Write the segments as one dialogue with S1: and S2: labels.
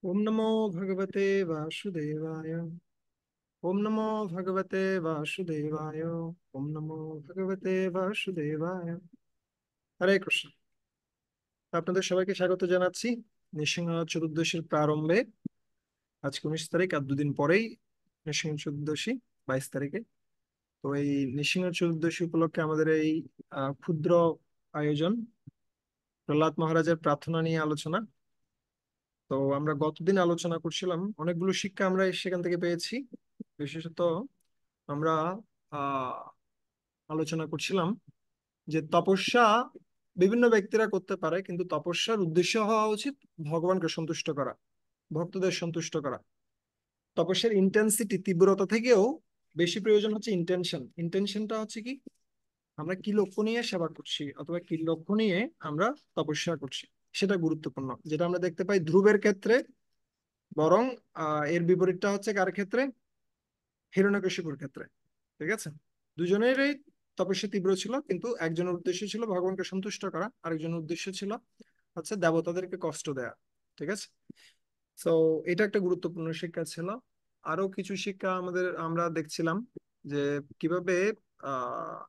S1: ओम नमो भगवते वासुदेवाय। ओम नमो भगवते वासुदेवाय। ओम नमो भगवते वासुदेवाय। হরে কৃষ্ণ। আপনাদের সবাইকে স্বাগত জানাচ্ছি নৃসিংহ চতুর্দশীর প্রারম্ভে। আজকে 19 তারিখ, আর দুদিন পরেই নৃসিংহ চতুর্দশী, 22 তারিখে। তো এই নৃসিংহ চতুর্দশী উপলক্ষে আমাদের এই ক্ষুদ্র আয়োজন, প্রহ্লাদ মহারাজের প্রার্থনা নিয়ে আলোচনা। তো আমরা গতদিন আলোচনা করছিলাম, অনেকগুলো শিক্ষা আমরা সেখান থেকে পেয়েছি। বিশেষত আমরা আহ আলোচনা করছিলাম যে তপস্যা বিভিন্ন ব্যক্তিরা করতে পারে, কিন্তু তপস্যার উদ্দেশ্য হওয়া উচিত ভগবানকে সন্তুষ্ট করা, ভক্তদের সন্তুষ্ট করা। তপস্যার ইন্টেন্সিটি, তীব্রতা থেকেও বেশি প্রয়োজন হচ্ছে ইন্টেনশন। ইন্টেনশনটা হচ্ছে কি, আমরা কি লক্ষ্য নিয়ে সেবা করছি অথবা কি লক্ষ্য নিয়ে আমরা তপস্যা করছি, সেটা গুরুত্বপূর্ণ। যেটা আমরা দেখতে পাই ধ্রুবের ক্ষেত্রে, বরং এর বিপরীতটা হচ্ছে কার ক্ষেত্রে, হিরণ্যকশিপুর ক্ষেত্রে। ঠিক আছে, দুজনেরই তপস্যা তীব্র ছিল, কিন্তু একজনের উদ্দেশ্য ছিল ভগবানকে সন্তুষ্ট করা, আরেকজনের উদ্দেশ্য ছিল হচ্ছে দেবতাদেরকে কষ্ট দেয়া। ঠিক আছে। তো এটা একটা গুরুত্বপূর্ণ শিক্ষা ছিল। আরো কিছু শিক্ষা আমরা দেখছিলাম যে কিভাবে আহ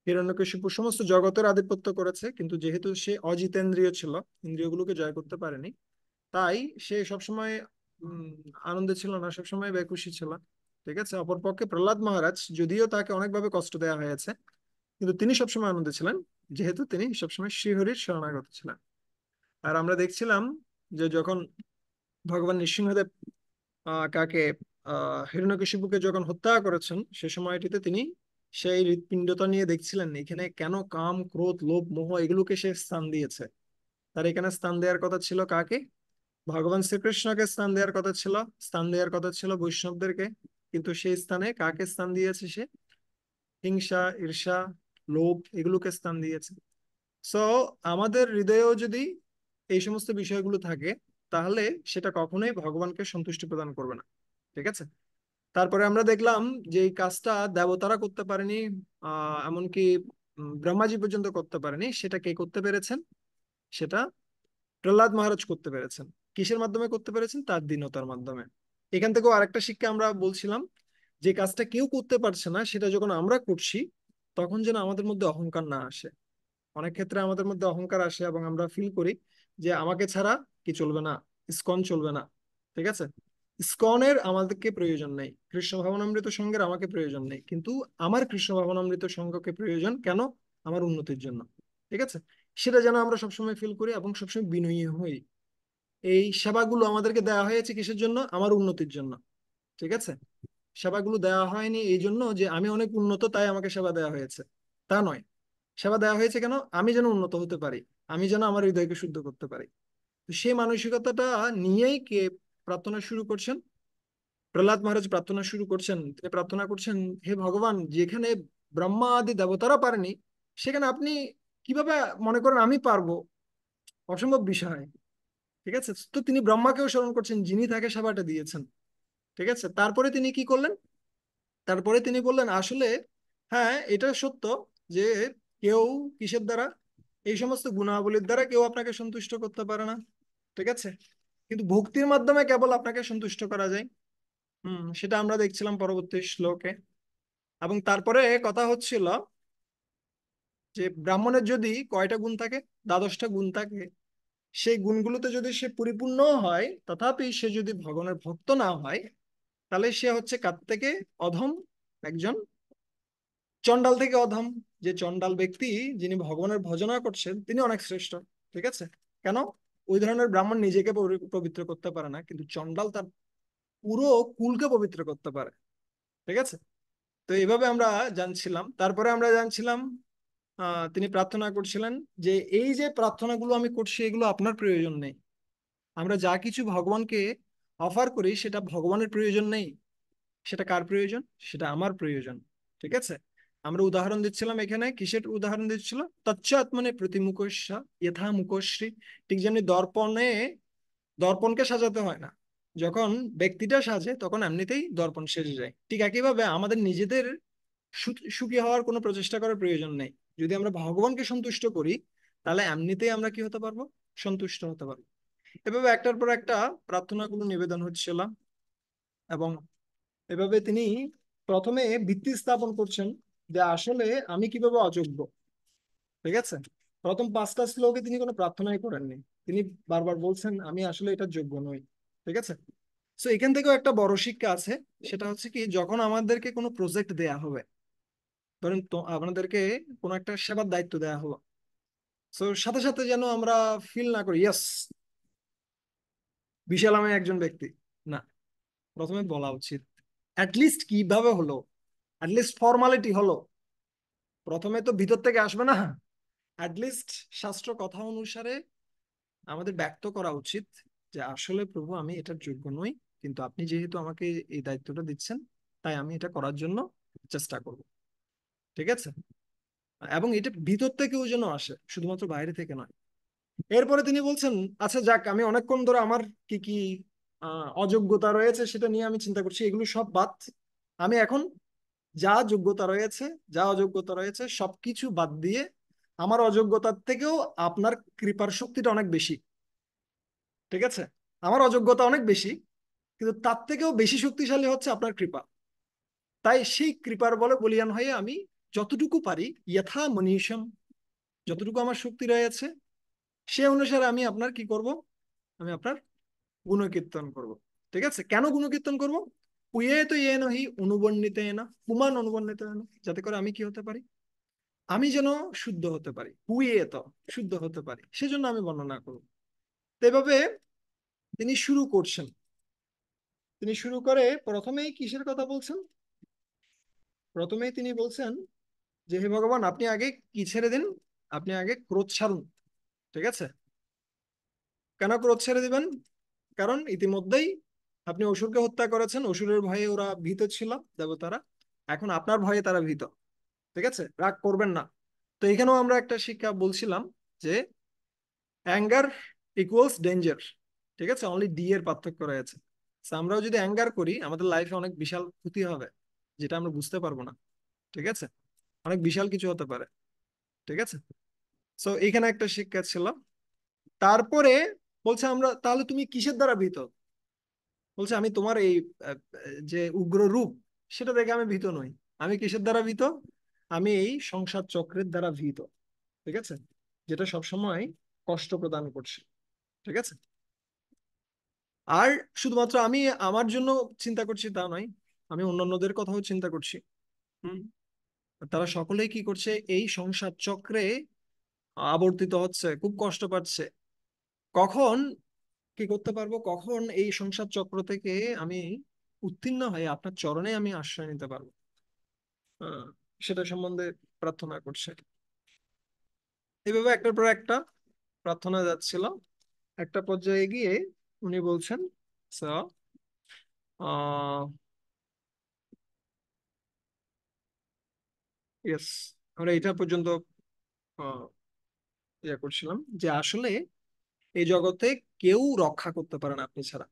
S1: হিরণ্যকশিপু সমস্ত জগতের আধিপত্য করেছে, কিন্তু যেহেতু সে অজিতেন্দ্রিয় ছিল, ইন্দ্রিয়গুলোকে জয় করতে পারেনি, তাই সে সবসময় উম আনন্দে ছিল না, সবসময় বেকুশি ছিল। ঠিক আছে। অপরপক্ষে প্রহ্লাদ মহারাজ, যদিও তাকে অনেকভাবে কষ্ট দেওয়া হয়েছে, কিন্তু তিনি সবসময় আনন্দে ছিলেন, যেহেতু তিনি সবসময় শ্রীহরির শরণাগত ছিলেন। আর আমরা দেখছিলাম যে যখন ভগবান নৃসিংহদেব কাকে হিরণ্যকশিপুকে যখন হত্যা করেছেন, সে সময়টিতে তিনি সেই হৃৎপিণ্ডটা নিয়ে দেখছিলেন এখানে কেন কাম, ক্রোধ, লোভ, মোহ এগুলোকে সে স্থান দিয়েছে। তার এখানে স্থান দেওয়ার কথা ছিল কাকে? ভগবান শ্রীকৃষ্ণকে স্থান দেওয়ার কথা ছিল, স্থান দেওয়ার কথা ছিল বৈষ্ণবদেরকে। কিন্তু সেই স্থানে কাকে স্থান দিয়েছে সে? হিংসা, ঈর্ষা, লোভ এগুলোকে স্থান দিয়েছে। সো আমাদের হৃদয়েও যদি এই সমস্ত বিষয়গুলো থাকে, তাহলে সেটা কখনোই ভগবানকে সন্তুষ্টি প্রদান করবে না। ঠিক আছে। তারপরে আমরা দেখলাম যে এই কাজটা দেবতারা করতে পারেনি, এমনকি ব্রহ্মাজি পর্যন্ত করতে পারেনি। সেটা কে করতে পেরেছেন? সেটা প্রহ্লাদ মহারাজ করতে পেরেছেন। কিসের মাধ্যমে করতে পেরেছেন? তার দীনতার মাধ্যমে। এখান থেকেও আরেকটা শিক্ষা আমরা বলছিলাম, যে কাজটা কেউ করতে পারছে না, সেটা যখন আমরা করছি, তখন যেন আমাদের মধ্যে অহংকার না আসে। অনেক ক্ষেত্রে আমাদের মধ্যে অহংকার আসে এবং আমরা ফিল করি যে আমাকে ছাড়া কি চলবে না, ইসকন চলবে না। ঠিক আছে। ইসকনের আমাদেরকে প্রয়োজন নেই, কৃষ্ণ ভাবনামৃত সঙ্গের আমাকে প্রয়োজন নেই, কিন্তু আমার কৃষ্ণ ভাবনামৃত সঙ্গকে প্রয়োজন। কেন? আমার উন্নতির জন্য। ঠিক আছে। সেটা যেন আমরা সবসময় ফিল করি এবং সবসময় বিনয়ী হই। এই সেবাগুলো আমাদেরকে দেওয়া হয়েছে কিসের জন্য? আমার উন্নতির জন্য। ঠিক আছে। সেবাগুলো দেওয়া হয়নি এই জন্য যে আমি অনেক উন্নত তাই আমাকে সেবা দেওয়া হয়েছে, তা নয়। সেবা দেওয়া হয়েছে কেন? আমি যেন উন্নত হতে পারি, আমি যেন আমার হৃদয়কে শুদ্ধ করতে পারি। তো সেই মানসিকতাটা নিয়েই কে প্রার্থনা শুরু করছেন? প্রহ্লাদ মহারাজ প্রার্থনা শুরু করছেন। তিনি প্রার্থনা করছেন, হে ভগবান, যেখানে ব্রহ্মা আদি দেবতারা পারেনি, সেখানে আপনি কিভাবে মনে করেন আমি পারবো? অসম্ভব বিষয়। ঠিক আছে। তো তিনি ব্রহ্মাকেও স্মরণ করছেন, যিনি তাকে সেবাটা দিয়েছেন। ঠিক আছে। তারপরে তিনি কি করলেন? তারপরে তিনি বললেন, আসলে হ্যাঁ, এটা সত্য যে কেউ কিসের দ্বারা, এই সমস্ত গুণাবলীর দ্বারা কেউ আপনাকে সন্তুষ্ট করতে পারে না। ঠিক আছে। কিন্তু ভক্তির মাধ্যমে কেবল আপনাকে সন্তুষ্ট করা যায়। সেটা আমরা দেখছিলাম পরবর্তী শ্লোকে। এবং তারপরে কথা হচ্ছিল যে ব্রাহ্মণের যদি কয়টা গুণ থাকে? দ্বাদশটা গুণ থাকে। সেই গুণগুলোতে যদি সে পরিপূর্ণ হয়, তথাপি সে যদি ভগবানের ভক্ত না হয়, তাহলে সে হচ্ছে কার থেকে অধম? একজন চন্ডাল থেকে অধম। যে চন্ডাল ব্যক্তি, যিনি ভগবানের ভজনা করছেন, তিনি অনেক শ্রেষ্ঠ। ঠিক আছে। কেন? ওই ধরনের ব্রাহ্মণ নিজেকে পবিত্র করতে পারে না, কিন্তু চন্ডাল তার পুরো কুলকে পবিত্র করতে পারে। ঠিক আছে। তো এইভাবে আমরা জানছিলাম। তারপরে আমরা জানছিলাম তিনি প্রার্থনা করছিলেন যে এই যে প্রার্থনাগুলো আমি করছি, এগুলো আপনার প্রয়োজন নেই। আমরা যা কিছু ভগবানকে অফার করি, সেটা ভগবানের প্রয়োজন নেই। সেটা কার প্রয়োজন? সেটা আমার প্রয়োজন। ঠিক আছে। আমরা উদাহরণ দিচ্ছিলাম, এখানে কিসের উদাহরণ দিচ্ছিল? তচ্চাত্মনে প্রতিমুখস্য যথা মুখশ্রী। ঠিক যেমনি দর্পণে, দর্পণকে সাজাতে হয় না, যখন ব্যক্তিটা সাজে তখন এমনিতেই দর্পণ সেজে যায়। ঠিক একইভাবে আমাদের নিজেদের সুখী হওয়ার কোনো প্রচেষ্টা করার প্রয়োজন নেই। যদি আমরা ভগবানকে সন্তুষ্ট করি, তাহলে এমনিতেই আমরা কি হতে পারবো? সন্তুষ্ট হতে পারবো। এভাবে একটার পর একটা প্রার্থনাগুলো নিবেদন হচ্ছিল, এবং এভাবে তিনি প্রথমে ভিত্তি স্থাপন করছেন যে আসলে আমি কিভাবে অযোগ্য। ঠিক আছে, প্রথম 5টা শ্লোকে তিনি কোনো প্রার্থনাই করেননি। তিনি বারবার বলছেন আমি আসলে এটা যোগ্য নই। ঠিক আছে, তো এখান থেকেও একটা বড় শিক্ষা আছে। সেটা হচ্ছে কি, যখন আমাদেরকে কোনো প্রজেক্ট দেয়া হবে, ধরেন তো আপনাদেরকে কোনো একটা সেবার দায়িত্ব দেয়া হলো, তো সাথে সাথে যেন আমরা ফিল না করি ইয়েস বিশাল আমি একজন ব্যক্তি। না, প্রথমে বলা উচিত অ্যাটলিস্ট কিভাবে হলো, অ্যাটলিস্ট ফর্মালিটি হলো, প্রথমে তো ভিতর থেকে আসবে না। অ্যাটলিস্ট শাস্ত্র কথা অনুসারে আমাদের ব্যক্ত করা উচিত যে আসলে প্রভু আমি এটার যোগ্য নই, কিন্তু আপনি যেহেতু আমাকে এই দায়িত্বটা দিচ্ছেন, তাই আমি এটা করার জন্য চেষ্টা করব। ঠিক আছে, এবং এটা ভিতর থেকেও যেন আসে, শুধুমাত্র বাইরে থেকে নয়। এরপরে তিনি বলছেন আচ্ছা যাক, আমি অনেকক্ষণ ধরে আমার কি কি অযোগ্যতা রয়েছে সেটা নিয়ে আমি চিন্তা করছি, এগুলো সব বাদ। আমি এখন যা যোগ্যতা রয়েছে, যা অযোগ্যতা রয়েছে সবকিছু বাদ দিয়ে, আমার অযোগ্যতার থেকেও আপনার কৃপার শক্তিটা অনেক বেশি। ঠিক আছে, আমার অযোগ্যতা অনেক বেশি, কিন্তু তার থেকেও বেশি শক্তিশালী হচ্ছে আপনার কৃপা। তাই সেই কৃপার বলে বলিয়ান হয়ে আমি যতটুকু পারি, যথা মনীষম, যতটুকু আমার শক্তি রয়েছে সে অনুসারে আমি আপনার কি করব, আমি আপনার গুণকীর্তন করব। ঠিক আছে, কেন গুণকীর্তন করব? পুয়ে তো ইয়ে নহি অনুবর্ণিত না পুমান অনুবর্ণিত না, যাতে করে আমি কি হতে পারি, আমি যেন শুদ্ধ হতে পারি, পুয়ে তো শুদ্ধ হতে পারি, সেজন্য আমি বর্ণনা করব। তো এভাবে তিনি শুরু করছেন। তিনি শুরু করে প্রথমেই কিসের কথা বলছেন? প্রথমেই তিনি বলছেন যে হে ভগবান, আপনি আগে কি ছেড়ে দিন, আপনি আগে ক্রোধ ছাড়ুন। ঠিক আছে, কেন ক্রোধ ছেড়ে দিবেন? কারণ ইতিমধ্যেই আপনি অসুরকে হত্যা করেছেন, অসুরের ভয়ে ওরা ভীত ছিল, দেবতারা। এখন আপনার ভয়ে তারা ভীত। ঠিক আছে, রাগ করবেন না। তো এখানেও আমরা একটা শিক্ষা বলছিলাম যে অ্যাঙ্গার ইকুয়ালস ডেঞ্জার। ঠিক আছে, অনলি ডি এর পার্থক্য রয়েছে। So, আমরাও যদি অ্যাঙ্গার করি আমাদের লাইফে অনেক বিশাল ক্ষতি হবে, যেটা আমরা বুঝতে পারবো না। ঠিক আছে, অনেক বিশাল কিছু হতে পারে। ঠিক আছে, সো এখানে একটা শিক্ষা ছিল। তারপরে বলছে আমরা তাহলে তুমি কিসের দ্বারা ভীত? বলছে আমি তোমার এই আহ, যে উগ্র রূপ, সেটা দেখে আমি ভীত নই। আমি কিসের দ্বারা ভীত? আমি এই সংসার চক্রের দ্বারা ভীত। ঠিক আছে, যেটা সবসময় কষ্ট প্রদান করছে। ঠিক আছে, আর শুধুমাত্র আমি আমার জন্য চিন্তা করছি তা নয়, আমি অন্যান্যদের কথাও চিন্তা করছি। হুম, তারা সকলেই কি করছে, এই সংসার চক্রে আবর্তিত হচ্ছে, খুব কষ্ট পাচ্ছে। কখন কি করতে পারবো, কখন এই সংসার চক্র থেকে আমি উত্তীর্ণ হয়ে আপনার চরণে আমি আশ্রয় নিতে পারবো, আহ, সেটা সম্বন্ধে প্রার্থনা করছে। এইভাবে একটার পর একটা প্রার্থনা যাচ্ছিল। একটা পর্যায়ে গিয়ে উনি বলছেন "So, আহ ইয়েস, আমরা এটা পর্যন্ত আহ, ইয়ে করছিলাম যে আসলে এই জগতে কেউ রক্ষা করতে পারে না আপনি ছাড়া।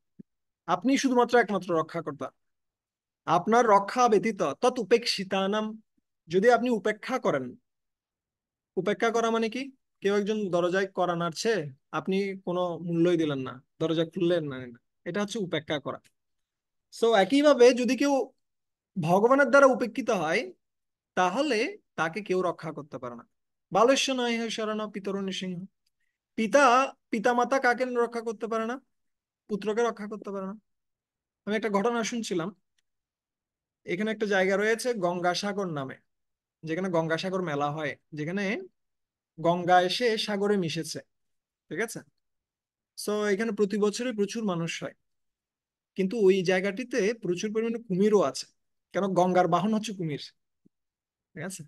S1: আপনি শুধুমাত্র একমাত্র রক্ষাকর্তা। আপনার রক্ষা ব্যতীত তৎ উপেক্ষিতানাম, যদি আপনি উপেক্ষা করেন। উপেক্ষা করা মানে কি? কেউ একজন দরজায় কড়া নাড়ছে, আপনি কোনো মূল্যই দিলেন না, দরজা খুললেন না, এটা হচ্ছে উপেক্ষা করা। সো একইভাবে যদি কেউ ভগবানের দ্বারা উপেক্ষিত হয়, তাহলে তাকে কেউ রক্ষা করতে পারে না। বালস্য নয় হে শরণ পিতর নৃসিংহ। পিতা, পিতা মাতা কাকে রক্ষা করতে পারে না? পুত্রকে রক্ষা করতে পারে না। আমি একটা ঘটনা শুনছিলাম। এখানে একটা জায়গা রয়েছে গঙ্গাসাগর নামে, যেখানে গঙ্গাসাগর মেলা হয়, যেখানে গঙ্গা এসে সাগরে মিশেছে। ঠিক আছে, সো এখানে প্রতি বছরই প্রচুর মানুষ হয়। কিন্তু ওই জায়গাটিতে প্রচুর পরিমাণে কুমিরও আছে, কেন গঙ্গার বাহন হচ্ছে কুমির। ঠিক আছে,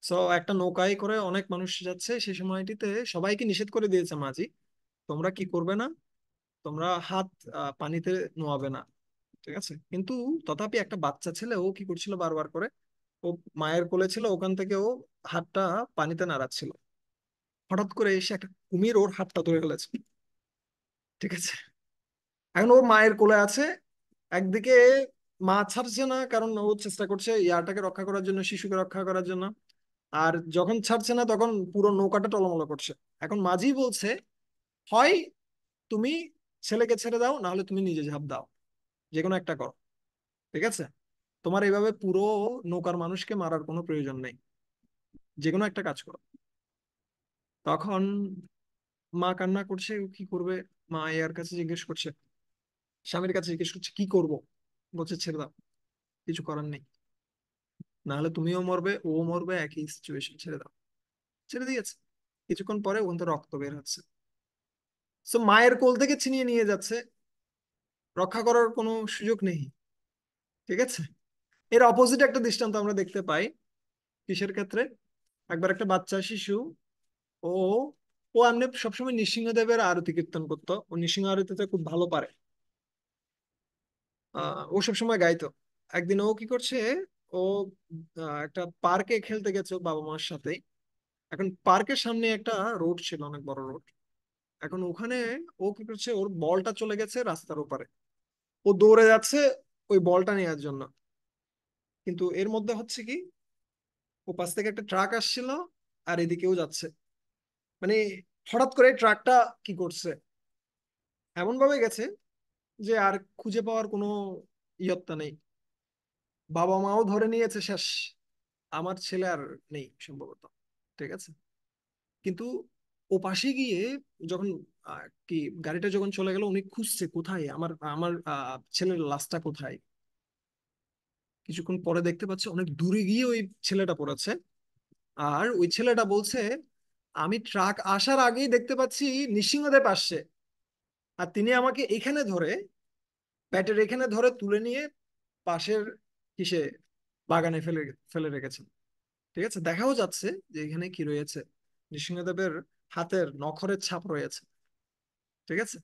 S1: সো একটা নৌকায় করে অনেক মানুষ যাচ্ছে, সেই সময়টিতে সবাইকে নিষেধ করে দিয়েছে মাঝি, তোমরা কি করবে না, তোমরা হাত পানিতে নোয়াবে না। ঠিক আছে, কিন্তু তথাপি একটা বাচ্চা ছেলে ও কি করছিল বারবার করে, ও মায়ের কোলে ছিল, ওখান থেকে ও হাতটা পানিতে নাড়াচ্ছিল। হঠাৎ করে এসে একটা কুমির ওর হাতটা ধরে ফেলেছে। ঠিক আছে, এখন ও মায়ের কোলে আছে, একদিকে মা ছাড়ছে না, কারণ ও চেষ্টা করছে ইয়াটাকে রক্ষা করার জন্য, শিশুকে রক্ষা করার জন্য। আর যখন ছাড়ছে না তখন পুরো নৌকাটা টলমল করছে। এখন মাঝি বলছে হয় তুমি ছেলেকে ছেড়ে দাও, না হলে তুমি নিজে ঝাঁপ দাও, যে কোনো একটা করো। ঠিক আছে, তোমার এইভাবে পুরো নৌকার মানুষকে মারার কোনো প্রয়োজন নেই, যে কোনো একটা কাজ করো। তখন মা কান্না করছে, কি করবে? মা এর কাছে জিজ্ঞেস করছে, স্বামীর কাছে জিজ্ঞেস করছে কি করব। বলছে ছেড়ে দাও, কিছু করার নেই, না হলে তুমিও মরবে, ও মরবে, একই সিচুয়েশন, ছেড়ে দাও। ছেড়ে দিয়েছে। কিছুক্ষণ পরে ওখান থেকে রক্ত বের হচ্ছে। সো মায়ের কোল থেকে ছিনিয়ে নিয়ে যাচ্ছে, রক্ষা করার কোনো সুযোগ নেই। ঠিক আছে, এর অপোজিট একটা দৃষ্টান্ত আমরা দেখতে পাই। কিসের ক্ষেত্রে? একবার একটা বাচ্চা শিশু, ও ও এমনি সবসময় নৃসিংহদেবের আরতি কীর্তন করতো, ও নৃসিংহ আরতিতে খুব ভালো পারে। ও সবসময় গাইতো। একদিন ও কি করছে, ও একটা পার্কে খেলতে গেছে ওর বাবা মার সাথে। এখন পার্কের সামনে একটা রোড ছিল, অনেক বড় রোড। এখন ওখানে ও কি করছে, ওর বলটা চলে গেছে রাস্তার ওপারে। ও দৌড়ে যাচ্ছে ওই বলটা নেওয়ার জন্য। কিন্তু এর মধ্যে হচ্ছে কি, ও পাশ থেকে একটা ট্রাক আসছিল, আর এদিকেও যাচ্ছে। মানে হঠাৎ করে ট্রাকটা কি করছে, এমন ভাবে গেছে যে আর খুঁজে পাওয়ার কোনো ইয়ত্তা নেই। বাবা মাও ধরে নিয়েছে, শেষ, আমার ছেলে আর নেই সম্ভবত। ঠিক আছে, কিন্তু ও পাশে গিয়ে যখন কি গাড়িটা যখন চলে গেল, উনি খুঁজছে কোথায় আমার আমার ছেলের লাশটা কোথায়। কিছুক্ষণ পরে দেখতে পাচ্ছে অনেক দূরে গিয়ে ওই ছেলেটা পড়েছে। আর ওই ছেলেটা বলছে, আমি ট্রাক আসার আগেই দেখতে পাচ্ছি নৃসিংহদেব আসছে, আর তিনি আমাকে এখানে ধরে, প্যাটের এখানে ধরে তুলে নিয়ে পাশের কিসে বাগানে ফেলে ফেলে রেখেছেন। ঠিক আছে, দেখাও যাচ্ছে যে এখানে কি রয়েছে, নৃসিংহদেবের হাতের নখরের ছাপ রয়েছে। ঠিক আছে,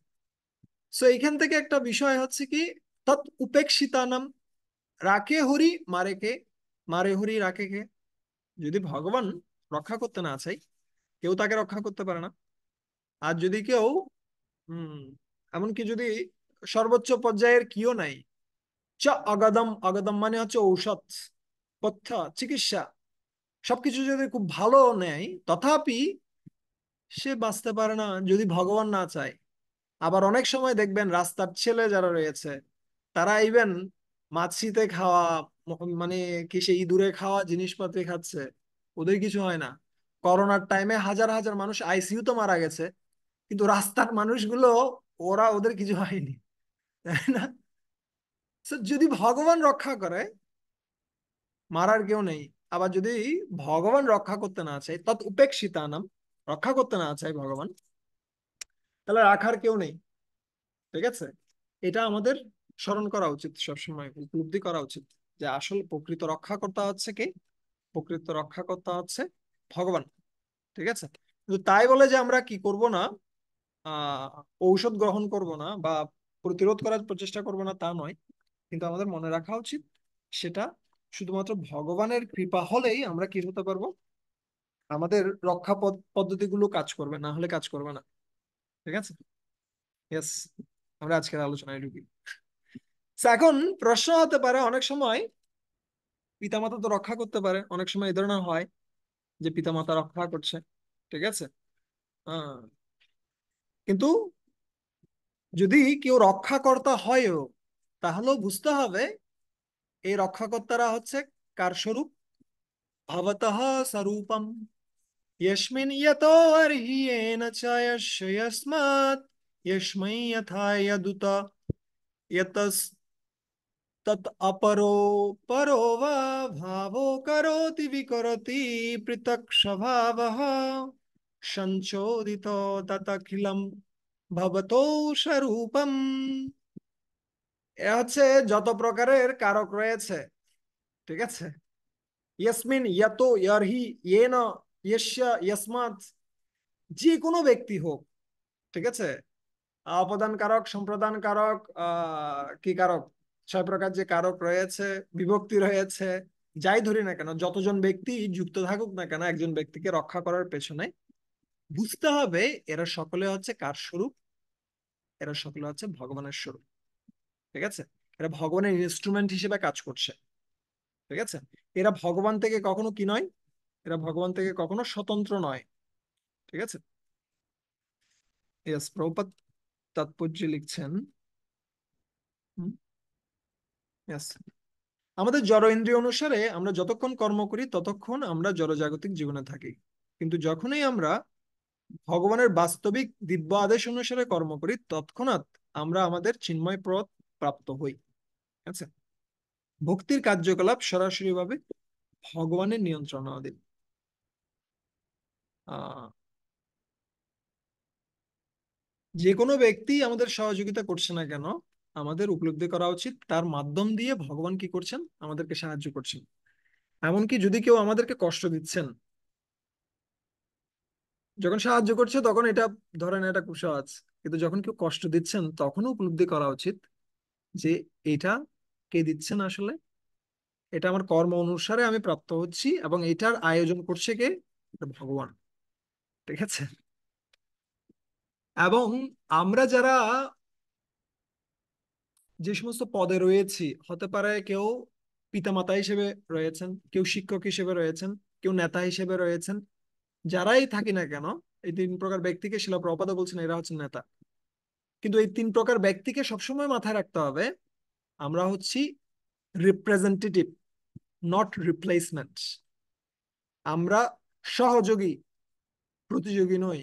S1: সো এইখান থেকে একটা বিষয় হচ্ছে কি, তৎ উপেক্ষিতানাম, রাখে হরি মারে কে, মারে হরি রাখে কে। যদি ভগবান রক্ষা করতে না চাই, কেউ তাকে রক্ষা করতে পারে না। আর যদি কেউ হম এমনকি যদি সর্বোচ্চ পর্যায়ের কিও নাই, চ অগদম, অগদম মানে হচ্ছে ঔষধ, পথ্য, চিকিৎসা, সবকিছু যদি খুব ভালো নেয়, তথাপি সে বাঁচতে পারে না যদি ভগবান না চায়। আবার অনেক সময় দেখবেন রাস্তার ছেলে যারা রয়েছে, তারা ইভেন মাছিতে খাওয়া, মানে কি সে ইঁদুরে খাওয়া জিনিসপত্র খাচ্ছে, ওদের কিছু হয় না। করোনার টাইমে হাজার হাজার মানুষ আইসিইউতে মারা গেছে, কিন্তু রাস্তার মানুষগুলো, ওরা, ওদের কিছু হয়নি, তাই না? So, যদি ভগবান রক্ষা করে, মারার কেউ নেই। আবার যদি ভগবান রক্ষা করতে না চায়, তৎ উপেক্ষিতা নাম, রক্ষা করতে না চায় ভগবান, তাহলে রাখার কেউ নেই। ঠিক আছে, এটা আমাদের স্মরণ করা উচিত, সবসময় উপলব্ধি করা উচিত, যে আসল প্রকৃত রক্ষাকর্তা হচ্ছে কে? প্রকৃত রক্ষাকর্তা হচ্ছে ভগবান। ঠিক আছে, কিন্তু তাই বলে যে আমরা কি করব না, আহ ঔষধ গ্রহণ করব না বা প্রতিরোধ করার প্রচেষ্টা করব না, তা নয়। কিন্তু আমাদের মনে রাখা উচিত, সেটা শুধুমাত্র ভগবানের কৃপা হলেই আমরা কি হতে পারবো, আমাদের রক্ষা পদ্ধতিগুলো কাজ করবে, না হলে কাজ করবে না। ঠিক আছে, ইয়েস, আমরা আজকের আলোচনায় ঢুকি। So, এখন প্রশ্ন হতে পারে, অনেক সময় পিতামাতা তো রক্ষা করতে পারে, অনেক সময় এই ধরনের হয় যে পিতামাতা রক্ষা করছে। ঠিক আছে, আহ, কিন্তু যদি কেউ রক্ষাকর্তা হয়ও, তাহলেও বুঝতে হবে এই রক্ষাকর্তারা হচ্ছে কার স্বরূপ? ভবতঃ স্বরূপম, यस्मिन् यतो अर्ह्येन च यस्य यस्मात् यस्मै यथा यदुत यतस्तत् अपरो परो वा भावो करोति विकरोति पृथक् स्वभावः संचोदितो तदखिलं ভবতো স্বরূপম। এ হচ্ছে যত প্রকারের কারক রয়েছে। ঠিক আছে, ইয়াসমিন, ইয়াতো, ইয়ারহি, ইয়েন, ইয়স্য, ইয়াসমাত, যে কোনো ব্যক্তি হোক। ঠিক আছে, অপদান কারক, সম্প্রদান কারক, কি কারক, 6 প্রকার যে কারক রয়েছে, বিভক্তি রয়েছে, যাই ধরি না কেন, যতজন ব্যক্তি যুক্ত থাকুক না কেন একজন ব্যক্তিকে রক্ষা করার পেছনে, বুঝতে হবে এরা সকলে হচ্ছে কার স্বরূপ? এরা সকলে হচ্ছে ভগবানের স্বরূপ। ঠিক আছে, এরা ভগবানের ইনস্ট্রুমেন্ট হিসেবে কাজ করছে। ঠিক আছে, এরা ভগবান থেকে কখনো কি নয়, এরা ভগবান থেকে কখনো স্বতন্ত্র নয়। ঠিক আছে, ইয়েস প্রভুপাদ। তাৎপর্য লিখছেন। Yes. আমাদের জড় ইন্দ্রিয় অনুসারে আমরা যতক্ষণ কর্ম করি ততক্ষণ আমরা জড়জাগতিক জীবনে থাকি, কিন্তু যখনই আমরা ভগবানের বাস্তবিক দিব্য আদেশ অনুসারে কর্ম করি তৎক্ষণাৎ আমরা আমাদের চিন্ময় পথ প্রাপ্ত হই। আচ্ছা, ভক্তির কার্যকলাপ সরাসরি ভাবে ভগবানের নিয়ন্ত্রণাধীন। আহ যে কোনো ব্যক্তি আমাদের সহযোগিতা করছে না কেন, আমাদের উপলব্ধি করা উচিত তার মাধ্যম দিয়ে ভগবান কি করছেন, আমাদেরকে সাহায্য করছেন। এমনকি যদি কেউ আমাদেরকে কষ্ট দিচ্ছেন, যখন সাহায্য করছে তখন এটা ধরেন এটা কুসংস্কার, কিন্তু যখন কেউ কষ্ট দিচ্ছেন তখনও উপলব্ধি করা উচিত যে এটা কে দিচ্ছেন আসলে, এটা আমার কর্ম অনুসারে আমি প্রাপ্ত হচ্ছি, এবং এটার আয়োজন করছে কে? এটা ভগবান। ঠিক আছে। এবং আমরা যারা যে সমস্ত পদে রয়েছি, হতে পারে কেউ পিতামাতা হিসেবে রয়েছেন, কেউ শিক্ষক হিসেবে রয়েছেন, কেউ নেতা হিসেবে রয়েছেন, যারাই থাকি না কেন, এই তিন প্রকার ব্যক্তিকে শিলা প্রপাদা বলছেন এরা হচ্ছেন নেতা। কিন্তু এই তিন প্রকার ব্যক্তিকে সবসময় মাথায় রাখতে হবে, আমরা হচ্ছি রিপ্রেজেন্টেটিভ, নট রিপ্লেসমেন্ট। আমরা সহযোগী, প্রতিযোগী নই।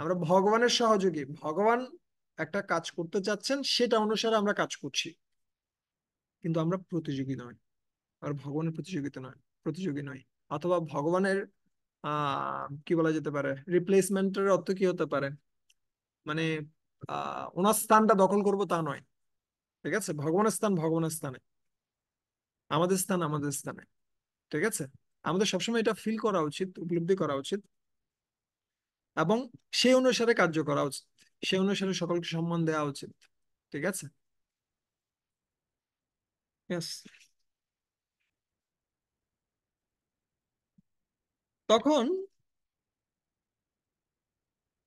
S1: আমরা ভগবানের সহযোগী। ভগবান একটা কাজ করতে চাচ্ছেন, সেটা অনুসারে আমরা কাজ করছি, কিন্তু আমরা প্রতিযোগী নই। আর ভগবানের প্রতিযোগিতা নয়, প্রতিযোগী নয়। অথবা ভগবানের কি বলা যেতে পারে, রিপ্লেসমেন্টের অর্থ কি হতে পারে, মানে ওনার স্থানটা দখল করব তা নয়। ঠিক আছে, ভগবানের স্থান ভগবানের স্থানে, আমাদের স্থান আমাদের স্থানে। ঠিক আছে, আমাদের সবসময় এটা ফিল করা উচিত, উপলব্ধি করা উচিত, এবং সেই অনুসারে কার্য করা উচিত, সেই অনুসারে সকলকে সম্মান দেওয়া উচিত। ঠিক আছে। Yes. তখন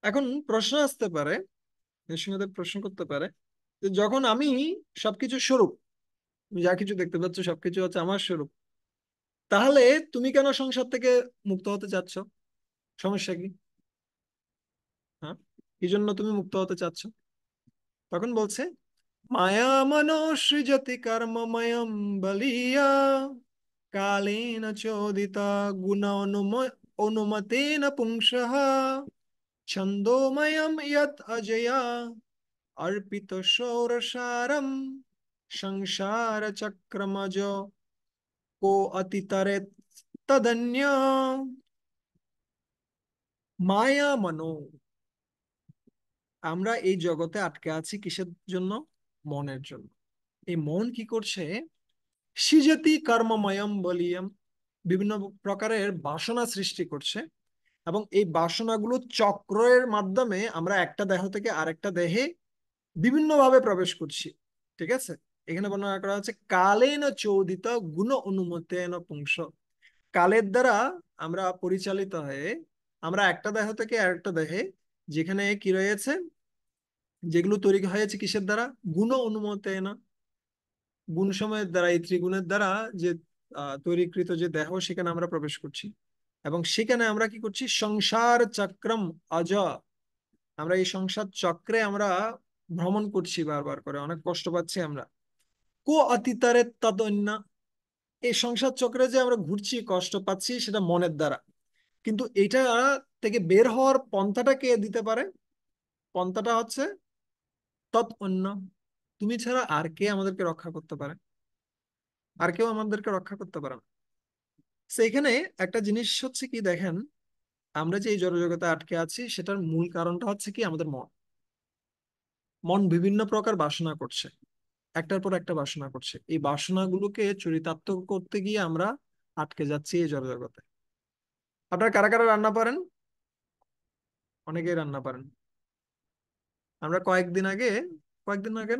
S1: এখন প্রশ্ন আসতে পারে, নিঃসন্দেহে প্রশ্ন করতে পারে, যে যখন আমি সবকিছু স্বরূপ, তুমি যা কিছু দেখতে পাচ্ছ সবকিছু হচ্ছে আমার স্বরূপ, তাহলে তুমি কেন সংসার থেকে মুক্ত হতে চাচ্ছ? সমস্যা কি? হ্যাঁ, কি জন্য তুমি মুক্ত হতে চাচ্ছ? তখন বলছে, মায়া মনো সৃজতি কর্মময়ম বলিয়া কালেন চোদিতা গুণ অনুমতেন পুংসঃ ছন্দোময়ম যৎ অজয়া अर्पित षोरसारम संसार चक्रमज को अतितरे तदन्य মায়া মনো। আমরা এই জগতে আটকে আছি কিসের জন্য? মনের জন্য। এই মন কি করছে? সৃজতি কর্মময়ম বলিয়াম, বিভিন্ন প্রকারের বাসনা সৃষ্টি করছে, এবং এই বাসনাগুলো চক্রের মাধ্যমে আমরা একটা দেহ থেকে আরেকটা দেহে বিভিন্ন ভাবে প্রবেশ করছি। ঠিক আছে, এখানে বর্ণনা করা হচ্ছে কালেন চোদিত গুণ অনুমতেন পুংস। কালের দ্বারা আমরা পরিচালিত হয়ে আমরা একটা দেহ থেকে আরেকটা দেহে, যেখানে কি রয়েছে, যেগুলো তৈরি হয়েছে কিসের দ্বারা? গুণ অনুমতেন, গুণ সময়ের দ্বারা, এই ত্রিগুণের দ্বারা যে তৈরিকৃত যে দেহ, সেখানে আমরা প্রবেশ করছি, এবং সেখানে আমরা কি করছি? সংসার চক্রম অজ, আমরা এই সংসার চক্রে আমরা ভ্রমণ করছি বারবার করে, অনেক কষ্ট পাচ্ছি আমরা। কো অতীতারে তদন্য, এই সংসার চক্রে যে আমরা ঘুরছি কষ্ট পাচ্ছি সেটা মনের দ্বারা, কিন্তু এটা থেকে বের হওয়ার পন্থাটা কে দিতে পারে? পন্থাটা হচ্ছে তৎ অন্য, তুমি ছাড়া আর কে আমাদেরকে রক্ষা করতে পারে? আর কেউ আমাদেরকে রক্ষা করতে পারে না। সেইখানে একটা জিনিস হচ্ছে কি দেখেন, আমরা যে এই জড়জগতে আটকে আছি সেটার মূল কারণটা হচ্ছে কি? আমাদের মন। মন বিভিন্ন প্রকার বাসনা করছে, একটার পর একটা বাসনা করছে, এই বাসনাগুলোকে চরিতার্থ করতে গিয়ে আমরা আটকে যাচ্ছি এই জড়জগতে। আপনারা কারা কারা রান্না পারেন? অনেকেই রান্না পারেন। আমরা কয়েকদিন আগে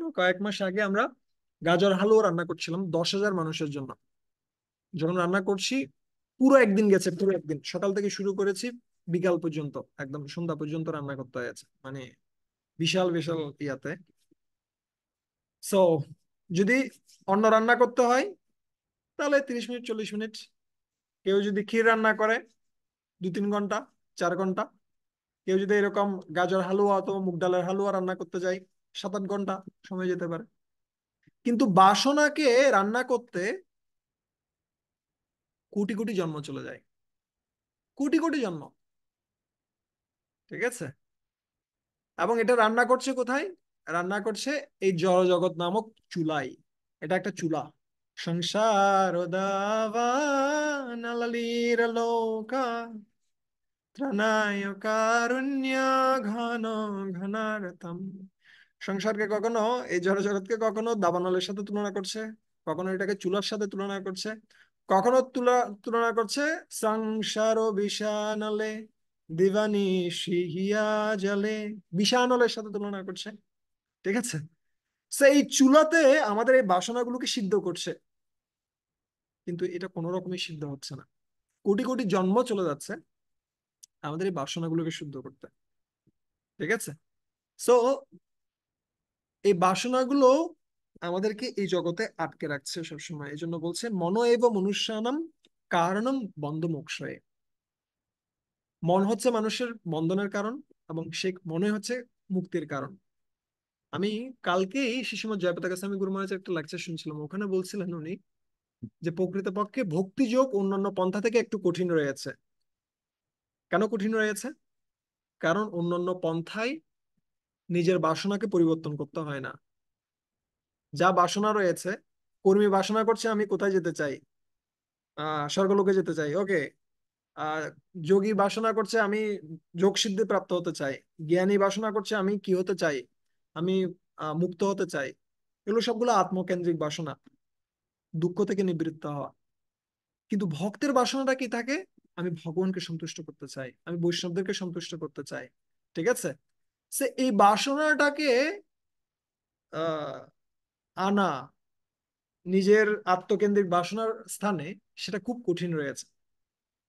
S1: না, কয়েক মাস আগে আমরা গাজর হালুয়া রান্না করছিলাম 10,000 মানুষের জন্য। যখন রান্না করছি, পুরো একদিন গেছে, পুরো একদিন সকাল থেকে শুরু করেছি, বিকাল পর্যন্ত একদম সন্ধ্যা পর্যন্ত রান্না করতে হয়েছে, মানে বিশাল বিশাল ইয়াতে। সো যদি অন্য রান্না করতে হয় তাহলে 30 মিনিট 40 মিনিট, কেউ যদি ক্ষীর রান্না করে 2-3 ঘন্টা, 4 ঘন্টা। কেউ যদি এরকম গাজর হালুয়া অথবা মুগ ডালের হালুয়া রান্না করতে যায়, 7-8 ঘন্টা সময় যেতে পারে। কিন্তু বাসনাকে রান্না করতে কোটি কোটি জন্ম চলে যায়, কোটি কোটি জন্ম। ঠিক আছে। এবং এটা রান্না করছে কোথায়? রান্না করছে এই জড়জগৎ নামক চুলাই। এটা একটা চুলা। সংসার দাবানলীর লোকা ত্রাণায় কারুণ্য ঘন ঘনারতম। সংসারকে কখনো, এই জড়জগৎকে কখনো দাবানলের সাথে তুলনা করছে, কখনো এটাকে চুলার সাথে তুলনা করছে, কখনো তুলনা করছে সংসার বিষানলে দিবানি শিহিয়া জলে, বিষানলের সাথে তুলনা করছে। ঠিক আছে। সেই চুলাতে আমাদের এই বাসনাগুলোকে সিদ্ধ করছে, কিন্তু এটা কোনো রকমই সিদ্ধ হচ্ছে না। কোটি কোটি জন্ম চলে যাচ্ছে আমাদের এই বাসনাগুলোকে শুদ্ধ করতে। ঠিক আছে। সো এই বাসনাগুলো আমাদেরকে এই জগতে আটকে রাখছে সবসময়। এই জন্য বলছে মন এব মনুষ্যানাম কারণম বন্ধ মোক্ষয়ে। মন হচ্ছে মানুষের বন্ধনের কারণ, এবং সে মনে হচ্ছে মুক্তির কারণ। আমি কালকেই শিশুমত জয়প্রতাপ গোস্বামী গুরু মহারাজের একটা লেকচার শুনছিলাম। ওখানে বলছিলেন উনি যে প্রকৃতপক্ষে ভক্তি যোগ অন্যান্য পন্থা থেকে একটু কঠিন রয়েছে। কেন কঠিন রয়েছে? কারণ অন্যান্য পন্থায় নিজের বাসনাকে পরিবর্তন করতে হয় না। যা বাসনা রয়েছে, কর্মী বাসনা করছে আমি কোথায় যেতে চাই, স্বর্গলোকে যেতে চাই, ওকে। আহ যোগী বাসনা করছে আমি যোগ সিদ্ধি প্রাপ্ত হতে চাই। জ্ঞানী বাসনা করছে আমি কি হতে চাই, আমি মুক্ত হতে চাই। এগুলো সবগুলো আত্মকেন্দ্রিক বাসনা, দুঃখ থেকে নিবৃত্ত হওয়া। কিন্তু ভক্তের বাসনাটা কি থাকে? আমি ভগবানকে সন্তুষ্ট করতে চাই, আমি বৈষ্ণবদেরকে সন্তুষ্ট করতে চাই। ঠিক আছে। সে এই বাসনাটাকে আহ আনা নিজের আত্মকেন্দ্রিক বাসনার স্থানে, সেটা খুব কঠিন রয়েছে।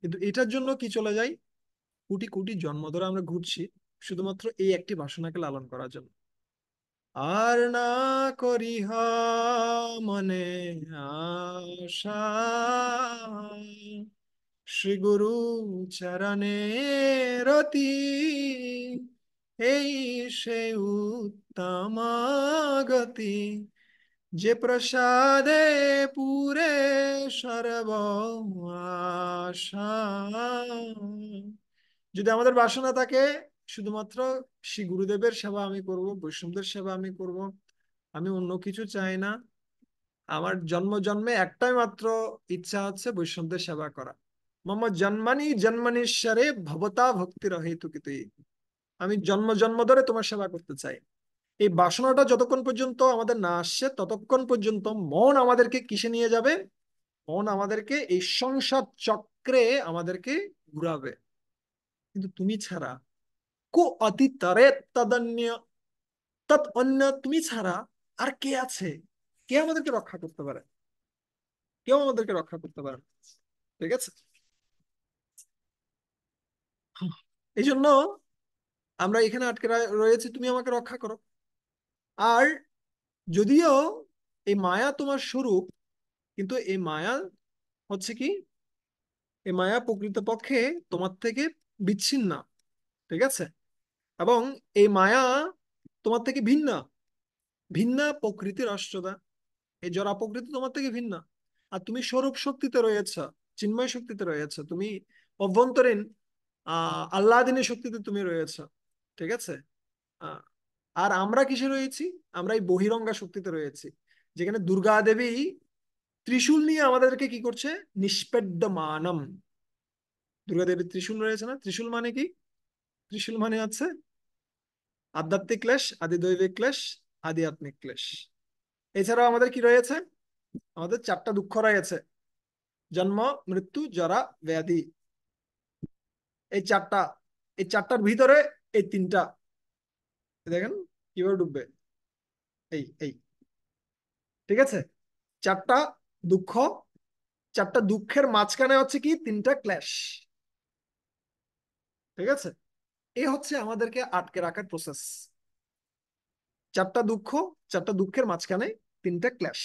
S1: কিন্তু এটার জন্য কি চলে যায়, কোটি কোটি জন্ম ধরে আমরা ঘুরছি শুধুমাত্র এই একটি বাসনাকে লালন করার জন্য। আর না করিহ মনে আশা, শ্রী গুরু চরণে রতি, এই সে উত্তম গতি, যে প্রসাদে পুরে সর্ব আশা। যদি আমাদের বাসনা থাকে শুধুমাত্র শ্রী গুরুদেবের সেবা আমি করব, বৈষ্ণবদের সেবা আমি করব, আমি অন্য কিছু চাই না, আমার জন্ম জন্মে একটাই মাত্র ইচ্ছা হচ্ছে বৈষ্ণবদের সেবা করা, মম জন্মানি জন্মনীশ্বরে ভবতা ভক্তির হেতুকিতুই, আমি জন্ম জন্ম ধরে তোমার সেবা করতে চাই। এই বাসনাটা যতক্ষণ পর্যন্ত আমাদের না আসছে ততক্ষণ পর্যন্ত মন আমাদেরকে কিসে নিয়ে যাবে? মন আমাদেরকে এই সংসার চক্রে আমাদেরকে ঘুরাবে। কিন্তু তুমি ছাড়া কো অতিতরে তদন্য, তৎ অন্য, তুমি ছাড়া আর কে আছে? কে আমাদেরকে রক্ষা করতে পারে? কেউ আমাদেরকে রক্ষা করতে পারে না। ঠিক আছে। এই জন্য আমরা এখানে আটকে রয়েছি, তুমি আমাকে রক্ষা করো। আর যদিও এই মায়া তোমার স্বরূপ, কিন্তু এই মায়া হচ্ছে কি, এই মায়া প্রকৃতপক্ষে তোমার থেকে বিচ্ছিন্ন। ঠিক আছে। এবং এই মায়া তোমার থেকে ভিন্ন, ভিন্ন প্রকৃতির অষ্টদা। এই জড়া প্রকৃতি তোমার থেকে ভিন্ন। আর তুমি স্বরূপ শক্তিতে রয়েছ, চিন্ময় শক্তিতে রয়েছ, তুমি অভ্যন্তরীণ আল্লাদিনী শক্তিতে তুমি রয়েছ। ঠিক আছে। আহ, আর আমরা কিসে রয়েছি? আমরা এই বহিরঙ্গা শক্তিতে রয়েছি, যেখানে দুর্গা দেবী ত্রিশূল নিয়ে আমাদেরকে কি করছে? নিষ্পেদ্যমানম। দুর্গা দেবীর ত্রিশূল রয়েছে না? ত্রিশূল মানে কি? ত্রিশূল মানে হচ্ছে আধ্যাত্মিক ক্লেশ, আদি দৈবিক ক্লেশ, আদি আত্মিক ক্লেশ। এছাড়াও আমাদের কি রয়েছে? আমাদের 4টা দুঃখ রয়েছে: জন্ম, মৃত্যু, জরা, ব্যাধি। এই 4টা, এই 4টার ভিতরে এই 3টা দেখেন কিভাবে ডুববে। এই এই ঠিক আছে। 4টা দুঃখ, 4টা দুঃখের মাঝখানে হচ্ছে কি 3টা ক্ল্যাশ। ঠিক আছে। এই হচ্ছে আমাদেরকে আটকে রাখার প্রসেস। 4টা দুঃখ, 4টা দুঃখের মাঝখানে 3টা ক্ল্যাশ।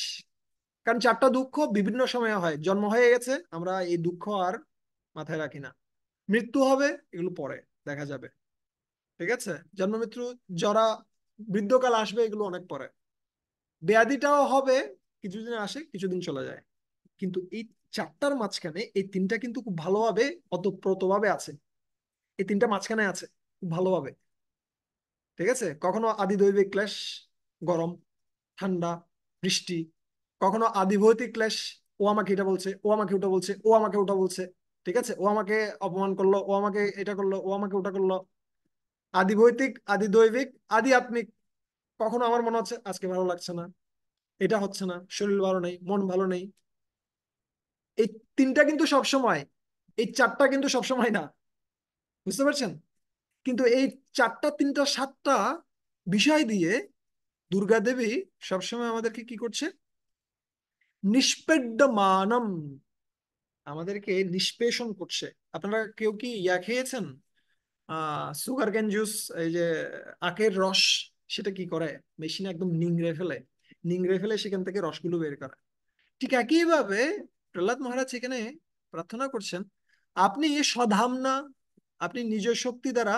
S1: কারণ 4টা দুঃখ বিভিন্ন সময়ে হয়। জন্ম হয়ে গেছে, আমরা এই দুঃখ আর মাথায় রাখি না। মৃত্যু হবে, এগুলো পরে দেখা যাবে। ঠিক আছে? জন্ম মৃত্যু, জরা, বৃদ্ধকাল আসবে, এগুলো অনেক পরে। ব্যাধিটাও হবে, কিছুদিন আসে কিছুদিন চলে যায়। কিন্তু এই চারটার মাঝখানে এই তিনটা কিন্তু খুব ভালোভাবে অতপ্রতভাবে আছে। এই তিনটা মাঝখানে আছে খুব ভালোভাবে। ঠিক আছে? কখনো আদি দৈবিক ক্লেশ, গরম, ঠান্ডা, বৃষ্টি। কখনো আদি ভৌতিক ক্লেশ, ও আমাকে এটা বলছে, ও আমাকে ওটা বলছে, ও আমাকে ওটা বলছে। ঠিক আছে? ও আমাকে অপমান করলো, ও আমাকে এটা করলো, ও আমাকে ওটা করলো। আদি ভৌতিক, আদি দৈবিক, আদি আত্মিক। কখনো আমার মনে হচ্ছে আজকে ভালো লাগছে না, এটা হচ্ছে না, শরীর ভালো নেই, মন ভালো নেই। এই তিনটা কিন্তু সবসময়, এই চারটা কিন্তু সবসময় না। বুঝতে পারছেন? কিন্তু এই চারটা, তিনটা, সাতটা বিষয় দিয়ে দুর্গা দেবী সবসময় আমাদেরকে কি করছে? নিষ্পেদ্যমানম, আমাদেরকে নিষ্পেষণ করছে। আপনারা কেউ কি ইয়া খেয়েছেন? সুগার ক্যান জুস, এই যে আখের রস, সেটা কি করে? মেশিনে একদম নিংড়ে ফেলে, নিংড়ে ফেলে সেখান থেকে রসগুলো বের করে। ঠিক একইভাবে প্রহ্লাদ মহারাজ এখানে প্রার্থনা করছেন, আপনি স্বধামনা, আপনি নিজ শক্তি দ্বারা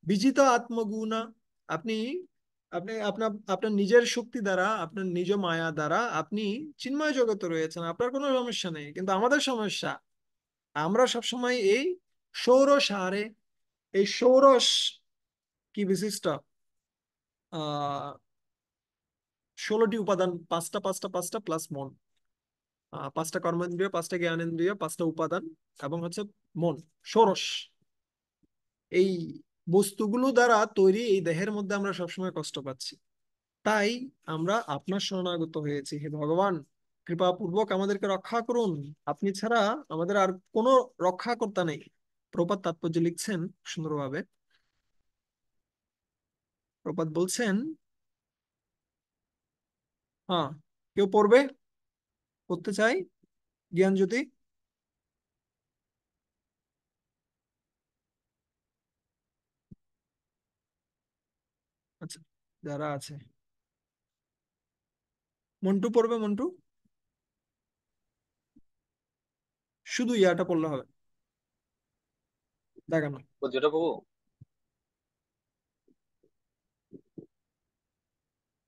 S1: বিজিত আত্মগুণা, আপনি আপনি আপনার আপনার নিজের শক্তি দ্বারা, আপনার নিজ মায়া দ্বারা আপনি চিন্ময় জগতে রয়েছেন, আপনার কোনো সমস্যা নেই। কিন্তু আমাদের সমস্যা, আমরা সবসময় এই ষোড়শারে, এই ষোড়শ কি বিশিষ্ট, আহ 16টি উপাদান, পাঁচটা পাঁচটা পাঁচটা প্লাস মন, পাঁচটা কর্মেন্দ্রিয়, পাঁচটা জ্ঞানেন্দ্রিয়, পাঁচটা উপাদান, এবং হচ্ছে মন, ষোড়শ। এই বস্তুগুলো দ্বারা তৈরি এই দেহের মধ্যে আমরা সবসময় কষ্ট পাচ্ছি। তাই আমরা আপনার শরণাগত হয়েছি, হে ভগবান, কৃপাপূর্বক আমাদেরকে রক্ষা করুন। আপনি ছাড়া আমাদের আর কোনো রক্ষাকর্তা নেই। প্রপাত তাৎপর্য লিখছেন সুন্দরভাবে। প্রপাত বলছেন, হ্যাঁ, কেউ পড়বে? পড়তে চাই? জ্ঞান জ্যোতি। আচ্ছা, যারা আছে, মন্টু পড়বে, মন্টু। শুধু ইয়াটা পড়লে হবে, দেখানো।
S2: যেটা প্রভু,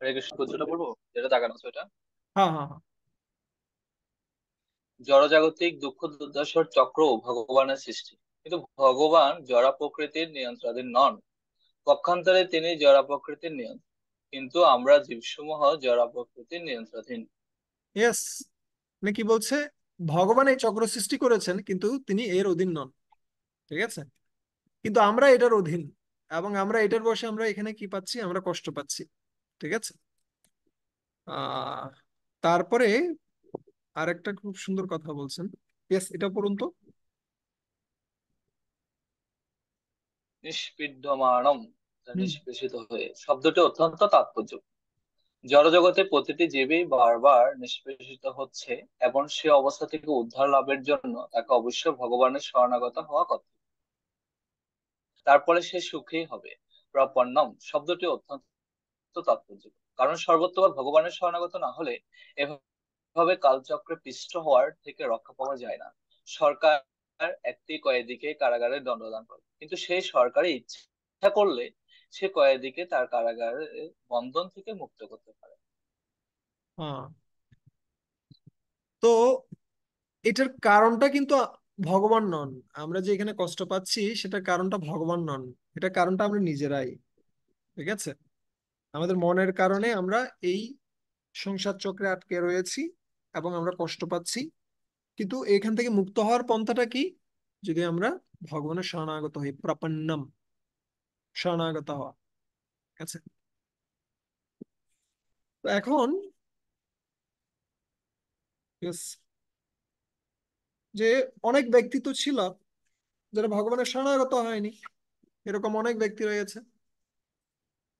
S2: হরে কৃষ্ণ যেটা বলবো, যেটা দাগানো আছে ওটা।
S1: হ্যাঁ, হ্যাঁ, হ্যাঁ।
S2: জড়জাগতিক দুঃখ দুর্দশার চক্র ভগবানের সৃষ্টি, কিন্তু ভগবান জড় প্রকৃতির নিয়ন্ত্রণাধীন নন। পক্ষান্তরে তিনি জড় প্রকৃতির নিয়ন্ত্রণ, কিন্তু আমরা জীবসমূহ জড় প্রকৃতির নিয়ন্ত্রণাধীন।
S1: ইয়েস। মানে কি বলছে? ভগবান এই চক্র সৃষ্টি করেছেন, কিন্তু তিনি এর অধীন নন। ঠিক আছে? কিন্তু আমরা এটার অধীন, এবং আমরা এটার বসে আমরা এখানে কি পাচ্ছি? আমরা কষ্ট পাচ্ছি। ঠিক আছে? আহ তারপরে আরেকটা খুব সুন্দর কথা বলছেন। ইয়েস, এটা পড়ুন তো।
S2: নিষ্পিড্যমানম,
S1: হুম।
S2: নিষ্পেষিত হয়ে শব্দটি অত্যন্ত তাৎপর্য। জড়জগতে প্রতিটি জীবই বারবার নিষ্পেষিত হচ্ছে, এবং সে অবস্থা থেকে উদ্ধার লাভের জন্য তাকে অবশ্যই ভগবানের শরণাগত হওয়া কথা। তারপরে সে সুখী হবে। প্রপন্নম শব্দটি অত্যন্ত তাৎপর্য, কারণ সর্বোত্তম ভগবানের শরণাগত না হলে এভাবে কালচক্রে পিষ্ট হওয়ার থেকে রক্ষা পাওয়া যায় না। সরকার একটি কয়েদিকে কারাগারে দণ্ডদান করে, কিন্তু সেই সরকারি ইচ্ছা করলে সে কয়েদিকে তার কারাগারের বন্ধন থেকে মুক্ত করতে পারে।
S1: হ্যাঁ। তো এটার কারণটা কিন্তু ভগবান নন। আমরা যে এখানে কষ্ট পাচ্ছি সেটার কারণটা ভগবান নন। এটা কারণটা আমরা নিজেরাই। ঠিক আছে? আমাদের মনের
S2: আচ্ছা,
S1: কারণে আমরা এই সংসার চক্রে আটকে রয়েছি, এবং আমরা কষ্ট পাচ্ছি। কিন্তু এখান থেকে মুক্ত হওয়ার পন্থাটা কি? যদি আমরা ভগবানের শরণাগত হই, প্রপন্নম, শরণাগত হওয়া। ঠিক আছে? তো এখন yes, যে অনেক ব্যক্তি তো ছিল যারা ভগবানের শরণাগত হয়নি, এরকম অনেক ব্যক্তি রয়েছে।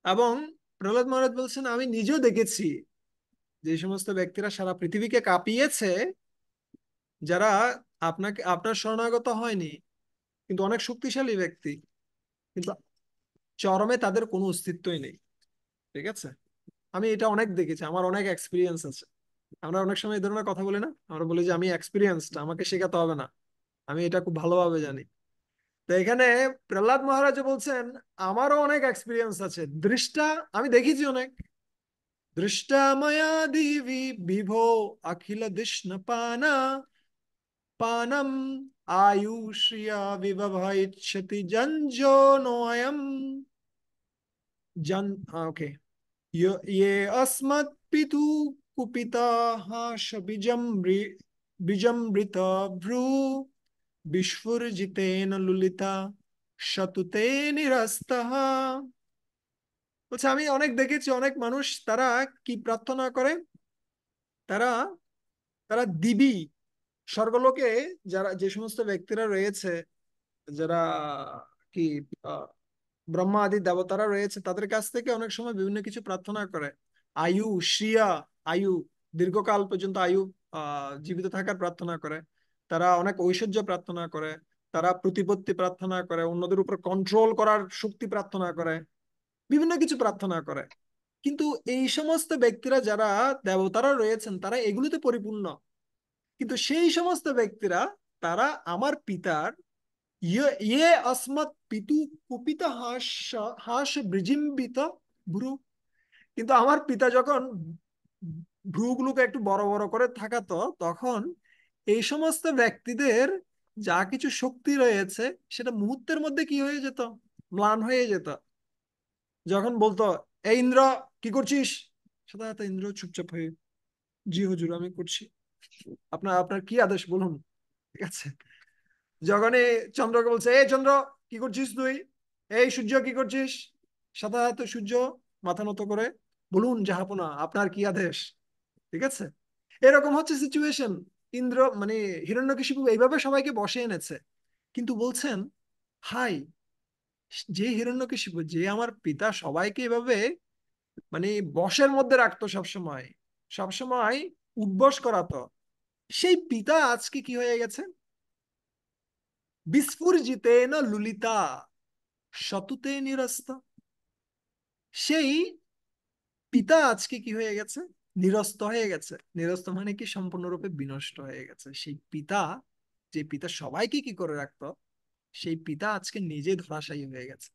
S1: এবং প্রহ্লাদ মহারাজ বলছেন, আমি নিজেও দেখেছি যে সমস্ত ব্যক্তিরা সারা পৃথিবীকে কাঁপিয়েছে, যারা আপনার শরণাগত হয়নি, কিন্তু অনেক শক্তিশালী ব্যক্তি, কিন্তু চরমে তাদের কোনো অস্তিত্বই নেই। ঠিক আছে? আমি এটা অনেক দেখেছি, আমার অনেক এক্সপিরিয়েন্স আছে। আমরা অনেক সময় এই ধরনের কথা বলি না, আমরা বলি যে আমি এক্সপিরিয়েন্সড, আমাকে শেখাতে হবে না, আমি এটা খুব ভালোভাবে জানি। তো এখানে প্রহ্লাদ মহারাজ বলছেন, আমারও অনেক এক্সপিরিয়েন্স আছে দৃষ্টা, আমি দেখেছি অনেক। দৃষ্টা মায়া দিবি বিভো অখিল দৃষ্ণ পানা পানম আয়ুষ্রিয়া বিবভাইচ্ছতি জঞ্জো নোয়ম जन ओके ये अस्मत् पितु कुपिताः बीजमृत भ्रू विस्फुजितेन लुलिता শতুতে নিরস্তः। বলছে আমি অনেক দেখেছি, অনেক মানুষ তারা কি প্রার্থনা করে, তারা তারা দিবি স্বর্গলোকে, যারা যে সমস্ত ব্যক্তিরা রয়েছে, যারা কি ব্রহ্মা আদি দেবতারা রয়েছে, তাদের কাছ থেকে অনেক সময় বিভিন্ন কিছু প্রার্থনা করে। আয়ু, শ্রিয়া, আয়ু, দীর্ঘকাল পর্যন্ত আয়ু, জীবিত থাকার প্রার্থনা করে। তারা অনেক ঐশ্বর্য প্রার্থনা করে, তারা প্রতিপত্তি প্রার্থনা করে, অন্যদের উপর কন্ট্রোল করার শক্তি প্রার্থনা করে, বিভিন্ন কিছু প্রার্থনা করে। কিন্তু এই সমস্ত ব্যক্তিরা যারা দেবতারা রয়েছেন, তারা এগুলোতে পরিপূর্ণ। কিন্তু সেই সমস্ত ব্যক্তিরা, তারা আমার পিতার ইয়ে अस्मत् পিতু কুপিত হাস হাস বৃজিম্বিত ভ্রু, কিন্তু আমার পিতা যখন ভ্রুগুলোকে একটু বড় বড় করে থাকাতো, তখন এই সমস্ত ব্যক্তিদের যা কিছু শক্তি রয়েছে সেটা মুহূর্তের মধ্যে কি হয়ে যেত, ম্লান হয়ে যেত। যখন বলতো, এই ইন্দ্র কি করছিস, সাধারণত ইন্দ্র চুপচাপ হয়ে, জি হুজুর আমি করছি, আপনার আপনার কি আদেশ বলুন। ঠিক আছে। যখনই চন্দ্রকে বলছে, এই চন্দ্র কি করছিস তুই, এই সূর্য কি করছিস, সাধারণত সূর্য মাথা নত করে, বলুন জাহাপনা আপনার কি আদেশ। ঠিক আছে। এরকম হচ্ছে সিচুয়েশন। ইন্দ্র মানে হিরণ্যকশিপু এইভাবে সবাইকে বসে এনেছে। কিন্তু বলছেন, হাই, যে হিরণ্যকশিপু, যে আমার পিতা সবাইকে এভাবে মানে বশের মধ্যে রাখতো, সবসময় সবসময় উঠবস করাতো, সেই পিতা আজকে কি হয়ে গেছে, বিস্ফুজিতেন লুলিতা শতুতে নিরস্ত। সেই পিতা আজকে কি হয়ে গেছে, নিরস্ত হয়ে গেছে। নিরস্ত মানে কি, সম্পূর্ণরূপে বিনষ্ট হয়ে গেছে। সেই পিতা, যে পিতা সবাইকে কি করে রাখতো, সেই পিতা আজকে নিজে ধরাশায়ী হয়ে গেছে।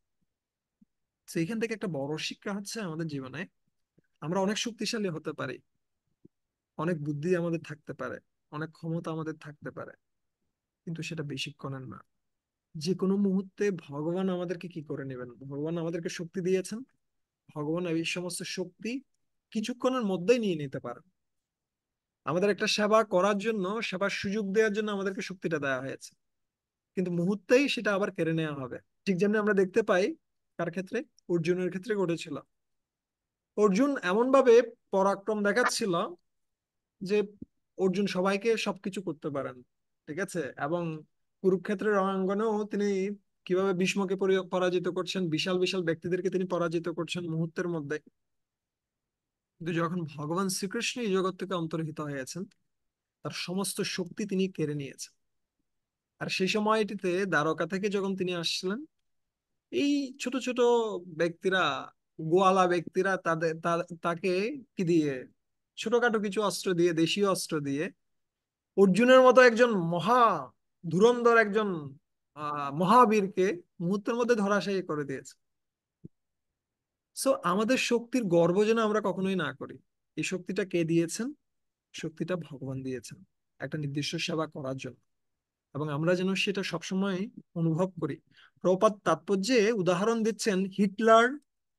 S1: সেইখান থেকে একটা বড় শিক্ষা হচ্ছে আমাদের জীবনে, আমরা অনেক শক্তিশালী হতে পারি, অনেক বুদ্ধি আমাদের থাকতে পারে, অনেক ক্ষমতা আমাদের থাকতে পারে, কিন্তু সেটা বেশিক্ষণের না। যে কোনো মুহূর্তে ভগবান আমাদেরকে কি করে নেবেন, ভগবান আমাদেরকে শক্তি দিয়েছেন, ভগবান এই সমস্ত শক্তি কিছুক্ষণের মধ্যেই নিয়ে নিতে পারে। আমাদের একটা সেবা করার জন্য, সেবার সুযোগ দেওয়ার জন্য আমাদেরকে শক্তিটা দেওয়া হয়েছে, কিন্তু মুহূর্তেই সেটা আবার কেড়ে নেওয়া হবে। ঠিক যেমনি আমরা দেখতে পাই, কার ক্ষেত্রে, অর্জুনের ক্ষেত্রে ঘটেছিল। অর্জুন এমন ভাবে পরাক্রম দেখাচ্ছিল যে অর্জুন সবাইকে সবকিছু করতে পারেন। ঠিক আছে। এবং কুরুক্ষেত্রের রণাঙ্গনেও তিনি কিভাবে ভীষ্মকে পরাজিত করছেন, বিশাল বিশাল ব্যক্তিদেরকে তিনি পরাজিত করছেন মুহূর্তের মধ্যে। কিন্তু যখন ভগবান শ্রীকৃষ্ণ এই জগৎ থেকে অন্তর্হিত হয়েছেন, তার সমস্ত শক্তি তিনি কেড়ে নিয়েছেন। আর সেই সময়টিতে দ্বারকা থেকে যখন তিনি আসছিলেন, এই ছোট ছোট ব্যক্তিরা, গোয়ালা ব্যক্তিরা তাকে কি দিয়ে, ছোটখাটো কিছু অস্ত্র দিয়ে, দেশীয় অস্ত্র দিয়ে অর্জুনের মতো একজন মহা ধুরন্ধর একজন মহাবীরকে মুহূর্তের মধ্যে ধরাশায়ী করে দিয়েছে। সো আমাদের শক্তির গর্ব যেন আমরা কখনোই না করি। এই শক্তিটা কে দিয়েছেন, শক্তিটা ভগবান দিয়েছেন একটা নির্দিষ্ট সেবা করার জন্য, এবং আমরা যেন সেটা সবসময় অনুভব করি। প্রপাত তাৎপর্যে উদাহরণ দিচ্ছেন হিটলার,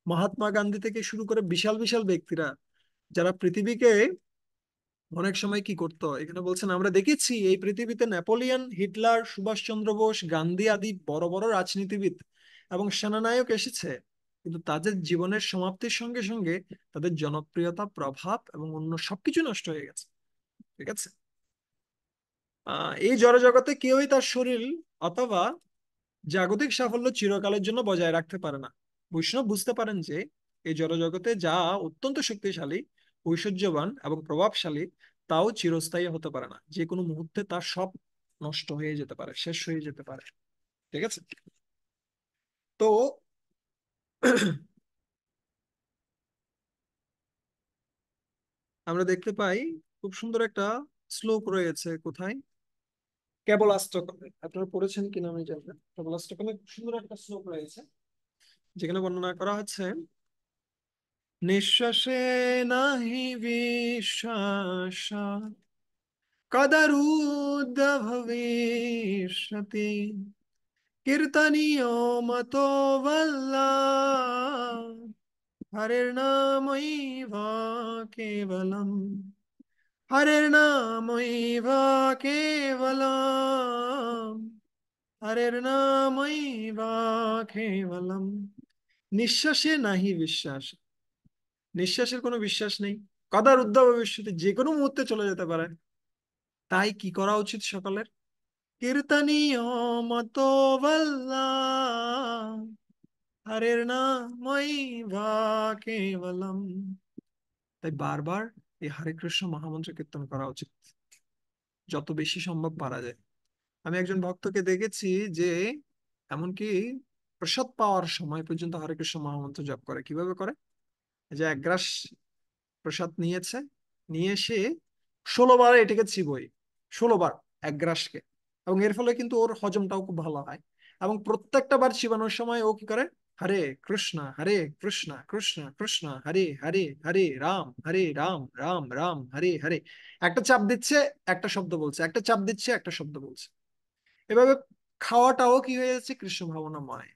S1: মহাত্মা গান্ধী থেকে শুরু করে বিশাল বিশাল ব্যক্তিরা, যারা পৃথিবীকে অনেক সময় কি করতো, এখানে বলছেন আমরা দেখেছি এই পৃথিবীতে নেপোলিয়ন, হিটলার, সুভাষচন্দ্র বোস, গান্ধী আদি বড় বড় রাজনীতিবিদ এবং সেনানায়ক এসেছে, কিন্তু তাদের জীবনের সমাপ্তির সঙ্গে সঙ্গে তাদের জনপ্রিয়তা, প্রভাব এবং অন্য সবকিছু নষ্ট হয়ে গেছে। ঠিক আছে। এই জড়জগতে কেউই তার শরীর অথবা জাগতিক সাফল্য চিরকালের জন্য বজায় রাখতে পারে না। বৈষ্ণব বুঝতে পারেন যে এই জড়জগতে যা অত্যন্ত শক্তিশালী, ঐশ্বর্যবান এবং প্রভাবশালী, তাও চিরস্থায়ী হতে পারে না। যে কোনো মুহূর্তে তার সব নষ্ট হয়ে যেতে পারে, শেষ হয়ে যেতে পারে। ঠিক আছে। তো আমরা দেখতে পাই খুব সুন্দর একটা শ্লোক রয়েছে কোথায়, কেবলাষ্টকমে আপনারা পড়েছেন কিনা আমি জানি না। কেবলাষ্টকমে খুব সুন্দর একটা শ্লোক রয়েছে, যেখানে বর্ণনা করা হচ্ছে, নিঃশ্বাসে নাহি বিশ্বাস কদরুদ্ধ ভবিষ্যতি কীর্তনীয় মতো বল্লা হরের নামৈব কেবলম, হরের নামৈব কেবলম, হরের নামৈব কেবলম। নিঃশ্বাসে নাহি বিশ্বাস, নিঃশ্বাসের কোনো বিশ্বাস নেই। কদার উদ্ভব ভবিষ্যতে, যে কোনো মুহূর্তে চলে যেতে পারে। তাই কি করা উচিত সকলের? কীর্তনীয় মতো বল্লা হরের নামই বা কেবলম। তাই বারবার এই হরে কৃষ্ণ মহামন্ত্র কীর্তন করা উচিত, যত বেশি সম্ভব পারা যায়। আমি একজন ভক্তকে দেখেছি যে এমনকি প্রসাদ পাওয়ার সময় পর্যন্ত হরে কৃষ্ণ মহামন্ত্র জপ করে। কিভাবে করে? যে এক গ্রাস প্রসাদ নিয়েছে, নিয়ে এসে 16 বার এটাকে চিবোয়, 16 বার এক গ্রাসকে। এবং এর ফলে কিন্তু ওর হজমটাও খুব ভালো হয়। এবং প্রত্যেকটা বার চিবানোর সময় ও কি করে? হরে কৃষ্ণ হরে কৃষ্ণ কৃষ্ণ কৃষ্ণ হরে হরে, হরে রাম হরে রাম রাম রাম হরে হরে। একটা চাপ দিচ্ছে, একটা শব্দ বলছে, একটা চাপ দিচ্ছে, একটা শব্দ বলছে। এভাবে খাওয়াটাও কি হয়ে যাচ্ছে? কৃষ্ণ ভাবনাময়,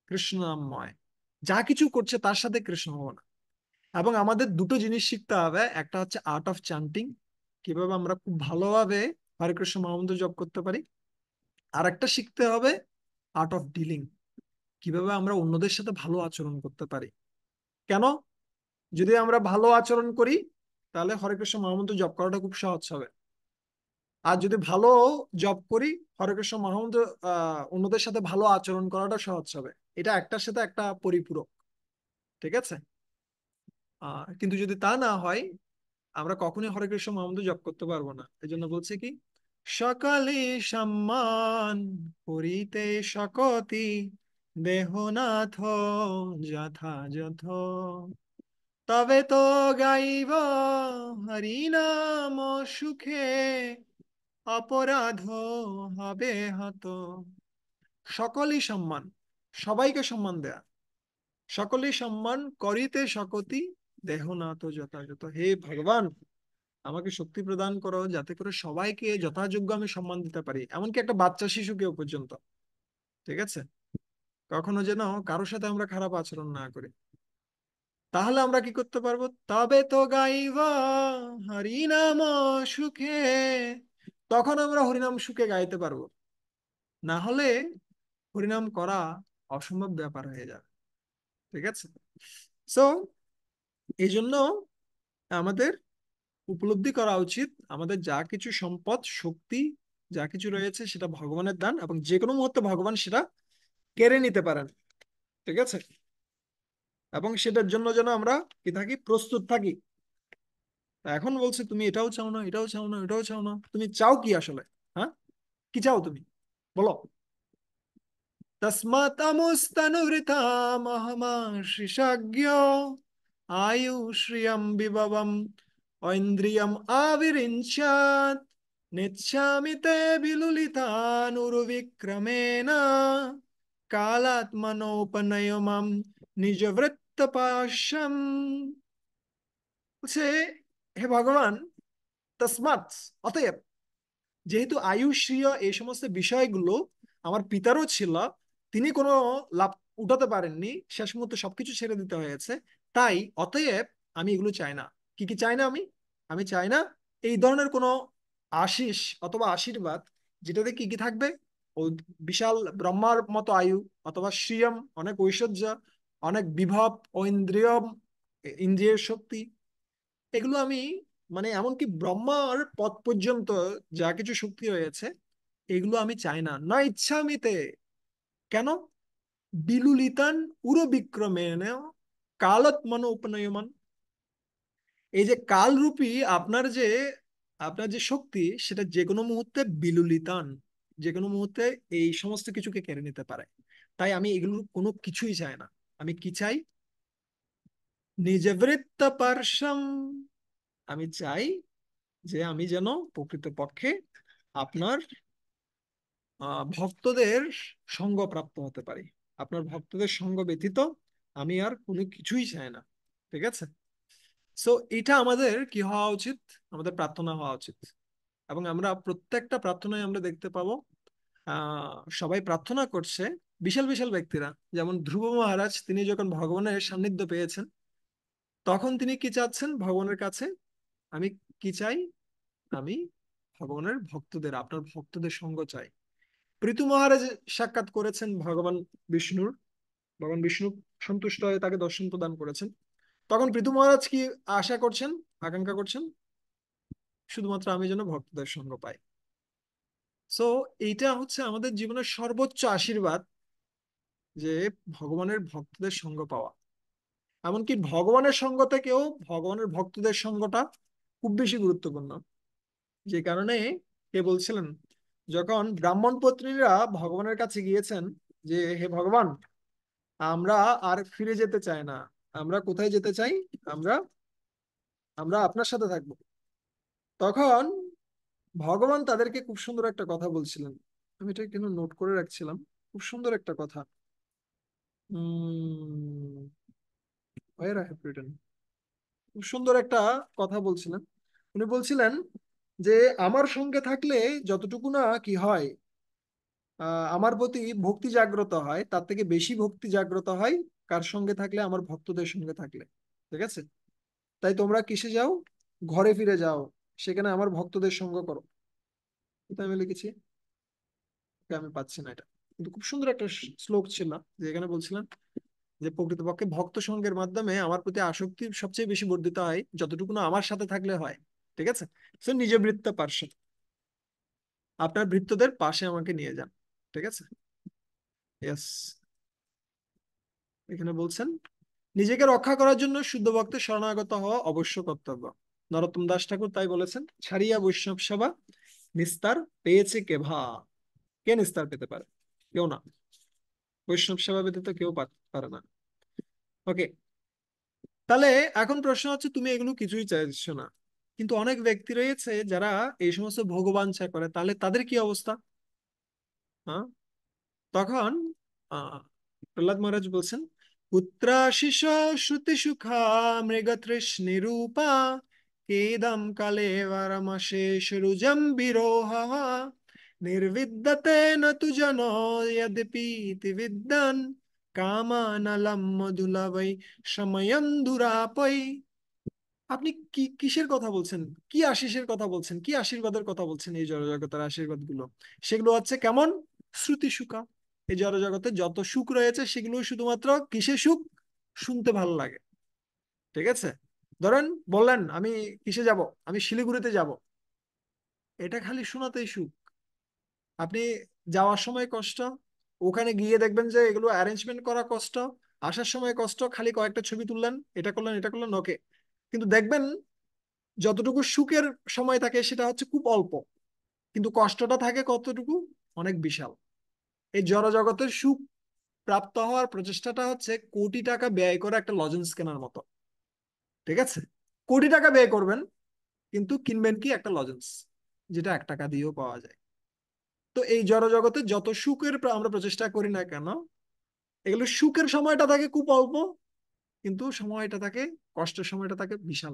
S1: কৃষ্ণ নামময়। যা কিছু করছে তার সাথে কৃষ্ণ ভাবনা। এবং আমাদের দুটো জিনিস শিখতে হবে, একটা হচ্ছে আর্ট অফ চান্টিং, কিভাবে আমরা খুব ভালোভাবে হরে কৃষ্ণ মহামন্ত্র জপ করতে পারি। আর একটা শিখতে হবে আর্ট অফ ডিলিং, কিভাবে আমরা অন্যদের সাথে ভালো আচরণ করতে পারি। কেন? যদি আমরা ভালো আচরণ করি, তাহলে হরে কৃষ্ণ মহামন্ত্র জপ করাটা খুব সহজ হবে। আর যদি ভালো জপ করি, হরে কৃষ্ণ মহামন্ত্র অন্যদের সাথে ভালো আচরণ করাটা সহজ হবে। এটা একটার সাথে একটা পরিপূরক। ঠিক আছে? কিন্তু যদি তা না হয়, আমরা কখনোই হরে কৃষ্ণ মহামন্ত্র জপ করতে পারবো না। এই জন্য বলছে কি, সকালে সম্মান করিতে শকতি দেহনাথ যথাযথ, তবে তো গাইব হরিনাম সুখে অপরাধ হবে হত। সকলই সম্মান, সবাইকে সম্মান দেয়া। সকলই সম্মান করিতে শকতি দেহনাথ যথাযথ। হে ভগবান, আমাকে শক্তি প্রদান করো যাতে করে সবাইকে যথাযোগ্য আমি সম্মান দিতে পারি, এমনকি একটা বাচ্চা শিশুকেও পর্যন্ত। ঠিক আছে? কখনো যেন কারোর সাথে আমরা খারাপ আচরণ না করি। তাহলে আমরা কি করতে পারবো? তবে তো গাইবা হরিনাম সুখে, তখন আমরা হরিনাম সুখে গাইতে পারবো। না হলে হরিনাম করা অসম্ভব ব্যাপার হয়ে যাবে। ঠিক আছে? সো এই জন্য আমাদের উপলব্ধি করা উচিত, আমাদের যা কিছু সম্পদ শক্তি যা কিছু রয়েছে সেটা ভগবানের দান, এবং যে কোনো মুহূর্তে ভগবান সেটা কেড়ে নিতে পারেন। ঠিক আছে? এবং সেটার জন্য যেন আমরা কি থাকি? প্রস্তুত থাকি। তা এখন বলছে তুমি এটাও চাও না, এটাও চাও না, এটাও চাও না, তুমি চাও কি আসলে? হ্যাঁ, কি চাও তুমি? বলো। তস্মাৎমস্তনুহৃতামহমাশিষাজ্ঞ আয়ুশ্রিয়ম বিভবম ঐন্দ্রিয়ম আবিরিঞ্চাৎ নেচ্ছামি তে বিলুলিতানুরবিক্রমেণ কালাত্মনোপনয়মাম নিজবৃত্তপাশম। বলছে, হে ভগবান, তসমাৎ, অতএব, যেহেতু আয়ুষ্রীয় এই সমস্ত বিষয়গুলো আমার পিতারও ছিল, তিনি কোনো লাভ উঠাতে পারেননি, শেষ মুহূর্তে সবকিছু ছেড়ে দিতে হয়েছে। তাই অতএব আমি এগুলো চাই না। কি কি চাই না আমি? আমি চাই না এই ধরনের কোনো আশিস অথবা আশীর্বাদ, যেটাতে কি কি থাকবে? ও বিশাল ব্রহ্মার মতো আয়ু, অথবা শ্রিয়ম অনেক ঐশ্বর্য, অনেক বিভব ও ইন্দ্রিয়ম ইন্দ্রিয়ের শক্তি। এগুলো আমি, মানে এমনকি ব্রহ্মার পদ পর্যন্ত যা কিছু শক্তি রয়েছে, এগুলো আমি চাই না। না ইচ্ছা আমিতে। কেন? বিলুলিতান উর বিক্রমেণ কালাত্মন উপনয়মান। এই যে কালরূপী আপনার যে শক্তি, সেটা যে কোনো মুহূর্তে বিলুলিতান, যে কোনো মুহূর্তে এই সমস্ত কিছুকে কেড়ে নিতে পারে। তাই আমি এগুলোর কোনো কিছুই চাই না। আমি কি চাই? নিজবৃত্ত পার্শ্বম। আমি চাই যে আমি যেন প্রকৃতপক্ষে আপনার ভক্তদের সঙ্গ প্রাপ্ত হতে পারি। আপনার ভক্তদের সঙ্গ ব্যতীত আমি আর কোনো কিছুই চাই না। ঠিক আছে? সো এটা আমাদের কি হওয়া উচিত? আমাদের প্রার্থনা হওয়া উচিত। এবং আমরা প্রত্যেকটা প্রার্থনায় আমরা দেখতে পাবো সবাই প্রার্থনা করছে, বিশাল বিশাল ব্যক্তিরা, যেমন ধ্রুব মহারাজ, তিনি যখন ভগবানের সান্নিধ্য পেয়েছেন তখন তিনি কি চাচ্ছেন ভগবানের কাছে? আমি কি চাই? আমি ভগবানের ভক্তদের, আপনার ভক্তদের সঙ্গ চাই। পৃথু মহারাজ সাক্ষাৎ করেছেন বিষ্ণুর ভগবান বিষ্ণু সন্তুষ্ট হয়ে তাকে দর্শন প্রদান করেছেন। তখন পৃথু মহারাজ কি আশা করছেন, আকাঙ্ক্ষা করছেন? শুধুমাত্র আমি যেন ভক্তদের সঙ্গ পাই। সো এইটা হচ্ছে আমাদের জীবনের সর্বোচ্চ আশীর্বাদ, যে ভগবানের ভক্তদের সঙ্গ পাওয়া। এমনকি ভগবানের সঙ্গ থেকেও ভগবানের ভক্তদের সঙ্গটা খুব বেশি গুরুত্বপূর্ণ। যে কারণে কে বলছিলেন, যখন ব্রাহ্মণ পত্নীরা ভগবানের কাছে গিয়েছেন যে হে ভগবান, আমরা আর ফিরে যেতে চাই না, আমরা কোথায় যেতে চাই? আমরা আমরা আপনার সাথে থাকবো। তখন ভগবান তাদেরকে খুব সুন্দর একটা কথা বলছিলেন। আমি এটা কিন্তু নোট করে রাখছিলাম। খুব সুন্দর একটা কথা। Where I have written. খুব সুন্দর একটা কথা বলছিলেন। উনি বলছিলেন যে আমার সঙ্গে থাকলে যতটুকু না কি হয়, আমার প্রতি ভক্তি জাগ্রত হয়, তার থেকে বেশি ভক্তি জাগ্রত হয় কার সঙ্গে থাকলে? আমার ভক্তদের সঙ্গে থাকলে। ঠিক আছে? তাই তোমরা কিসে যাও? ঘরে ফিরে যাও, সেখানে আমার ভক্তদের সঙ্গ করো। এটা আমি লিখেছি, আমি পাচ্ছি না এটা। কিন্তু খুব সুন্দর একটা শ্লোক ছিল, যেখানে বলছিলেন যে প্রকৃতপক্ষে ভক্ত সঙ্গের মাধ্যমে আমার প্রতি আসক্তি সবচেয়ে বেশি বর্ধিত হয় যতটুকু না আমার সাথে থাকলে হয়। ঠিক আছে? সো নিজ বৃত্ত পার্শ্ব, আপনার বৃত্তদের পাশে আমাকে নিয়ে যান। ঠিক আছে? ইয়েস। এখানে বলছেন নিজেকে রক্ষা করার জন্য শুদ্ধ ভক্তের শরণাগত হওয়া অবশ্য কর্তব্য। নরোত্তম দাস ঠাকুর তাই বলেছেন, ছাড়িয়া বৈষ্ণব সেবা নিস্তার পেয়েছে কে ভা। কে নিস্তার পেতে পারে? কেউ না। বৈষ্ণব সেবা ব্যতীত কেউ পারে না। ওকে। তাহলে এখন প্রশ্ন হচ্ছে, তুমি এগুলো কিছুই চাইছো না, কিন্তু অনেক ব্যক্তি রয়েছে যারা এই সমস্ত ভোগবাঞ্ছা করে, তাহলে তাদের কি অবস্থা? হ্যাঁ? তখন আহ প্রহ্লাদ মহারাজ বলছেন, পুত্রাশিষ শ্রুতি সুখা মৃগ তৃষ্ণিরূপা কেদম কালে বারমাশেষ রুজম বিরোহ নির্বিদ্যতে ন তু জন যদ্যপীতি বিদ্যান কামানলম মধুলবৈ সময়ম দুরাপৈ। আপনি কি কিসের কথা বলছেন? কি আশিসের কথা বলছেন? কি আশীর্বাদের কথা বলছেন? এই জড়জগতের আশীর্বাদ গুলো, সেগুলো হচ্ছে কেমন? শ্রুতি সুখা। এই জড়জগতে যত সুখ রয়েছে সেগুলো শুধুমাত্র কিসের সুখ? শুনতে ভালো লাগে। ঠিক আছে? ধরেন বললেন আমি কিসে যাব? আমি শিলিগুড়িতে যাব। এটা খালি শোনাতেই সুখ। আপনি যাওয়ার সময় কষ্ট, ওখানে গিয়ে দেখবেন যে এগুলো অ্যারেঞ্জমেন্ট করা কষ্ট, আসার সময় কষ্ট, খালি কয়েকটা ছবি তুললেন, এটা করলেন এটা করলেন, ওকে। কিন্তু দেখবেন যতটুকু সুখের সময় থাকে সেটা হচ্ছে খুব অল্প, কিন্তু কষ্টটা থাকে কতটুকু? অনেক বিশাল। এই জড়জগতের সুখ প্রাপ্ত হওয়ার প্রচেষ্টাটা হচ্ছে কোটি টাকা ব্যয় করে একটা লজেন্স কেনার মতো। ঠিক আছে? কোটি টাকা ব্যয় করবেন, কিন্তু কিনবেন কি? একটা লজেন্স, যেটা 1 টাকা দিয়েও পাওয়া যায়। তো এই জড়জগতে যত সুখের আমরা প্রচেষ্টা করি না কেন, এগুলো সুখের সময়টা থাকে খুব অল্প, কিন্তু সময়টা থাকে, কষ্টের সময়টা থাকে বিশাল।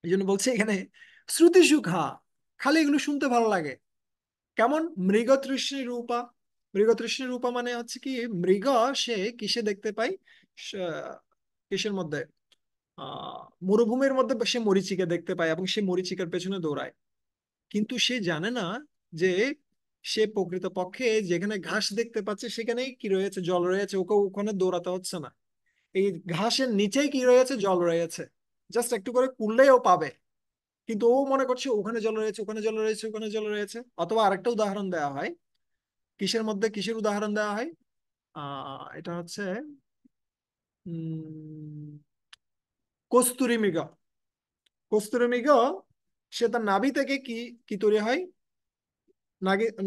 S1: এই জন্য বলছে এখানে শ্রুতি সুখা, খালি এগুলো শুনতে ভালো লাগে। কেমন? মৃগতৃষ্ণী রূপা। মৃগতৃষ্ণী রূপা মানে হচ্ছে কি, মৃগ সে কিসে দেখতে পায়? স- কিসের মধ্যে? মরুভূমির মধ্যে সে মরীচিকা দেখতে পায় এবং সে মরীচিকার পেছনে দৌড়ায়। কিন্তু সে জানে না যে সে প্রকৃত পক্ষে যেখানে ঘাস দেখতে পাচ্ছে সেখানেই কি রয়েছে? জল রয়েছে। ওকে ওখানে দৌড়াতে হচ্ছে না, এই ঘাসের নিচেই কি রয়েছে? জল রয়েছে। জাস্ট একটু করে কুললেই ও পাবে। কিন্তু ও মনে করছে ওখানে জল রয়েছে, ওখানে জল রয়েছে, ওখানে জল রয়েছে। অথবা আরেকটা উদাহরণ দেওয়া হয়, কিসের মধ্যে কিসের উদাহরণ দেওয়া হয়? এটা হচ্ছে উম কস্তুরী মৃগ। কস্তুরী মৃগ, সে তার নাভি থেকে কি কি তৈরি হয়?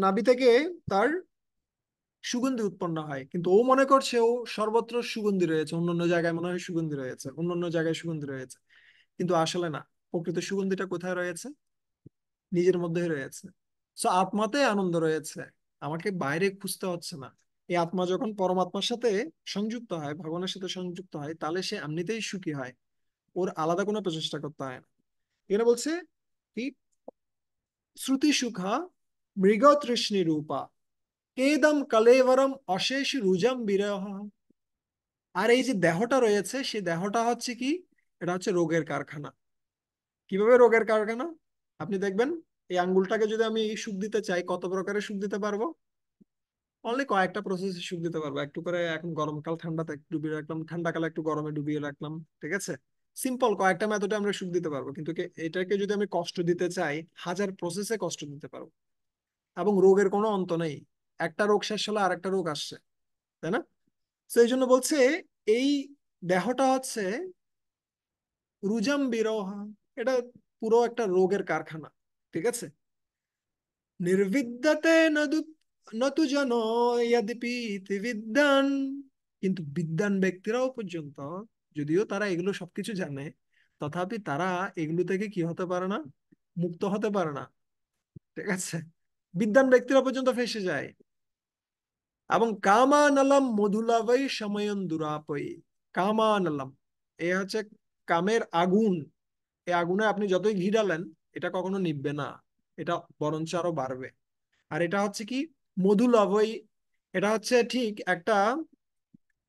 S1: নাভি থেকে তার সুগন্ধি উৎপন্ন হয়, কিন্তু ও মনে করছে ও সর্বত্র সুগন্ধি রয়েছে, অন্যান্য জায়গায় মনে হয় সুগন্ধি রয়েছে, অন্যান্য জায়গায় সুগন্ধি রয়েছে। কিন্তু আসলে না, প্রকৃত সুগন্ধিটা কোথায় রয়েছে? নিজের মধ্যেই রয়েছে। সো আত্মাতে আনন্দ রয়েছে। আমাকে বাইরে খুঁজতে হচ্ছে না। এই আত্মা যখন পরমাত্মার সাথে সংযুক্ত হয়, ভগবানের সাথে সংযুক্ত হয়, তাহলে সে এমনিতেই সুখী হয়। ওর আলাদা কোনো প্রচেষ্টা করতে হয় না। এখানে বলছে কি, শ্রুতি সুখা মৃগ তৃষ্ণি রূপা কেদম কলেবরম অশেষ রুজম বিরহ। আর এই যে দেহটা রয়েছে, সেই দেহটা হচ্ছে কি, এটা হচ্ছে রোগের কারখানা। কিভাবে রোগের কারখানা? আপনি দেখবেন, এই আঙ্গুলটাকে যদি আমি সুখ দিতে চাই, কত প্রকারের সুখ দিতে পারবো? অনলি কয়েকটা প্রসেসে সুখ দিতে পারবো। একটু করে এখন গরমকাল ঠান্ডাতে একটু ডুবিয়ে রাখলাম, ঠান্ডাকালে একটু গরমে ডুবিয়ে রাখলাম, ঠিক আছে? সিম্পল কয়েকটা মেথডে আমরা সুখ দিতে পারবো, কিন্তু এটাকে যদি আমি কষ্ট দিতে চাই, হাজার প্রসেসে কষ্ট দিতে পারবো। এবং রোগের কোনো অন্ত নেই, একটা রোগ শেষ হলে আরেকটা রোগ আসছে, তাই না? তো এই জন্য বলছে, এই দেহটা হচ্ছে রুজাম বিরোহা, এটা পুরো একটা রোগের কারখানা, ঠিক আছে? নির্বিদ্যতে নদু নতু জন যদ্যপি বিদ্যান, কিন্তু বিদ্যান ব্যক্তিরাও পর্যন্ত, যদিও তারা এগুলো সবকিছু জানে, তথাপি তারা এগুলো থেকে কি হতে পারে না, মুক্ত হতে পারে না, ঠিক আছে? বিদ্যান ব্যক্তিরা পর্যন্ত ফেঁসে যায়। এবং কামানলম মধুলাভৈ সময়ন দুরাপৈ। কামানলম, এ হচ্ছে কামের আগুন। এই আগুনে আপনি যতই ঘি ডালেন, এটা কখনো নিভবে না, এটা বরঞ্চ আরো বাড়বে। আর এটা হচ্ছে কি, মধুলাভৈ, এটা হচ্ছে ঠিক একটা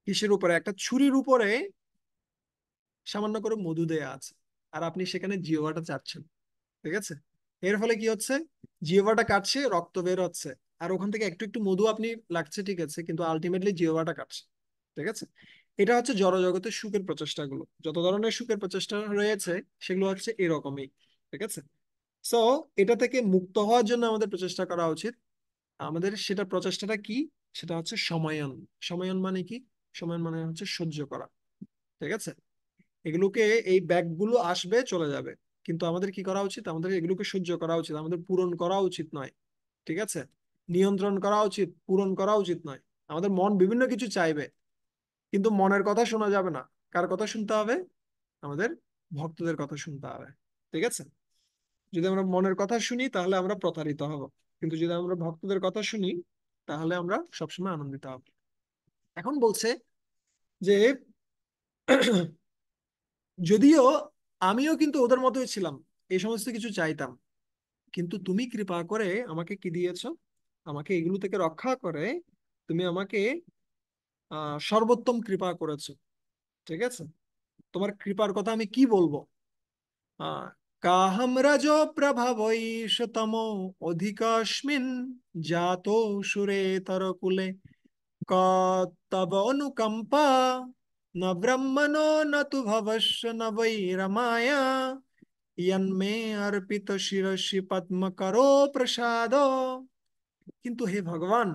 S1: কিসের উপরে, একটা ছুরির উপরে সামান্য করে মধু দেয়া আছে, আর আপনি সেখানে জিহ্বাটা চাটছেন, ঠিক আছে? এর ফলে কি হচ্ছে, জিহ্বাটা কাটছে, রক্ত বের হচ্ছে, আর ওখান থেকে একটু একটু মধু আপনি লাগছে, ঠিক আছে, কিন্তু আলটিমেটলি জিহ্বাটা কাটছে, ঠিক আছে? এটা হচ্ছে জড়জগতের সুখের প্রচেষ্টাগুলো, যত ধরনের সুখের প্রচেষ্টা রয়েছে সেগুলো হচ্ছে এরকমই, ঠিক আছে? সো এটা থেকে মুক্ত হওয়ার জন্য আমাদের প্রচেষ্টা করা উচিত। আমাদের সেটা প্রচেষ্টাটা কি? সেটা হচ্ছে সমায়ন। সমায়ন মানে কি? সমায়ন মানে হচ্ছে সহ্য করা, ঠিক আছে? এগুলোকে, এই ব্যাগগুলো আসবে চলে যাবে, কিন্তু আমাদের কি করা উচিত? আমাদের এগুলোকে সহ্য করা উচিত, আমাদের পূরণ করা উচিত নয়, ঠিক আছে? নিয়ন্ত্রণ করা উচিত, পূরণ করা উচিত নয়। আমাদের মন বিভিন্ন কিছু চাইবে, কিন্তু মনের কথা শোনা যাবে না। কার কথা শুনতে হবে? আমাদের ভক্তদের কথা শুনতে হবে, ঠিক আছে? যদি আমরা মনের কথা শুনি তাহলে আমরা প্রতারিত হব, কিন্তু যদি আমরা ভক্তদের কথা শুনি তাহলে আমরা সবসময় আনন্দিত হব। এখন বলছে যে যদিও আমিও কিন্তু ওদের মতোই ছিলাম, এই সমস্ত কিছু চাইতাম, কিন্তু তুমি কৃপা করে আমাকে কি দিয়েছো? আমাকে এগুলো থেকে রক্ষা করে তুমি আমাকে সর্বোত্তম কৃপা করেছো, ঠিক আছে? তোমার কৃপার কথা আমি কি বলবো? আহ কাহম রজো প্রভাবৈষতমো অধিকস্মিন জাতো সুরেতর কুলে কতব অনুকম্পা ন ব্রহ্মণো ন তু ভবস্য ন বৈ রমায়া ইয়ন্মে অর্পিত শিরসি পদ্ম করো প্রসাদ। কিন্তু হে ভগবান,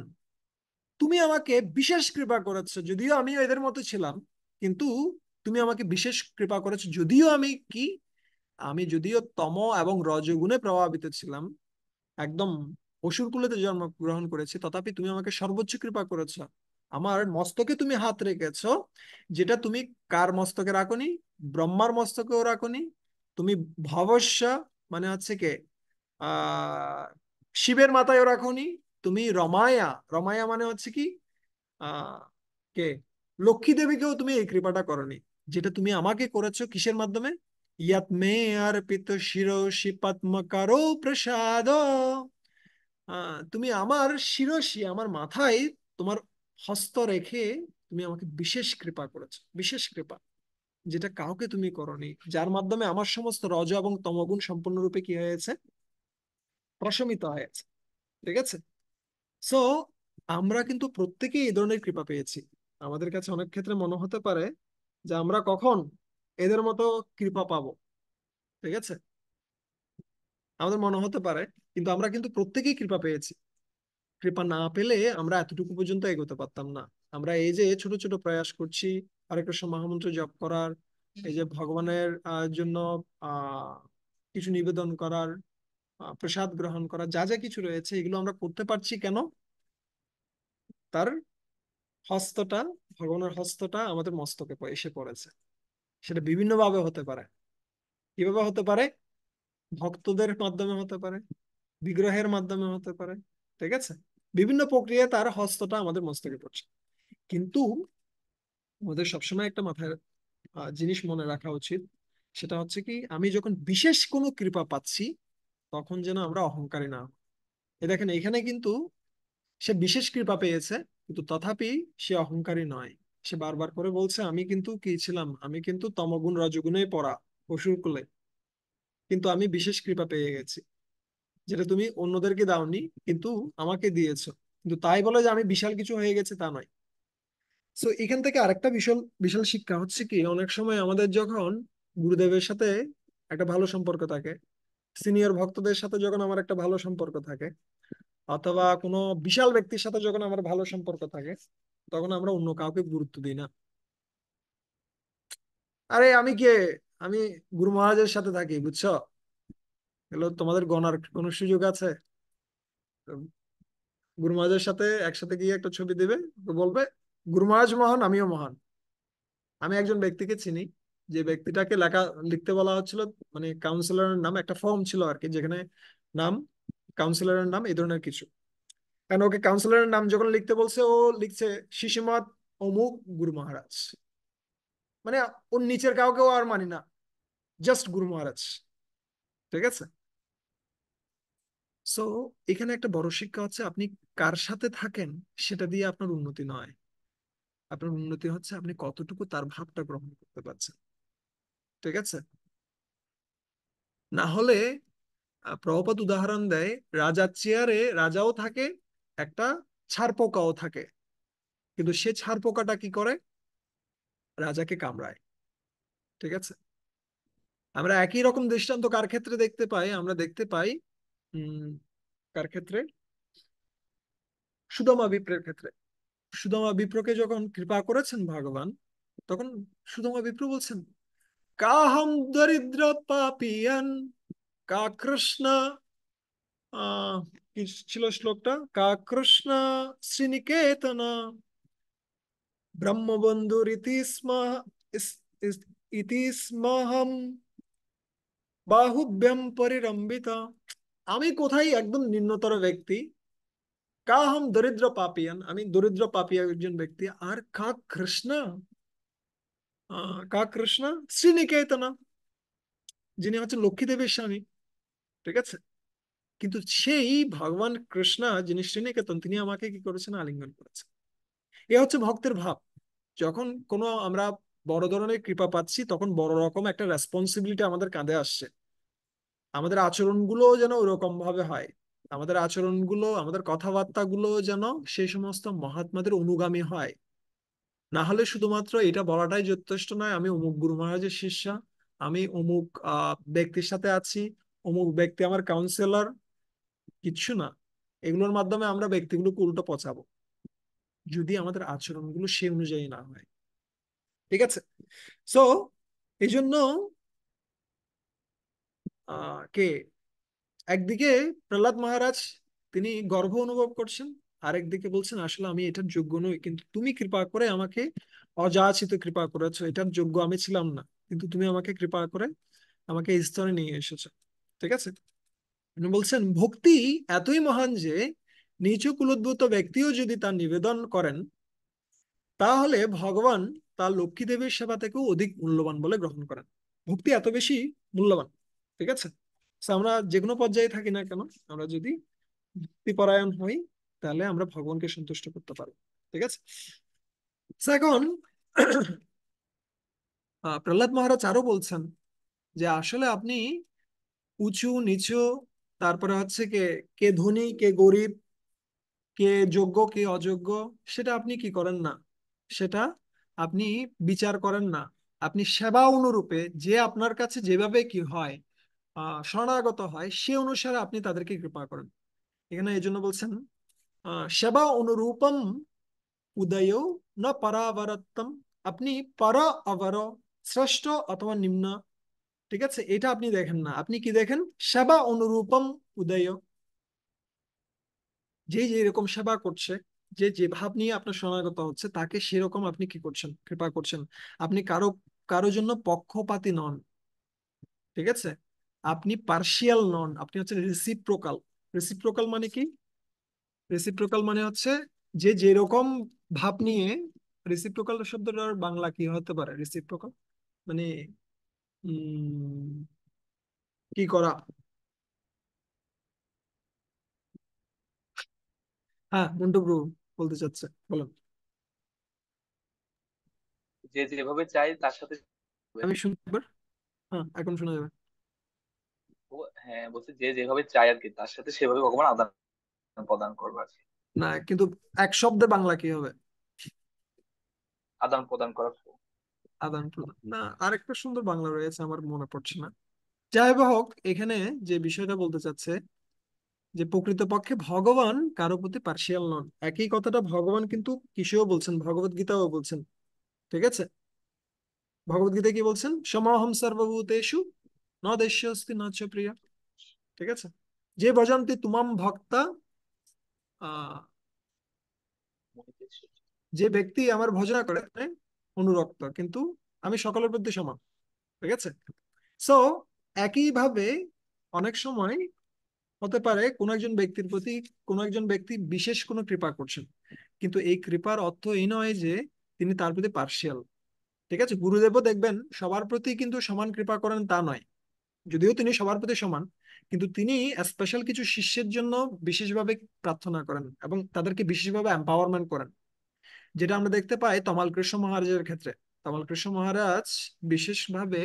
S1: তুমি আমাকে বিশেষ কৃপা করেছো, যদিও আমি এদের মতো ছিলাম, কিন্তু তুমি আমাকে বিশেষ কৃপা করেছো। যদিও আমি কি, আমি যদিও তম এবং রজগুণে প্রভাবিত ছিলাম, একদম অসুর কুলেতে জন্মগ্রহণ করেছি, তথাপি তুমি আমাকে সর্বোচ্চ কৃপা করেছো। আমার মস্তকে তুমি হাত রেখেছো, যেটা তুমি কার মস্তকে রাখোনি? ব্রহ্মার মস্তকেও রাখোনি। তুমি ভবস্য মানে হচ্ছে কে, আহ শিবের মাথায়ও রাখোনি। তুমি রমায়া, রমায়া মানে হচ্ছে কি, আহ কে, লক্ষ্মী দেবীকেও তুমি এই কৃপাটা করনি, যেটা তুমি আমাকে করেছো কিসের মাধ্যমে? ইয়াত মে অর্পিত শিরোশি পদ্ম করো প্রসাদ। তুমি আমার শিরোশি, আমার মাথায় তোমার হস্ত রেখে তুমি আমাকে বিশেষ কৃপা করেছো, বিশেষ কৃপা, যেটা কাউকে তুমি করনি, যার মাধ্যমে আমার সমস্ত রজ এবং তমগুণ সম্পূর্ণরূপে কি হয়েছে? প্রশমিত হয়েছে, ঠিক আছে? সো আমরা কিন্তু প্রত্যেকেই এই ধরনের কৃপা পেয়েছি। আমাদের কাছে অনেক ক্ষেত্রে মনে হতে পারে যে আমরা কখন এদের মতো কৃপা পাবো, ঠিক আছে? আমাদের মনে হতে পারে, কিন্তু আমরা কিন্তু প্রত্যেকেই কৃপা পেয়েছি। কৃপা না পেলে আমরা এতটুকু পর্যন্ত এগোতে পারতাম না। আমরা এই যে ছোট ছোট প্রয়াস করছি, হরে কৃষ্ণ মহামন্ত্র জপ করার, এই যে ভগবানের জন্য আহ কিছু নিবেদন করার, প্রসাদ গ্রহণ করার, যা যা কিছু রয়েছে, এগুলো আমরা করতে পারছি কেন? তার হস্তটা, ভগবানের হস্তটা আমাদের মস্তকে এসে পড়েছে। সেটা বিভিন্ন ভাবে হতে পারে। কিভাবে হতে পারে? ভক্তদের মাধ্যমে হতে পারে, বিগ্রহের মাধ্যমে হতে পারে, ঠিক আছে? বিভিন্ন প্রক্রিয়ায় তার হস্তটা আমাদের মস্তকে পড়ছে। কিন্তু আমাদের সবসময় একটা মাথায় জিনিস মনে রাখা উচিত, সেটা হচ্ছে কি, আমি যখন বিশেষ কোনো কৃপা পাচ্ছি তখন যেন আমরা অহংকারী না হই। দেখেন এখানে কিন্তু সে বিশেষ কৃপা পেয়েছে, কিন্তু তথাপি সে অহংকারী নয়। সে বারবার করে বলছে আমি কিন্তু কি ছিলাম, আমি কিন্তু তমগুণ রজগুণে পড়া অসুর কুলে, কিন্তু আমি বিশেষ কৃপা পেয়ে গেছি, যেটা তুমি অন্যদেরকে দাওনি কিন্তু আমাকে দিয়েছো। কিন্তু তাই বলে যে আমি বিশাল কিছু হয়ে গেছে তা নয়। সো এখান থেকে আরেকটা বিশাল বিশাল শিক্ষা হচ্ছে কি, অনেক সময় আমাদের যখন গুরুদেবের সাথে একটা ভালো সম্পর্ক থাকে, সিনিয়র ভক্তদের সাথে যখন আমার একটা ভালো সম্পর্ক থাকে, অথবা কোনো বিশাল ব্যক্তির সাথে যখন আমার ভালো সম্পর্ক থাকে, তখন আমরা অন্য কাউকে গুরুত্ব দিই না। আরে আমি কে, আমি গুরু মহারাজের সাথে থাকি বুঝছো, এগুলো তোমাদের গণার কোনো সুযোগ আছে? গুরু মহারাজের সাথে একসাথে গিয়ে একটা ছবি দিবে, তো বলবে গুরু মহারাজ মহান, আমিও মহান। আমি একজন ব্যক্তিকে চিনি, যে ব্যক্তিটাকে লেখা লিখতে বলা হচ্ছিল, মানে কাউন্সিলরের নাম, একটা ফর্ম ছিল আর কি, যেখানে নাম, কাউন্সিলরের নাম, এই ধরনের কিছু। কারণ ওকে কাউন্সিলরের নাম যখন লিখতে বলছে, ও লিখছে শিশুমত অমুক গুরু মহারাজ। মানে ওর নিচের কাউকে ও আর মানি না, জাস্ট গুরু মহারাজ। ঠিক আছে। সো এখানে একটা বড় শিক্ষা হচ্ছে, আপনি কার সাথে থাকেন সেটা দিয়ে আপনার উন্নতি নয়। আপনার উন্নতি হচ্ছে আপনি কতটুকু তার ভাবটা গ্রহণ করতে পারছেন। ঠিক আছে। না হলে প্রভুপাদ উদাহরণ দেয়, রাজার চেয়ারে রাজাও থাকে, একটা ছারপোকাও থাকে, কিন্তু সে ছারপোকাটা কি করে, রাজাকে কামড়ায়। ঠিক আছে। আমরা একই রকম দৃষ্টান্ত কার ক্ষেত্রে দেখতে পাই, আমরা দেখতে পাই উম কার ক্ষেত্রে, সুদামা বিপ্রের ক্ষেত্রে। সুদামা বিপ্রকে যখন কৃপা করেছেন ভগবান, তখন সুদামা বিপ্র বলছেন, কাহম দরিদ্র পাপিয়ান, কা কৃষ্ণ, কি ছিল শ্লোকটা, কা কৃষ্ণ শ্রীনিকেতন ব্রহ্মবন্ধুর ইতি স্ম, ইতি স্মহম বাহুব্যম পরিরম্বিত। আমি কোথায় একদম নিম্নতর ব্যক্তি, কাহম দরিদ্র পাপিয়ান, আমি দরিদ্র পাপী একজন ব্যক্তি, আর কা কৃষ্ণ, কা কৃষ্ণ শ্রীনিকেতন, যিনি হচ্ছে লক্ষ্মী দেবীর স্বামী। ঠিক আছে। কিন্তু সেই ভগবান কৃষ্ণ যিনি শ্রীনিকেতন, তিনি আমাকে কি করেছেন, আলিঙ্গন করেছেন। এ হচ্ছে ভক্তের ভাব। যখন কোনো আমরা বড় ধরনের কৃপা পাচ্ছি, তখন বড় রকম একটা রেসপন্সিবিলিটি আমাদের কাঁধে আসছে। আমাদের আচরণগুলো যেন ওরকম ভাবে হয়, আমাদের আচরণগুলো, আমাদের কথাবার্তাগুলো যেন সেই সমস্ত মহাত্মাদের অনুগামী হয়। না হলে শুধুমাত্র এটা বলাটাই যথেষ্ট নয়, আমি অমুক গুরু মহারাজের শিষ্য, আমি অমুক ব্যক্তির সাথে আছি, অমুক ব্যক্তি আমার কাউন্সিলর, কিচ্ছু না। এগুলোর মাধ্যমে আমরা ব্যক্তিগুলোকে উল্টো পচাবো, যদি আমাদের আচরণগুলো সে অনুযায়ী না হয়। ঠিক আছে। সো এই জন্য কে, একদিকে প্রহ্লাদ মহারাজ তিনি গর্ব অনুভব করছেন, আরেকদিকে বলছেন আসলে আমি এটার যোগ্য নই, কিন্তু তুমি কৃপা করে আমাকে অযাচিত কৃপা করেছো, এটার যোগ্য আমি ছিলাম না, কিন্তু তুমি আমাকে কৃপা করে আমাকে এই স্তরে নিয়ে এসেছো। ঠিক আছে। উনি বলছেন ভক্তি এতই মহান যে নিচু কুলোদ্ভূত ব্যক্তিও যদি তার নিবেদন করেন, তাহলে ভগবান তার লক্ষ্মী দেবীর সেবা থেকেও অধিক মূল্যবান বলে গ্রহণ করেন। ভক্তি এত বেশি মূল্যবান। ঠিক আছে। So, আমরা যে কোনো পর্যায়ে থাকি না কেন, আমরা যদি ভক্তিপরায়ণ হই, তাহলে আমরা ভগবানকে সন্তুষ্ট করতে পারবো। ঠিক আছে। So, এখন প্রহ্লাদ মহারাজ আরো বলছেন যে আসলে আপনি উঁচু নিচু, তারপরে হচ্ছে কে, কে ধনী কে গরিব, কে যোগ্য কে অযোগ্য, সেটা আপনি কি করেন না, সেটা আপনি বিচার করেন না। আপনি সেবা অনুরূপে যে আপনার কাছে যেভাবে কি হয়, শরণাগত হয়, সে অনুসারে আপনি তাদেরকে কৃপা করেন। এখানে এই জন্য বলছেন সেবা অনুরূপম উদয় না পরাবরতম, আপনি পর অবর, শ্রেষ্ঠ অথবা নিম্ন, ঠিক আছে, এটা আপনি দেখেন না। আপনি কি দেখেন, সেবা অনুরূপম উদয়, যে যেরকম সেবা করছে, যে যে ভাব নিয়ে আপনার শরণাগত হচ্ছে, তাকে সেরকম আপনি কি করছেন, কৃপা করছেন। আপনি কারো কারো জন্য পক্ষপাতী নন। ঠিক আছে। আপনি পার্শিয়াল নন, আপনি হচ্ছে রেসিপ্রোকাল। রেসিপ্রোকাল মানে কি, রেসিপ্রোকাল মানে হচ্ছে যে যেরকম ভাব নিয়ে, রেসিপ্রোকাল শব্দটার বাংলা কি হতে পারে? রেসিপ্রোকাল মানে উম কি করা। হ্যাঁ, মন্টু ব্রু বলতে চাচ্ছে, বলো।
S2: যে যেভাবে চাই তার সাথে
S1: আমি শুনতে পার, হ্যাঁ এখন শোনা যাবে।
S2: হ্যাঁ, বলছি যে যেভাবে চাই আর কি তার সাথে সেভাবে ভগবান আদান প্রদান করবে আর কি।
S1: না, কিন্তু এক শব্দে বাংলা কি হবে?
S2: আদান প্রদান করা।
S1: আদান প্রদান না, আরেকটা সুন্দর বাংলা রয়েছে, আমার মনে পড়ছে না। যাই হোক, এখানে যে বিষয়টা বলতে চাচ্ছে যে প্রকৃতপক্ষে ভগবান কারো প্রতি পার্সিয়াল নন। একই কথাটা ভগবান কিন্তু কিসেও বলছেন, ভগবত গীতাও বলছেন। ঠিক আছে, ভগবত গীতা কি বলছেন? সমহম সর্বভূতেষু ন দেশ্যস্তি ন চ প্রিয়। ঠিক আছে, যে ভজন্তি তুমাম ভক্তা, আহ যে ব্যক্তি আমার ভজনা করে অনুরক্ত, কিন্তু আমি সকলের প্রতি সমান। ঠিক আছে, সো একইভাবে অনেক সময় হতে পারে কোনো একজন ব্যক্তির প্রতি কোনো একজন ব্যক্তি বিশেষ কোনো কৃপা করছেন, কিন্তু এই কৃপার অর্থ এই নয় যে তিনি তার প্রতি পার্সিয়াল। ঠিক আছে, গুরুদেবও দেখবেন সবার প্রতি কিন্তু সমান কৃপা করেন তা নয়, যদিও তিনি সবার প্রতি সমান, কিন্তু তিনি স্পেশাল কিছু শিষ্যের জন্য বিশেষভাবে প্রার্থনা করেন এবং তাদেরকে বিশেষভাবে এম্পাওয়ারমেন্ট করেন। যেটা আমরা দেখতে পাই তমাল কৃষ্ণ মহারাজের ক্ষেত্রে। তমাল কৃষ্ণ মহারাজ বিশেষভাবে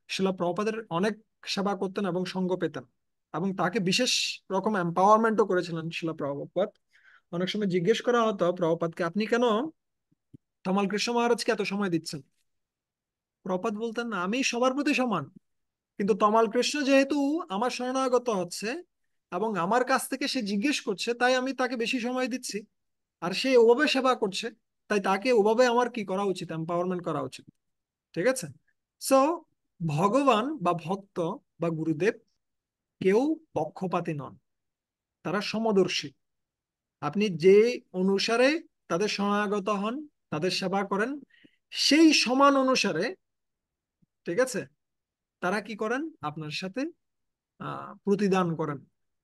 S1: শিলা প্রভুপাদের অনেক সেবা করতেন এবং সঙ্গ পেতেন, এবং তাকে বিশেষ রকম এম্পাওয়ারমেন্টও করেছিলেন শিলা প্রভুপাদ। অনেক সময় জিজ্ঞেস করা হতো প্রভুপাদকে, আপনি কেন তমাল কৃষ্ণ মহারাজকে এত সময় দিচ্ছেন? প্রভুপাদ বলতেন, আমি সবার প্রতি সমান, কিন্তু তমাল কৃষ্ণ যেহেতু আমার শরণাগত হচ্ছে এবং আমার কাছ থেকে সে জিজ্ঞেস করছে, তাই আমি তাকে বেশি সময় দিচ্ছি। আর সে ওভাবে সেবা করছে, তাই তাকে ওভাবে আমার কি করা উচিত, এম্পাওয়ারমেন্ট করা উচিত। ঠিক আছে, সো ভগবান বা ভক্ত বা গুরুদেব কেউ পক্ষপাতী নন, তারা সমদর্শী। আপনি যে অনুসারে তাদের শরণাগত হন, তাদের সেবা করেন, সেই সমান অনুসারে, ঠিক আছে, তারা কি করেন আপনার সাথে প্রতিদান করেন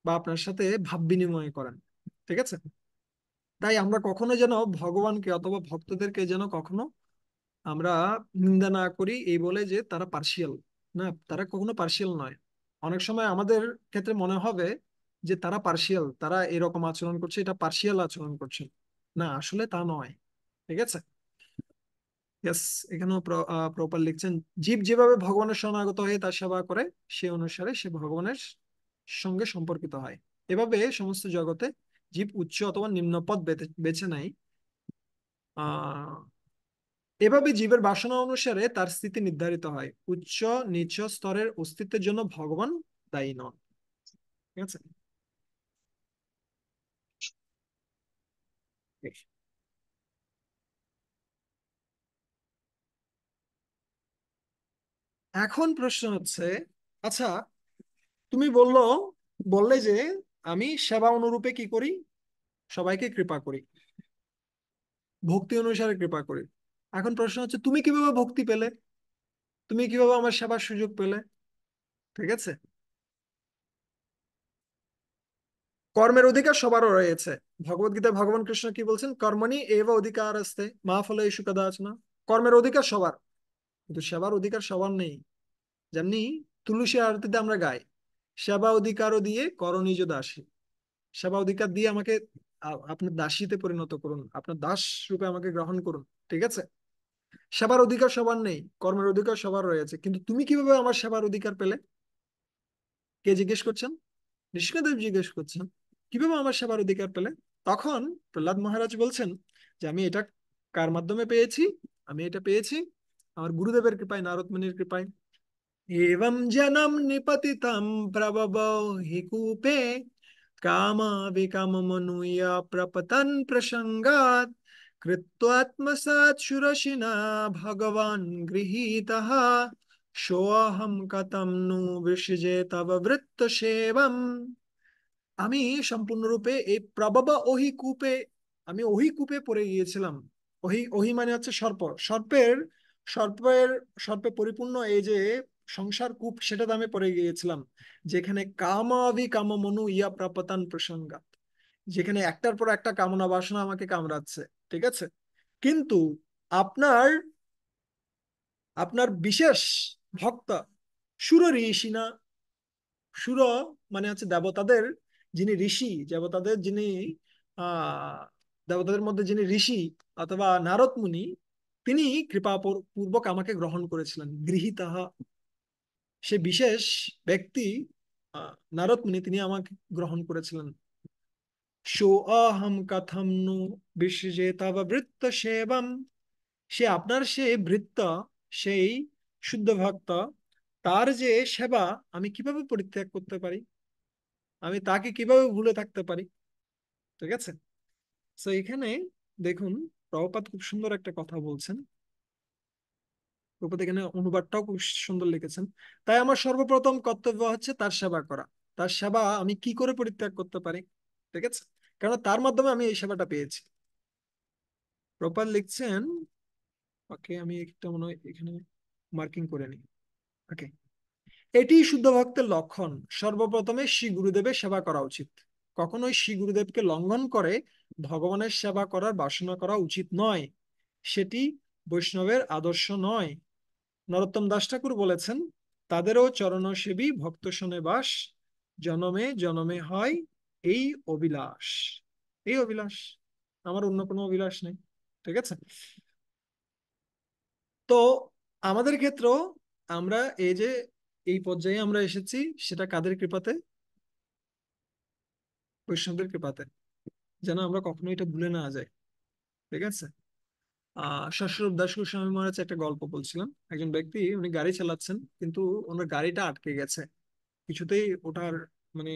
S1: বা আপনার সাথে ভাব বিনিময় করেন। ঠিক আছে, তাই আমরা কখনো যেন ভগবানকে অথবা ভক্তদেরকে যেন কখনো আমরা নিন্দা না করি এই বলে যে তারা পার্সিয়াল। না, তারা কখনো পার্সিয়াল নয়। অনেক সময় আমাদের ক্ষেত্রে মনে হবে যে তারা পার্সিয়াল, তারা এরকম আচরণ করছে, এটা পার্সিয়াল আচরণ করছে। না, আসলে তা নয়। ঠিক আছে, ইয়েস, এখানেও প্রপার লিখছেন, জীব যেভাবে ভগবানের শরণাগত হয়ে তার সেবা করে সে অনুসারে সে ভগবানের সঙ্গে সম্পর্কিত হয়। এভাবে সমস্ত জগতে জীব উচ্চ অথবা নিম্ন পথ বেছে নেয়। আহ এভাবে জীবের বাসনা অনুসারে তার স্থিতি নির্ধারিত হয়। উচ্চ নিচ স্তরের অস্তিত্বের জন্য ভগবান দায়ী নন। ঠিক আছে, এখন প্রশ্ন হচ্ছে, আচ্ছা তুমি বললে যে আমি সেবা অনুরূপে কি করি, সবাইকে কৃপা করি, ভক্তি অনুসারে কৃপা করি। এখন প্রশ্ন হচ্ছে, তুমি কিভাবে ভক্তি পেলে? তুমি কিভাবে আমার সেবার সুযোগ পেলে? ঠিক আছে, কর্মের অধিকার সবারও রয়েছে। ভগবত গীতায় ভগবান কৃষ্ণ কি বলছেন? কর্মণি এব অধিকার আসতে মা ফলে ইস্যু কদাচনা। কর্মের অধিকার সবার, কিন্তু সেবার অধিকার সবার নেই। যেমনি তুলসী আরতিতে আমরা গাই, সেবা অধিকারও দিয়ে কর নিজ দাসী। সেবা অধিকার দিয়ে আমাকে আপনার দাসীতে পরিণত করুন, আপনার দাস রূপে আমাকে গ্রহণ করুন। ঠিক আছে, সেবার অধিকার সবার নেই, কর্মের অধিকার সবার রয়েছে, কিন্তু তুমি কিভাবে আমার সেবার অধিকার পেলে? কে জিজ্ঞেস করছেন? নৃসিংহদেব জিজ্ঞেস করছেন, কিভাবে আমার সেবার অধিকার পেলে? তখন প্রহ্লাদ মহারাজ বলছেন যে আমি এটা কার মাধ্যমে পেয়েছি? আমি এটা পেয়েছি আমার গুরুদেবের কৃপায়, নারদ মুনির কৃপায়। एवं जनं निपतितं प्रबभौ हि कूपे कामाविकाममनुय प्रपतन् प्रसङ्गात् कृत्वात्मसात् सुरशिना भगवान् गृहीतः सोऽहं कथं नु विसृजे तव वृत्तसेवम्। আমি সম্পূর্ণরূপে এই প্রবাবা ওহি কূপে, আমি ওহি কূপে পড়ে গিয়েছিলাম। ওহি ওহি মানে হচ্ছে সর্প, সর্পের সর্পে পরিপূর্ণ এই যে সংসার কূপ, সেটাতে আমি পড়ে গিয়েছিলাম, যেখানে কামাভি কাম মনু ইয়া প্রাপতান প্রসঙ্গাত। যেখানে একটার পর একটা কামনা বাসনা আমাকে কামড়াচ্ছে, ঠিক আছে? কিন্তু আপনার আপনার বিশেষ ভক্ত সুর ঋষি না, সুর মানে হচ্ছে দেবতাদের যিনি ঋষি, দেবতাদের যিনি আহ দেবতাদের মধ্যে যিনি ঋষি অথবা নারদ মুনি, তিনি কৃপা পূর্বক আমাকে গ্রহণ করেছিলেন, গৃহীতঃ। সে বিশেষ ব্যক্তি নারদ মুনি, তিনি আমাকে গ্রহণ করেছিলেন। সো অহম কথম নু বিসৃজে তব বৃত্ত সেবম। সে আপনার সে বৃত্ত, সেই শুদ্ধ ভক্ত, তার যে সেবা আমি কিভাবে পরিত্যাগ করতে পারি, আমি তাকে কিভাবে ভুলে থাকতে পারি, ঠিক আছে? তো এখানে দেখুন, প্রভুপাদ খুব সুন্দর একটা কথা বলছেন। প্রভুপাদ এখানে অনুবাদটাও খুব সুন্দর লিখেছেন। তাই আমার সর্বপ্রথম কর্তব্য হচ্ছে তার সেবা করা। তার সেবা আমি কি করে পরিত্যাগ করতে পারি, ঠিক আছে? কারণ তার মাধ্যমে আমি এই সেবাটা পেয়েছি। প্রভুপাদ লিখছেন, ওকে আমি একটা মনে হয় এখানে মার্কিং করে নিই। ওকে, এটি শুদ্ধ ভক্তের লক্ষণ। সর্বপ্রথমে শ্রী গুরুদেবের সেবা করা উচিত। কখনোই শ্রী গুরুদেবকে লঙ্ঘন করে ভগবানের সেবা করার বাসনা করা উচিত নয়। সেটি বৈষ্ণবের আদর্শ নয়। নরোত্তম দাস ঠাকুর বলেছেন, তাদেরও চরণসেবী ভক্ত শোনে বাস, জনমে জনমে হয় এই অভিলাষ। এই অভিলাষ, আমার অন্য কোনো অভিলাষ নেই, ঠিক আছে? তো আমাদের ক্ষেত্রেও আমরা এই যে এই পর্যায়ে আমরা এসেছি, সেটা কাদের কৃপাতে? বৈষ্ণবদের কৃপাতে। যেন আমরা কখনো এটা ভুলে না যাই, ঠিক আছে? শশ্বরূপ দাস গোস্বামী মহারাজ একটা গল্প বলছিলেন। একজন ব্যক্তি, উনি গাড়ি চালাচ্ছেন, কিন্তু ওনার গাড়িটা আটকে গেছে, কিছুতেই ওঠার মানে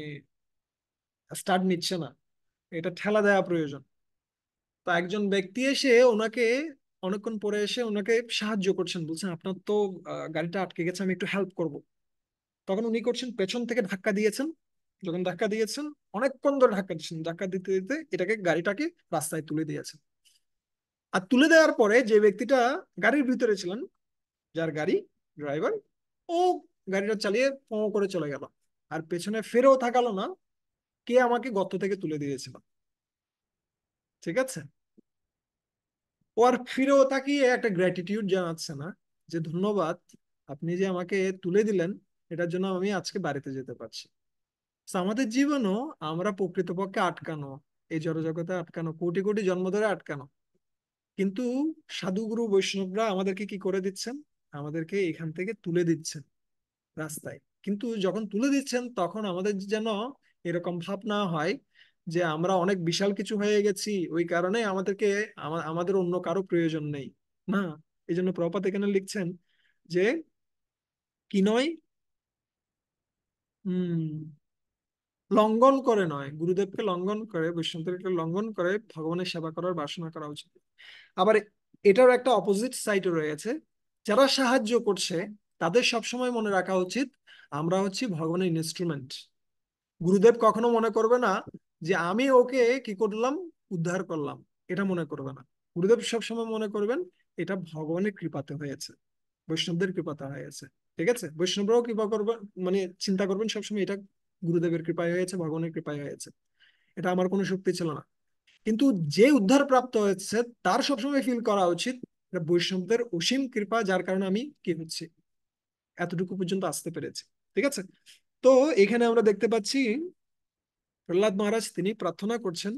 S1: স্টার্ট নিচ্ছে না, এটা ঠেলা দেওয়া প্রয়োজন। তো একজন ব্যক্তি এসে ওনাকে অনেকক্ষণ পরে এসে ওনাকে সাহায্য করছেন, বলছেন আপনার তো গাড়িটা আটকে গেছে, আমি একটু হেল্প করব। তখন উনি করছেন, পেছন থেকে ধাক্কা দিয়েছেন। যখন ধাক্কা দিয়েছেন, অনেকক্ষণ ধরে ধাক্কা দিচ্ছেন, ধাক্কা দিতে দিতে গাড়িটাকে রাস্তায় তুলে দিয়েছেন। আর তুলে দেওয়ার পরে যে ব্যক্তিটা গাড়ির ভিতরে ছিলেন, যার গাড়ি, ড্রাইভার, ও গাড়িটা চালিয়ে পো করে চলে গেল, আর পেছনে ফেরেও তাকালো না কে আমাকে গর্ত থেকে তুলে দিয়েছিল, ঠিক আছে? ও আর ফিরেও তাকিয়ে একটা গ্র্যাটিটিউড জানাচ্ছে না, যে ধন্যবাদ, আপনি যে আমাকে তুলে দিলেন, এটার জন্য আমি আজকে বাড়িতে যেতে পারছি। তো আমাদের জীবনও আমরা প্রকৃতপক্ষে আটকানো, এই জড়জগতে আটকানো, কোটি কোটি জন্ম ধরে আটকানো। কিন্তু সাধুগুরু বৈষ্ণবরা আমাদেরকে কি করে দিচ্ছেন? আমাদেরকে এখান থেকে তুলে দিচ্ছেন রাস্তায়। কিন্তু যখন তুলে দিচ্ছেন, তখন আমাদের যেন এরকম ভাব না হয় যে আমরা অনেক বিশাল কিছু হয়ে গেছি, ওই কারণে আমাদেরকে আমাদের অন্য কারো প্রয়োজন নেই। না, এই জন্য প্রপাত এখানে লিখছেন যে কি নয়, হম, লঙ্ঘন করে নয়, গুরুদেবকে লঙ্ঘন করে, বৈষ্ণবদেরকে লঙ্ঘন করে ভগবানের সেবা করার বাসনা করা উচিত। আবার এটার একটা অপোজিট সাইড রয়েছে। যারা সাহায্য করছে তাদের সবসময় মনে রাখা উচিত, আমরা হচ্ছি ভগবানের ইনস্ট্রুমেন্ট। গুরুদেব কখনো মনে করবে না যে আমি ওকে কি করলাম, উদ্ধার করলাম, এটা মনে করবে না। গুরুদেব সবসময় মনে করবেন এটা ভগবানের কৃপাতে হয়েছে, বৈষ্ণবদের কৃপাতে হয়েছে, ঠিক আছে? বৈষ্ণবরাও কৃপা করবেন, মানে চিন্তা করবেন সবসময় এটা গুরুদেবের কৃপায় হয়েছে, ভগবানের কৃপায় হয়েছে, এটা আমার কোনো শক্তি ছিল না। কিন্তু যে উদ্ধার প্রাপ্ত হয়েছে, তার সবসময় ফিল করা উচিত এটা বৈষ্ণবদের অসীম কৃপা, যার কারণে আমি কি হচ্ছে, এতটুকু পর্যন্ত আসতে পেরেছি, ঠিক আছে? তো এখানে আমরা দেখতে পাচ্ছি প্রহ্লাদ মহারাজ তিনি প্রার্থনা করছেন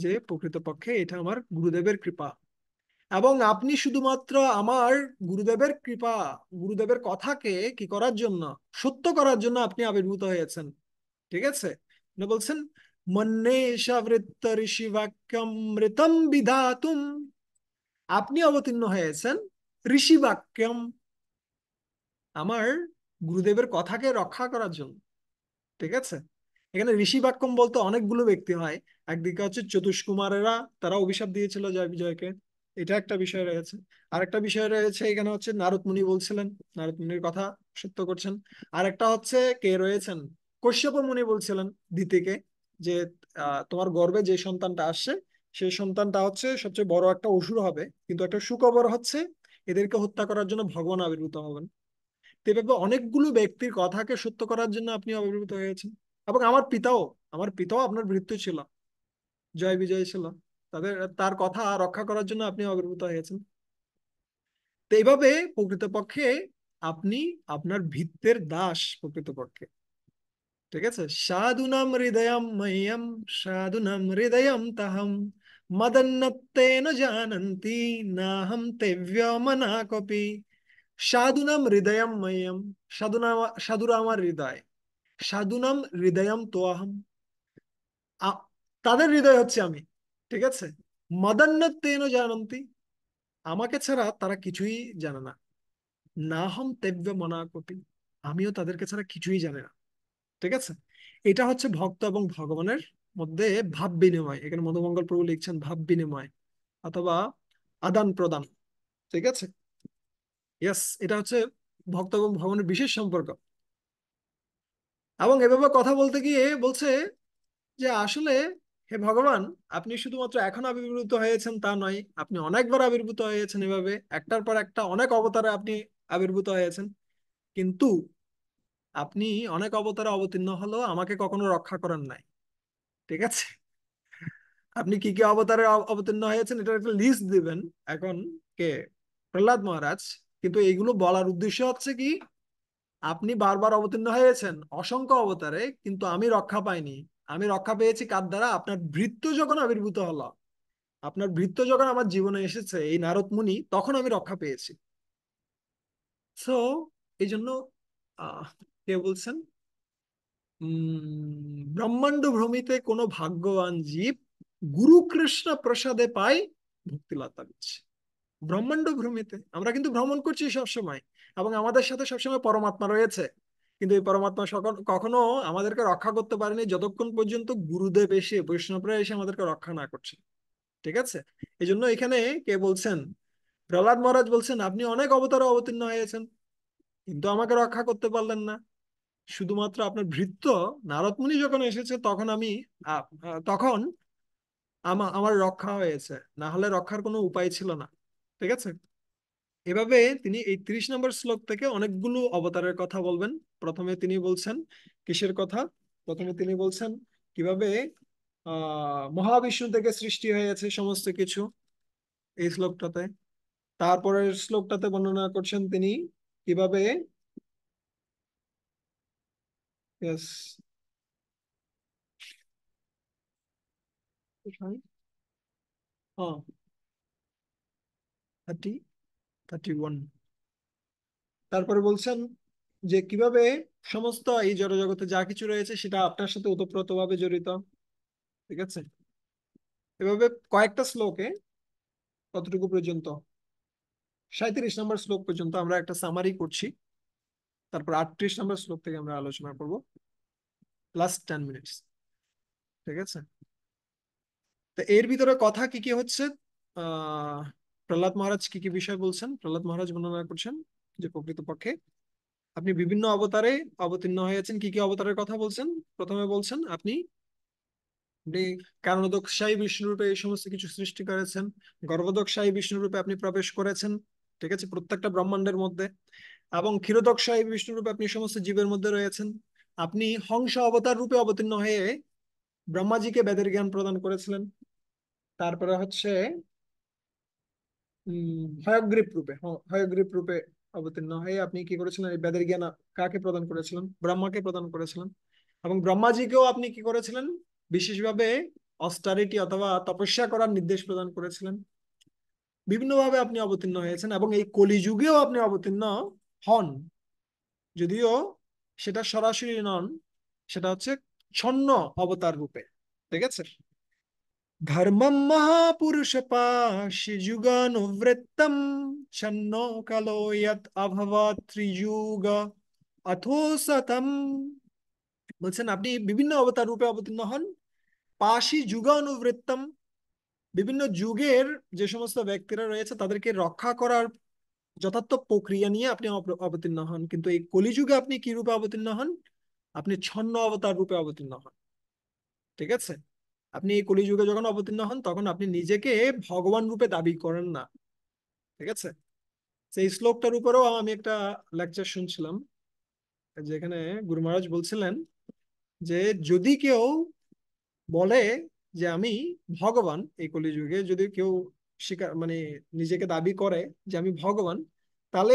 S1: যে প্রকৃতপক্ষে এটা আমার গুরুদেবের কৃপা, এবং আপনি শুধুমাত্র আমার গুরুদেবের কৃপা, গুরুদেবের কথাকে কি করার জন্য, সত্য করার জন্য আপনি আবির্ভূত হয়েছেন, ঠিক আছে? উনি বলছেন, মন্যেষা বৃত্ত ঋষি বাক্যম মৃতম বিধাতুম। আপনি অবতীর্ণ হয়েছেন ঋষি বাক্যম, আমার গুরুদেবের কথাকে রক্ষা করার জন্য, ঠিক আছে? এখানে ঋষি বাক্যম বলতে অনেকগুলো ব্যক্তি হয়। একদিকে হচ্ছে চতুষ্কুমারেরা, তারা অভিশাপ দিয়েছিল জয় বিজয়কে, এটা একটা বিষয় রয়েছে। আর একটা বিষয় রয়েছে এখানে হচ্ছে নারদ মুনি বলছিলেন, নারদ মুনির কথা সত্য করছেন। আর একটা হচ্ছে কে রয়েছেন, কশ্যপ মুনি বলছিলেন দিতিকে যে তোমার গর্ভে যে সন্তানটা আসছে, সেই সন্তানটা হচ্ছে সবচেয়ে বড় একটা অসুর হবে, কিন্তু একটা সুখবর হচ্ছে এদেরকে হত্যা করার জন্য ভগবান আবির্ভূত হবেন। তো এভাবে অনেকগুলো ব্যক্তির কথাকে সত্য করার জন্য আপনি আবির্ভূত হয়েছেন। এবং আমার পিতাও আপনার ভৃত্য ছিল, জয় বিজয় ছিল, তার কথা রক্ষা করার জন্য আপনি আবির্ভূত হয়েছেন। তো এইভাবে প্রকৃতপক্ষে আপনি আপনার ভৃত্যের দাস প্রকৃতপক্ষে। ঠিক আছে, সাধুনাম হৃদয়ম মহ্যম, সাধুনাম হৃদয়ম তাহম, মদন্নত্তেন জানন্তি নাহম তেভ্য মনা কপি। সাধুনাম হৃদয়ম মহ্যম, সাধুরা আমার হৃদয়, সাধুনাম হৃদয়ম তোয়াহম, আ- তাদের হৃদয় হচ্ছে আমি। ঠিক আছে, মদন্নত্তেন জানন্তি, আমাকে ছাড়া তারা কিছুই জানে না। নাহম তেভ্য মনা কপি, আমিও তাদেরকে ছাড়া কিছুই জানি না। ঠিক আছে, এটা হচ্ছে ভক্ত এবং ভগবানের মধ্যে ভাব বিনিময়। এখানে মধুমঙ্গল প্রভু লিখছেন ভাব বিনিময় অথবা আদান প্রদান। ঠিক আছে, ইয়েস, এটা হচ্ছে ভক্ত এবং ভগবানের বিশেষ সম্পর্ক। এবং এভাবে কথা বলতে গিয়ে বলছে যে আসলে হে ভগবান, আপনি শুধুমাত্র এখন আবির্ভূত হয়েছেন তা নয়, আপনি অনেকবার আবির্ভূত হয়েছেন, এভাবে একটার পর একটা অনেক অবতারে আপনি আবির্ভূত হয়েছেন। কিন্তু আপনি অনেক অবতারে অবতীর্ণ হলেও আমাকে কখনো রক্ষা করেন নাই। ঠিক আছে, আপনি কি কি অবতারে অবতীর্ণ হয়েছেন এটার একটা লিস্ট দিবেন এখন কে, প্রহ্লাদ মহারাজ। কিন্তু এইগুলো বলার উদ্দেশ্য হচ্ছে কি, আপনি বারবার অবতীর্ণ হয়েছেন অসংখ্য অবতারে, কিন্তু আমি রক্ষা পাইনি। আমি রক্ষা পেয়েছি কার দ্বারা? আপনার ভৃত্য যখন আবির্ভূত হলো, আপনার ভৃত্য যখন আমার জীবনে এসেছে এই নারদ মুনি, তখন আমি রক্ষা পেয়েছি। সো এই জন্য আহ কে বলছেন, ব্রহ্মাণ্ড ভ্রমিতে কোনো ভাগ্যবান জীব গুরু কৃষ্ণ প্রসাদে পায় ভক্তিলতা দিচ্ছে। ব্রহ্মাণ্ড ভ্রমিতে আমরা কিন্তু ভ্রমণ করছি সবসময়, এবং আমাদের সাথে সবসময় পরমাত্মা রয়েছে। কিন্তু এই পরমাত্মা কখনো আমাদেরকে রক্ষা করতে পারেনি যতক্ষণ পর্যন্ত গুরুদেব এসে, বৈষ্ণবরা এসে আমাদেরকে রক্ষা না করছে। ঠিক আছে, এই জন্য এখানে কে বলছেন, প্রহ্লাদ মহারাজ বলছেন আপনি অনেক অবতারে অবতীর্ণ হয়েছেন, কিন্তু আমাকে রক্ষা করতে পারলেন না। শুধুমাত্র আপনার ভৃত্য নারদ মুনি যখন এসেছে তখন আমি তখন আমার রক্ষা হয়েছে, না হলে রক্ষার কোনো উপায় ছিল না। ঠিক আছে, এভাবে তিনি এই 30 নম্বর শ্লোক থেকে অনেকগুলো অবতারের কথা বলবেন। প্রথমে তিনি বলছেন কিসের কথা, প্রথমে তিনি বলছেন কিভাবে মহাবিষ্ণু থেকে সৃষ্টি হয়েছে সমস্ত কিছু এই শ্লোকটাতে। তারপরের শ্লোকটাতে বর্ণনা করছেন তিনি কিভাবে, yes, হ্যাঁ, 31। তারপরে বলছেন যে কিভাবে সমস্ত এই জড়জগতে যা কিছু রয়েছে সেটা আপনার সাথে ওতপ্রোতভাবে জড়িত। ঠিক আছে, এভাবে কয়েকটা শ্লোকে, কতটুকু পর্যন্ত, 37 নম্বর শ্লোক পর্যন্ত আমরা একটা সামারি করছি। তারপর 38 নম্বর শ্লোক থেকে আমরা আলোচনা করব, লাস্ট 10 মিনিটস। ঠিক আছে, তো এর ভিতরে কথা কি কি হচ্ছে, আহ প্রহ্লাদ মহারাজ কি কি বিষয় বলছেন। প্রহ্লাদ মহারাজ বর্ণনা করছেন যে প্রকৃতপক্ষে আপনি বিভিন্ন অবতারে অবতীর্ণ হয়েছেন। কি কি অবতারের কথা বলছেন? প্রথমে বলছেন আপনি আপনি কারণোদকশায়ী বিষ্ণু রূপে এই সমস্ত কিছু সৃষ্টি করেছেন, গর্ভোদকশায়ী বিষ্ণু রূপে আপনি প্রবেশ করেছেন। ঠিক আছে, প্রত্যেকটা ব্রহ্মাণ্ডের মধ্যে। এবং ক্ষীরোদকশায়ী বিষ্ণু রূপে আপনি সমস্ত জীবের মধ্যে রয়েছেন। আপনি হংস অবতার রূপে অবতীর্ণ হয়ে ব্রহ্মাজিকে বেদের জ্ঞান প্রদান করেছিলেন। তারপরে হচ্ছে হয়গ্রীব রূপে, হয়গ্রীব রূপে অবতীর্ণ হয়ে আপনি কি করেছিলেন, এই বেদের জ্ঞান কাকে প্রদান করেছিলেন? ব্রহ্মাকে প্রদান করেছিলেন। এবং ব্রহ্মাজিকেও আপনি কি করেছিলেন, বিশেষভাবে অস্টারিটি অথবা তপস্যা করার নির্দেশ প্রদান করেছিলেন। বিভিন্নভাবে আপনি অবতীর্ণ হয়েছেন এবং এই কলিযুগেও আপনি অবতীর্ণ হন, যদিও সেটা সরাসরি নন, সেটা হচ্ছে ছন্ন অবতার রূপে। ঠিক আছে, ধর্মম মহাপুরুষ পাশি যুগানুবৃত্তম ছন্ন কালো যৎ অভবৎ ত্রিযুগ অথো শতম। বলছেন আপনি বিভিন্ন অবতার রূপে অবতীর্ণ হন, পাশি যুগানুবৃত্তম, বিভিন্ন যুগের যে সমস্ত ব্যক্তিরা রয়েছে তাদেরকে রক্ষা করার যথার্থ প্রক্রিয়া নিয়ে আপনি অবতীর্ণ হন। কিন্তু এই কলিযুগে আপনি কি রূপে অবতীর্ণ হন? আপনি ছন্ন অবতার রূপে অবতীর্ণ হন। ঠিক আছে, আপনি এই কলিযুগে যখন অবতীর্ণ হন তখন আপনি নিজেকে ভগবান রূপে দাবি করেন না। ঠিক আছে, সেই শ্লোকটার উপরেও আমি একটা লেকচার শুনছিলাম, যেখানে গুরু মহারাজ বলছিলেন যে যদি কেউ বলে যে আমি ভগবান। এই কলিযুগে যদি কেউ স্বীকার মানে নিজেকে দাবি করে যে আমি ভগবান, তাহলে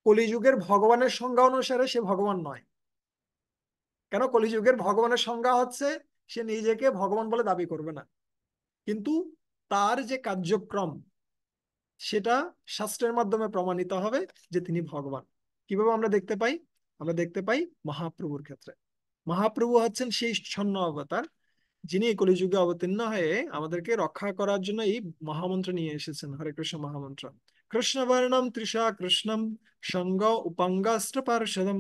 S1: কলিযুগের ভগবানের সংজ্ঞা অনুসারে সে ভগবান নয়। কেন? কলিযুগের ভগবানের সংজ্ঞা হচ্ছে সে নিজেকে ভগবান বলে দাবি করবে না, কিন্তু তার যে কার্যক্রম সেটা শাস্ত্রের মাধ্যমে প্রমাণিত হবে যে তিনি ভগবান। কিভাবে আমরা দেখতে পাই? আমরা দেখতে পাই মহাপ্রভুর ক্ষেত্রে। মহাপ্রভু হচ্ছেন সেই স্বর্ণ অবতার, যিনি এই কলিযুগে অবতীর্ণ হয়ে আমাদেরকে রক্ষা করার জন্য এই মহামন্ত্র নিয়ে এসেছেন, হরে কৃষ্ণ মহামন্ত্র। কৃষ্ণ বর্ণম তৃষা কৃষ্ণম সঙ্গ উপাঙ্গাস্ত্র পার্ষদম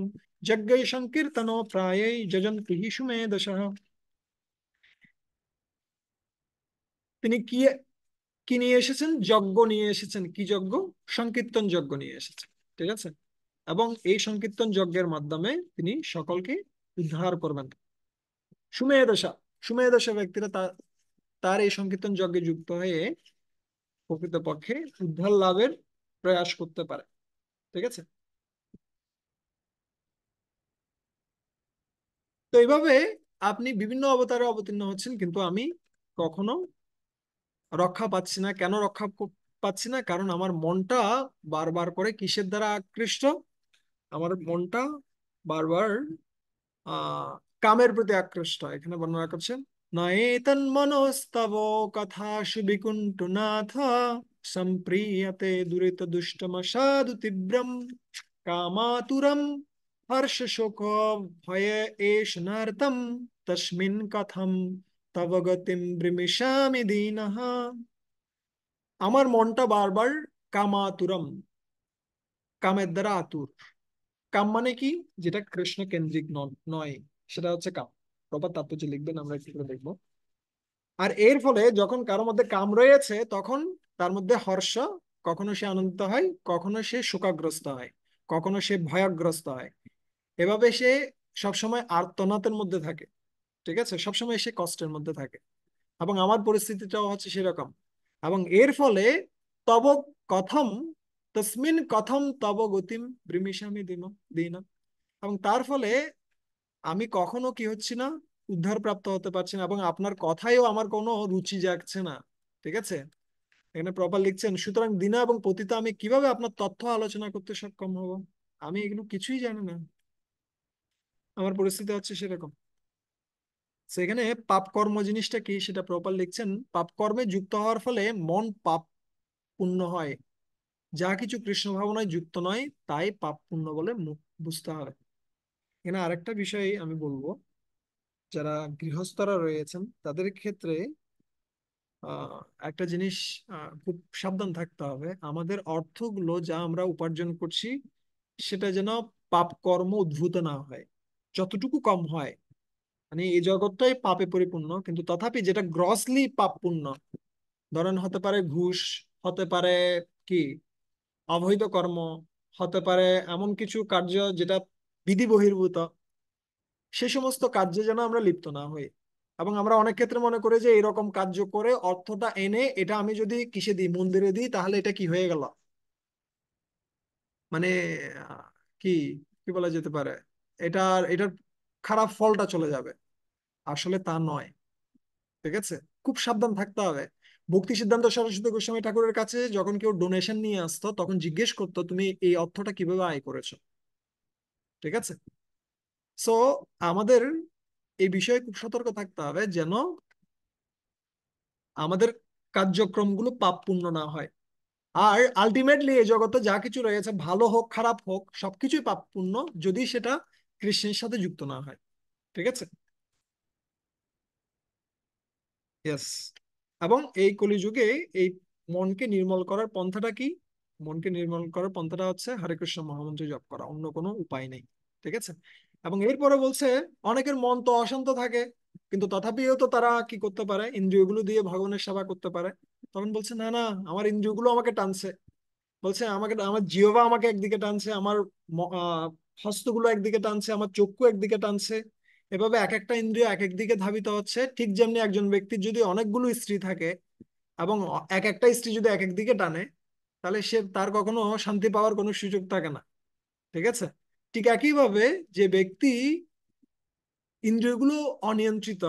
S1: যজ্ঞৈ সংকীর্তনো প্রায়ৈ যজন্তি হি সুমেধসঃ। তিনি কি কি নিয়ে এসেছেন? যজ্ঞ নিয়ে এসেছেন। কি যজ্ঞ? সংকীর্তন যজ্ঞ নিয়ে এসেছেন। ঠিক আছে? এবং এই সংকীর্তন যজ্ঞের মাধ্যমে তিনি সকলকে উদ্ধার করবেন। সুমেধসা, সুমেধসা ব্যক্তিরা তার এই সংকীর্তন যজ্ঞে যুক্ত হয়ে প্রকৃতপক্ষে উদ্ধার লাভের প্রয়াস করতে পারে। ঠিক আছে? তো এইভাবে আপনি বিভিন্ন অবতারে অবতীর্ণ হচ্ছেন, কিন্তু আমি কখনো রক্ষা পাচ্ছি না। কেন রক্ষা পাচ্ছি না? কারণ আমার মনটা বারবার করে কিসের দ্বারা আকৃষ্ট? আমার মনটা বারবার আহ কামের প্রতি আকৃষ্ট। এখানে বর্ণনা করছেন, নয়েতন্মনস্তব কথাসু বিকুণ্ঠনাথ সম্প্রিয়তে দুরিত দুষ্টমসাধু তীব্রম কামাতুরম হর্ষ শোক ভয়ে এষ নার্তম তস্মিন কথম তব গতিম ব্রিমিষামি দীনঃ। আমার মনটা বারবার কামাতুরম, কামের দ্বারা আতুর। কাম মানে কি? যেটা কৃষ্ণ কেন্দ্রিক নয়, সেটা হচ্ছে কাম। প্রপাত তাৎপর্য লিখবেন, আমরা একটু করে দেখবো। আর এর ফলে যখন কারোর মধ্যে কাম রয়েছে, তখন তার মধ্যে হর্ষ, কখনো সে আনন্দিত হয়, কখনো সে শোকাগ্রস্ত হয়, কখনো সে ভয়গ্রস্ত হয়। এভাবে সে সবসময় আর্তনাদের মধ্যে থাকে। ঠিক আছে? সবসময় সে কষ্টের মধ্যে থাকে। এবং আমার পরিস্থিতিটাও হচ্ছে সেরকম। এবং এর ফলে তব কথম, তসমিন কথম তব গতিম ব্রিমিষামি দিন। এবং তার ফলে আমি কখনো কি হচ্ছি না, উদ্ধার প্রাপ্ত হতে পারছি না, এবং আপনার কথায়ও আমার কোনো রুচি জাগছে না। ঠিক আছে? এখানে প্রপার লিখছেন, সুতরাং দিনা এবং পতিতা আমি কিভাবে আপনার তথ্য আলোচনা করতে সক্ষম হব? আমি এগুলো কিছুই জানি না। আমার পরিস্থিতি হচ্ছে সেরকম। সেখানে পাপ কর্ম জিনিসটা কি সেটা প্রপার লিখছেন, পাপ কর্মে যুক্ত হওয়ার ফলে মন পাপ পূর্ণ হয়। যা কিছু কৃষ্ণ ভাবনায় যুক্ত নয় তাই পাপ পূর্ণ বলে বুঝতে হবে। এখানে আরেকটা বিষয় আমি বলবো, যারা গৃহস্থরা রয়েছেন তাদের ক্ষেত্রে আহ, একটা জিনিস খুব সাবধান থাকতে হবে। আমাদের অর্থগুলো যা আমরা উপার্জন করছি সেটা যেন পাপ কর্ম উদ্ভূত না হয়, যতটুকু কম হয়। মানে এই জগৎটাই পাপে পরিপূর্ণ, কিন্তু তথাপি যেটা গ্রসলি পাপপূর্ণ, ধরেন হতে পারে ঘুষ, হতে পারে কি অবৈধ কর্ম, হতে পারে এমন কিছু কার্য যেটা বিধি বহির্ভূত, সে সমস্ত কার্যে যেন আমরা লিপ্ত না হই। এবং আমরা অনেক ক্ষেত্রে মনে করি যে এরকম কার্য করে অর্থটা এনে এটা আমি যদি কিসে দিই, মন্দিরে দিই, তাহলে এটা কি হয়ে গেল, মানে আহ, কি কি বলা যেতে পারে, এটার খারাপ ফলটা চলে যাবে। আসলে তা নয়। ঠিক আছে? খুব সাবধান থাকতে হবে। ভক্তি সিদ্ধান্ত সরস্বতী গোস্বামী ঠাকুরের কাছে যখন কেউ ডোনেশন নিয়ে আসতো, তখন জিজ্ঞেস করতো তুমি এই অর্থটা কিভাবে আয় করেছো। ঠিক আছে? সো আমাদের এই বিষয়ে খুব সতর্ক থাকতে হবে যেন আমাদের কার্যক্রমগুলো পাপ পূর্ণ না হয়। আর আলটিমেটলি এই জগতে যা কিছু রয়েছে, ভালো হোক খারাপ হোক, সবকিছুই পাপ পূর্ণ যদি সেটা কৃষ্ণের সাথে যুক্ত না হয়। ঠিক আছে? ইয়েস। এবং এই কলিযুগে এই মনকে নির্মল করার পন্থাটা কি? মনকে নির্মল করার পন্থাটা হচ্ছে হরে কৃষ্ণ মহামন্ত্র জপ করা, অন্য কোনো উপায় নেই। ঠিক আছে? এবং এরপরে বলছে, অনেকের মন তো অশান্ত থাকে, কিন্তু তথাপিও তো তারা কি করতে পারে, ইন্দ্রিয়গুলো দিয়ে ভগবানের সেবা করতে পারে। তখন বলছে, না না, আমার ইন্দ্রিয়গুলো আমাকে টানছে। বলছে আমাকে, আমার জিহ্বা আমাকে একদিকে টানছে, আমার হস্তগুলো একদিকে টানছে, আমার চক্ষু একদিকে টানছে। এভাবে এক একটা ইন্দ্রিয় এক একদিকে ধাবিত হচ্ছে। ঠিক যেমনি একজন ব্যক্তির যদি অনেকগুলো স্ত্রী থাকে এবং এক একটা স্ত্রী যদি এক একদিকে টানে, তাহলে সে তার কখনো শান্তি পাওয়ার কোনো সুযোগ থাকে না। ঠিক আছে? ঠিক একইভাবে যে ব্যক্তি ইন্দ্রিয়গুলো অনিয়ন্ত্রিত,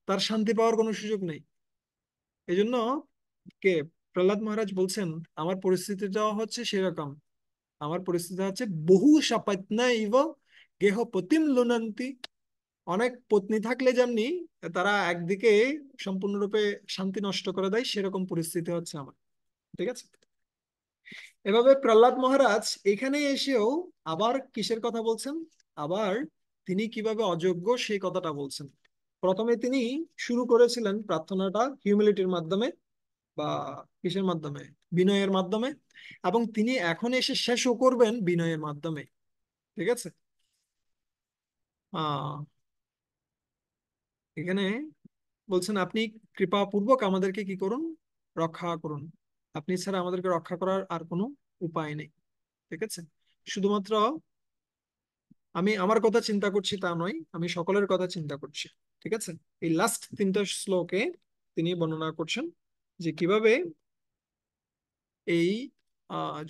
S1: তার শান্তি পাওয়ার কোনো সুযোগ নেই। এই জন্য কে প্রহ্লাদ মহারাজ বলছেন আমার পরিস্থিতিটা হচ্ছে সেরকম। আমার পরিস্থিতি হচ্ছে বহু সাপত্না ইব গেহপতিম লুনন্তি। অনেক পত্নী থাকলে যেমনি তারা একদিকে সম্পূর্ণরূপে শান্তি নষ্ট করে দেয়, সেরকম পরিস্থিতি হচ্ছে আমার। ঠিক আছে। এভাবে প্রহ্লাদ মহারাজ এখানে এসেও আবার কিসের কথা বলছেন, আবার তিনি কিভাবে অযোগ্য সেই কথাটা বলছেন। প্রথমে তিনি শুরু করেছিলেন প্রার্থনাটা হিউমিলিটির মাধ্যমে, বা কিসের মাধ্যমে, বিনয়ের মাধ্যমে, এবং তিনি এখন এসে শেষও করবেন বিনয়ের মাধ্যমে। ঠিক আছে। আহ এখানে বলছেন আপনি কৃপাপূর্বক আমাদেরকে কি করুন, রক্ষা করুন। আপনি ছাড়া আমাদেরকে রক্ষা করার আর কোনো উপায় নেই। ঠিক আছে। শুধুমাত্র আমি আমার কথা চিন্তা করছি তা নয়, আমি সকলের কথা চিন্তা করছি। ঠিক আছে। এই লাস্ট তিনটা শ্লোকে তিনি বর্ণনা করছেন যে কিভাবে এই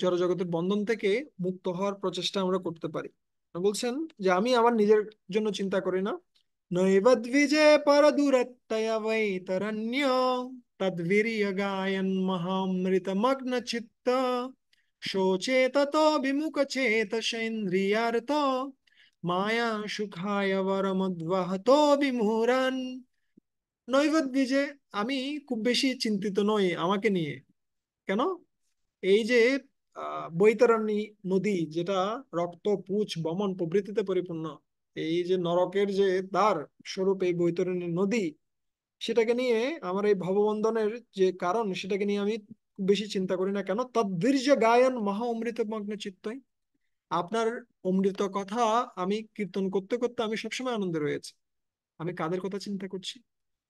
S1: জড়জগতের বন্ধন থেকে মুক্ত হওয়ার প্রচেষ্টা আমরা করতে পারি। বলছেন যে আমি আমার নিজের জন্য চিন্তা করি না। নৈবদ্বিজে পরদূরত্তয় বৈতরণ্য তদ্বীর্য গায়ন মহামৃতমগ্ন চিত্ত শোচে ততো বিমুখ চেতসেন্দ্রিয়ার্থ মায়া সুখায় বরমদ্বহতো বিমূঢ়ান। নৈবদ্বিজে, আমি খুব বেশি চিন্তিত নই আমাকে নিয়ে। কেন? এই যে বৈতরণী নদী, যেটা রক্ত পুঁজ বমন প্রভৃতিতে পরিপূর্ণ, এই যে নরকের যে দ্বার স্বরূপ এই বৈতরণী নদী, সেটাকে নিয়ে আমার এই ভববন্ধনের যে কারণ, সেটাকে নিয়ে আমি খুব বেশি চিন্তা করি না। কেন? তদ্বীর্য গায়ন মহা অমৃত মগ্ন চিত্তই। আপনার অমৃত কথা আমি কীর্তন করতে করতে আমি সবসময় আনন্দে রয়েছে। আমি কাদের কথা চিন্তা করছি?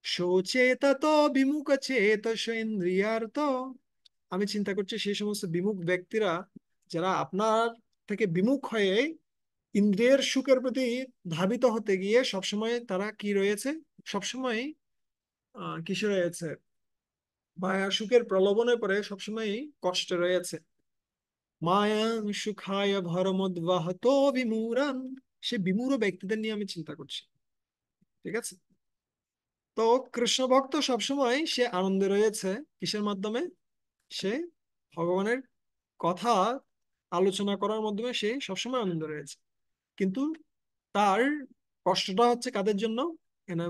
S1: শোচেত বিমুখ চেত ইন্দ্রিয়ার্থ। আমি চিন্তা করছি সেই সমস্ত বিমুখ ব্যক্তিরা, যারা আপনার থেকে বিমুখ হয়ে ইন্দ্রিয়ের সুখের প্রতি ধাবিত হতে গিয়ে সবসময় তারা কি রয়েছে, সবসময় কিসে রয়েছে, মায়া সুখের প্রলোভনে পড়ে সবসময় কষ্টে রয়েছে। মায়া সুখায় ভরমদ্বাহত বিমূঢ়ান। সে বিমূঢ় ব্যক্তিদের নিয়ে আমি চিন্তা করছি। ঠিক আছে। তো কৃষ্ণ ভক্ত সবসময় সে আনন্দে রয়েছে কিসের মাধ্যমে? সে ভগবানের কথা আলোচনা করার মাধ্যমে সে সবসময় আনন্দ রয়েছে। কিন্তু তার কষ্টটা হচ্ছে কাদের জন্য? এখানে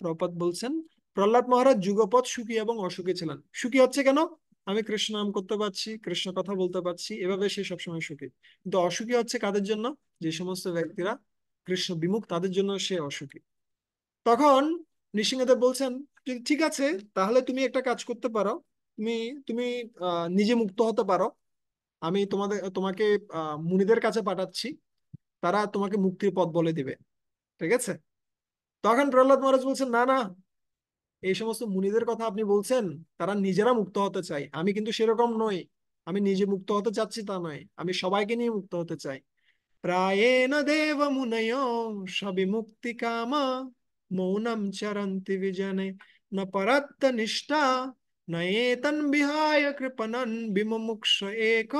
S1: প্রপাত বলছেন প্রহ্লাদ মহারাজ যুগপৎ সুখী এবং অসুখী ছিলেন। সুখী হচ্ছে কেন? আমি কৃষ্ণ নাম করতে পারছি, কৃষ্ণ কথা বলতে পারছি, এভাবে সে সবসময় সুখী। কিন্তু অসুখী হচ্ছে কাদের জন্য? যে সমস্ত ব্যক্তিরা কৃষ্ণ বিমুখ, তাদের জন্য সে অসুখী। তখন নৃসিংহদেব বলছেন যে ঠিক আছে, তাহলে তুমি একটা কাজ করতে পারো। তুমি তুমি নিজে মুক্ত হতে পারো। আমি তোমাকে মুনিদের কাছে পাঠাচ্ছি, তারা তোমাকে মুক্তির পথ বলে দিবে। ঠিক আছে। তখন প্রহ্লাদ মহারাজ বলছেন না না, এই সমস্ত মুনিদের কথা আপনি বলছেন, তারা নিজেরা মুক্ত হতে চায়, আমি কিন্তু সেরকম নই। আমি নিজে মুক্ত হতে চাচ্ছি তা নয়, আমি সবাইকে নিয়ে মুক্ত হতে চাই। প্রায়েণ দেব মুনয় সবিমুক্তি কামা মৌনম চরন্তি বিজনে ন পরত্ত নিষ্ঠা ন এতন বিহায় কৃপণন বিমুমুক্ষ এক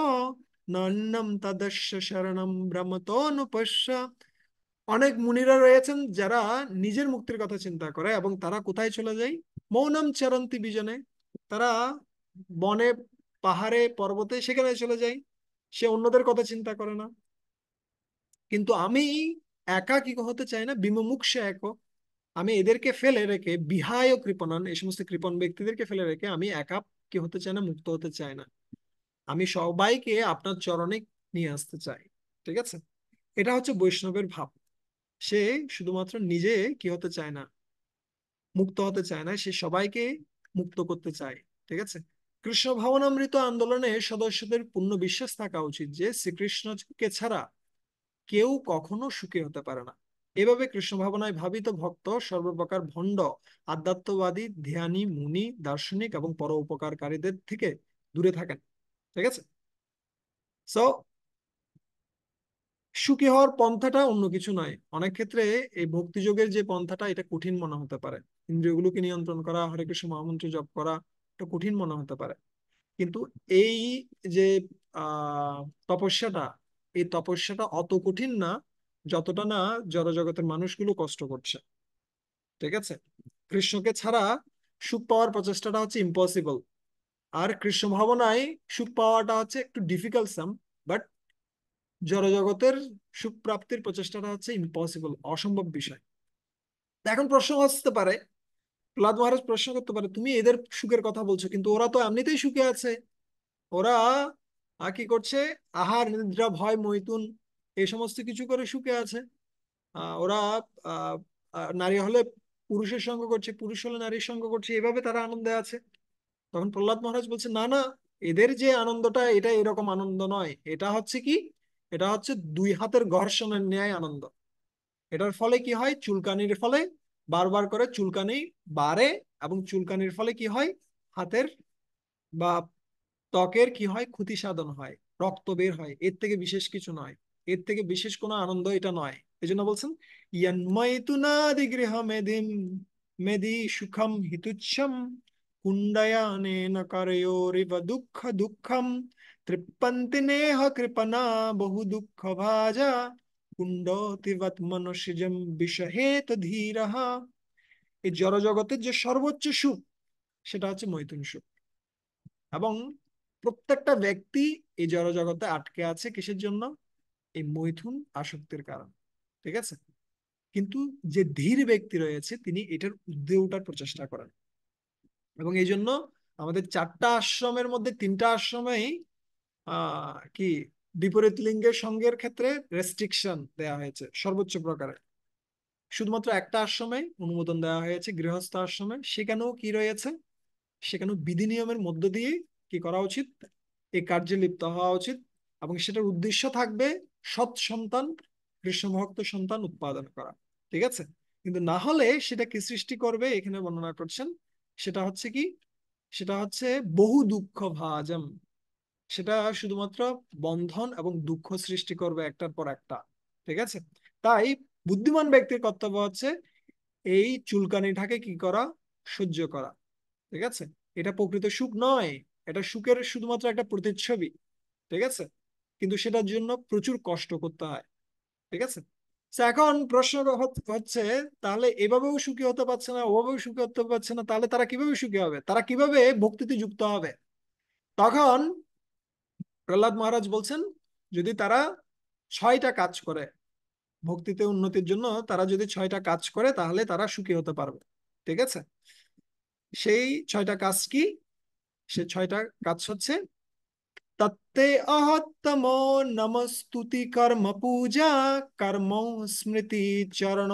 S1: নন্নম তদস্য শরণম ভ্রমতোনুপস্য। অনেক মুনিরা রয়েছেন যারা নিজের মুক্তির কথা চিন্তা করে, এবং তারা কোথায় চলে যায়? মৌনম চরন্তি বিজনে। তারা বনে, পাহাড়ে, পর্বতে সেখানে চলে যায়। সে অন্যদের কথা চিন্তা করে না। কিন্তু আমি একা কি হতে চাই না, বিমুমুক্ষু এক। আমি এদেরকে ফেলে রেখে বিহায় কৃপণন, এই সমস্ত কৃপণ ব্যক্তিদেরকে ফেলে রেখে আমি একা কি হতে চাই না, মুক্ত হতে চাই না। আমি সবাইকে আপনার চরণে নিয়ে আসতে চাই। ঠিক আছে। এটা হচ্ছে বৈষ্ণবের ভাব। সে শুধুমাত্র নিজে কি হতে চায় না, মুক্ত হতে চায় না, সে সবাইকে মুক্ত করতে চায়। ঠিক আছে। কৃষ্ণ ভাবনামৃত আন্দোলনের সদস্যদের পূর্ণ বিশ্বাস থাকা উচিত যে শ্রীকৃষ্ণকে ছাড়া কেউ কখনো সুখী হতে পারে না। এভাবে কৃষ্ণ ভাবনায় ভাবিত ভক্ত সর্বপ্রকার ভণ্ড আধ্যাত্মবাদী, ধ্যানী, মুনি, দার্শনিক এবং পরোপকারকারীদের থেকে দূরে থাকেন। ঠিক আছে। সো সুখী হওয়ার পন্থাটা অন্য কিছু নয়। অনেক ক্ষেত্রে এই ভক্তিযোগের যে পন্থাটা, এটা কঠিন মনে হতে পারে। ইন্দ্রিয়গুলোকে নিয়ন্ত্রণ করা, হরে কৃষ্ণ মহামন্ত্র জপ করা, এটা কঠিন মনে হতে পারে। কিন্তু এই যে আহ তপস্যাটা, এই তপস্যাটা অত কঠিন না যতটা না জড়জগতের মানুষগুলো কষ্ট করছে। ঠিক আছে। কৃষ্ণকে ছাড়া সুখ পাওয়ার প্রচেষ্টাটা হচ্ছে ইম্পসিবল। আর কৃষ্ণ ভাবনায় সুখ পাওয়াটা হচ্ছে একটু ডিফিকাল্ট সাম, বাট জড়জগতের সুখ প্রাপ্তির প্রচেষ্টাটা হচ্ছে ইম্পসিবল, অসম্ভব বিষয়। এখন প্রশ্ন আসতে পারে, প্রহ্লাদ মহারাজ প্রশ্ন করতে পারে, তুমি এদের সুখের কথা বলছো কিন্তু ওরা তো এমনিতেই সুখে আছে। ওরা কি করছে, আহার নিদ্রা ভয় মৈথুন এই সমস্ত কিছু করে সুখে আছে। ওরা আহ, নারী হলে পুরুষের সঙ্গ করছে, পুরুষ হলে নারীর সঙ্গ করছে, এভাবে তারা আনন্দে আছে। তখন প্রহ্লাদ মহারাজ বলছে, না না, এদের যে আনন্দটা এটা এরকম আনন্দ নয়, এটা হচ্ছে কি, এটা হচ্ছে দুই হাতের ঘর্ষণের ন্যায় আনন্দ। এটার ফলে কি হয়, চুলকানির ফলে বারবার করে চুলকানি বাড়ে, এবং চুলকানির ফলে কি হয়, হাতের বা ত্বকের কি হয়, ক্ষতি সাধন হয়, রক্ত বের হয়, এর থেকে বিশেষ কিছু নয়। এর থেকে বিশেষ কোনো আনন্দ এটা নয়। এই জন্য বলছেন, ইয়ান্ময়তুনাদি গৃহ মেদিম মেদি সুখম হিতুচ্ছম কুণ্ডয়ানেন করয়োরিব দুঃখ দুঃখম তৃপ্পন্তি নেহ কৃপনা বহু দুঃখ ভাজা কুণ্ডতিবৎ মনুষ্যজম বিষহেত ধীরঃ। এই জড়জগতের যে সর্বোচ্চ সুখ সেটা হচ্ছে মৈথুন সুখ। এবং প্রত্যেকটা ব্যক্তি এই জড়জগতে আটকে আছে কিসের জন্য, এই মৈথুন আসক্তির কারণ। ঠিক আছে, কিন্তু যে ধীর ব্যক্তি রয়েছে তিনি এটার ঊর্ধ্বে ওঠার প্রচেষ্টা করেন। এবং এই জন্য আমাদের চারটা আশ্রমের মধ্যে তিনটা আশ্রমেই কি বিপরীত লিঙ্গের সঙ্গের ক্ষেত্রে রেস্ট্রিকশন দেওয়া হয়েছে সর্বোচ্চ প্রকারে। শুধুমাত্র একটা আশ্রমে অনুমোদন দেওয়া হয়েছে, গৃহস্থ আশ্রমে, সেখানেও কি রয়েছে, সেখানেও বিধি নিয়মের মধ্য দিয়ে কি করা উচিত, এই কার্যে লিপ্ত হওয়া উচিত। এবং সেটার উদ্দেশ্য থাকবে সৎ সন্তান, কৃষ্ণ ভক্ত সন্তান উৎপাদন করা। ঠিক আছে, কিন্তু না হলে সেটা কি সৃষ্টি করবে, এখানে বর্ণনা করছেন, সেটা হচ্ছে কি, সেটা হচ্ছে বহু দুঃখ ভাজম, সেটা শুধুমাত্র বন্ধন এবং দুঃখ সৃষ্টি করবে একটার পর একটা। ঠিক আছে, তাই বুদ্ধিমান ব্যক্তির কর্তব্য হচ্ছে এই চুলকানিটাকে কি করা, সহ্য করা। ঠিক আছে, এটা প্রকৃত সুখ নয়, এটা সুখের শুধুমাত্র একটা প্রতিচ্ছবি। ঠিক আছে, কিন্তু সেটার জন্য প্রচুর কষ্ট করতে হয়। ঠিক আছে, তো এখন প্রশ্ন হচ্ছে, তাহলে এভাবেও সুখী হতে পারছে না, ওভাবেও সুখী হতে পারছে না, তাহলে তারা কিভাবে সুখী হবে, তারা কিভাবে ভক্তিতে যুক্ত হবে? তখন প্রহ্লাদ মহারাজ বলছেন, যদি তারা 6টা কাজ করে, ভক্তিতে উন্নতির জন্য তারা যদি 6টা কাজ করে তাহলে তারা সুখী হতে পারবে। ঠিক আছে, সেই 6টা কাজ কি? সে 6টা কাজ হচ্ছে, তত্তে অহত্তমো নমস্তুতি কর্ম পূজা কর্ম স্মৃতি চরণ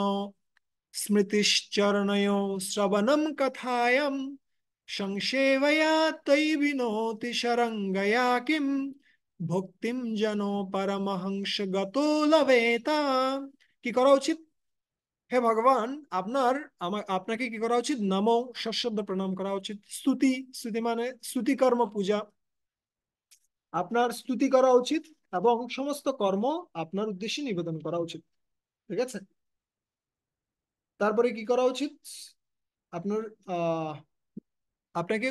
S1: স্মৃতিশ্চরণयो শ্রবণম কথায়ম সংসেবয়া তৈ বিনোতি শরঙ্গয়া কিম ভক্তিম জনো পরমহংস গতো লবেতা। কি করা উচিত? হে ভগবান, আপনার আপনাকে কি করা উচিত, নমো সশব্দ প্রণাম করা উচিত, স্তুতি, স্তুতি মানে স্তুতি কর্ম পূজা, আপনার স্তুতি করা উচিত, এবং সমস্ত কর্ম আপনার উদ্দেশ্যে নিবেদন করা উচিত। ঠিক আছে, তারপরে কি করা উচিত, আপনার আহ আপনাকে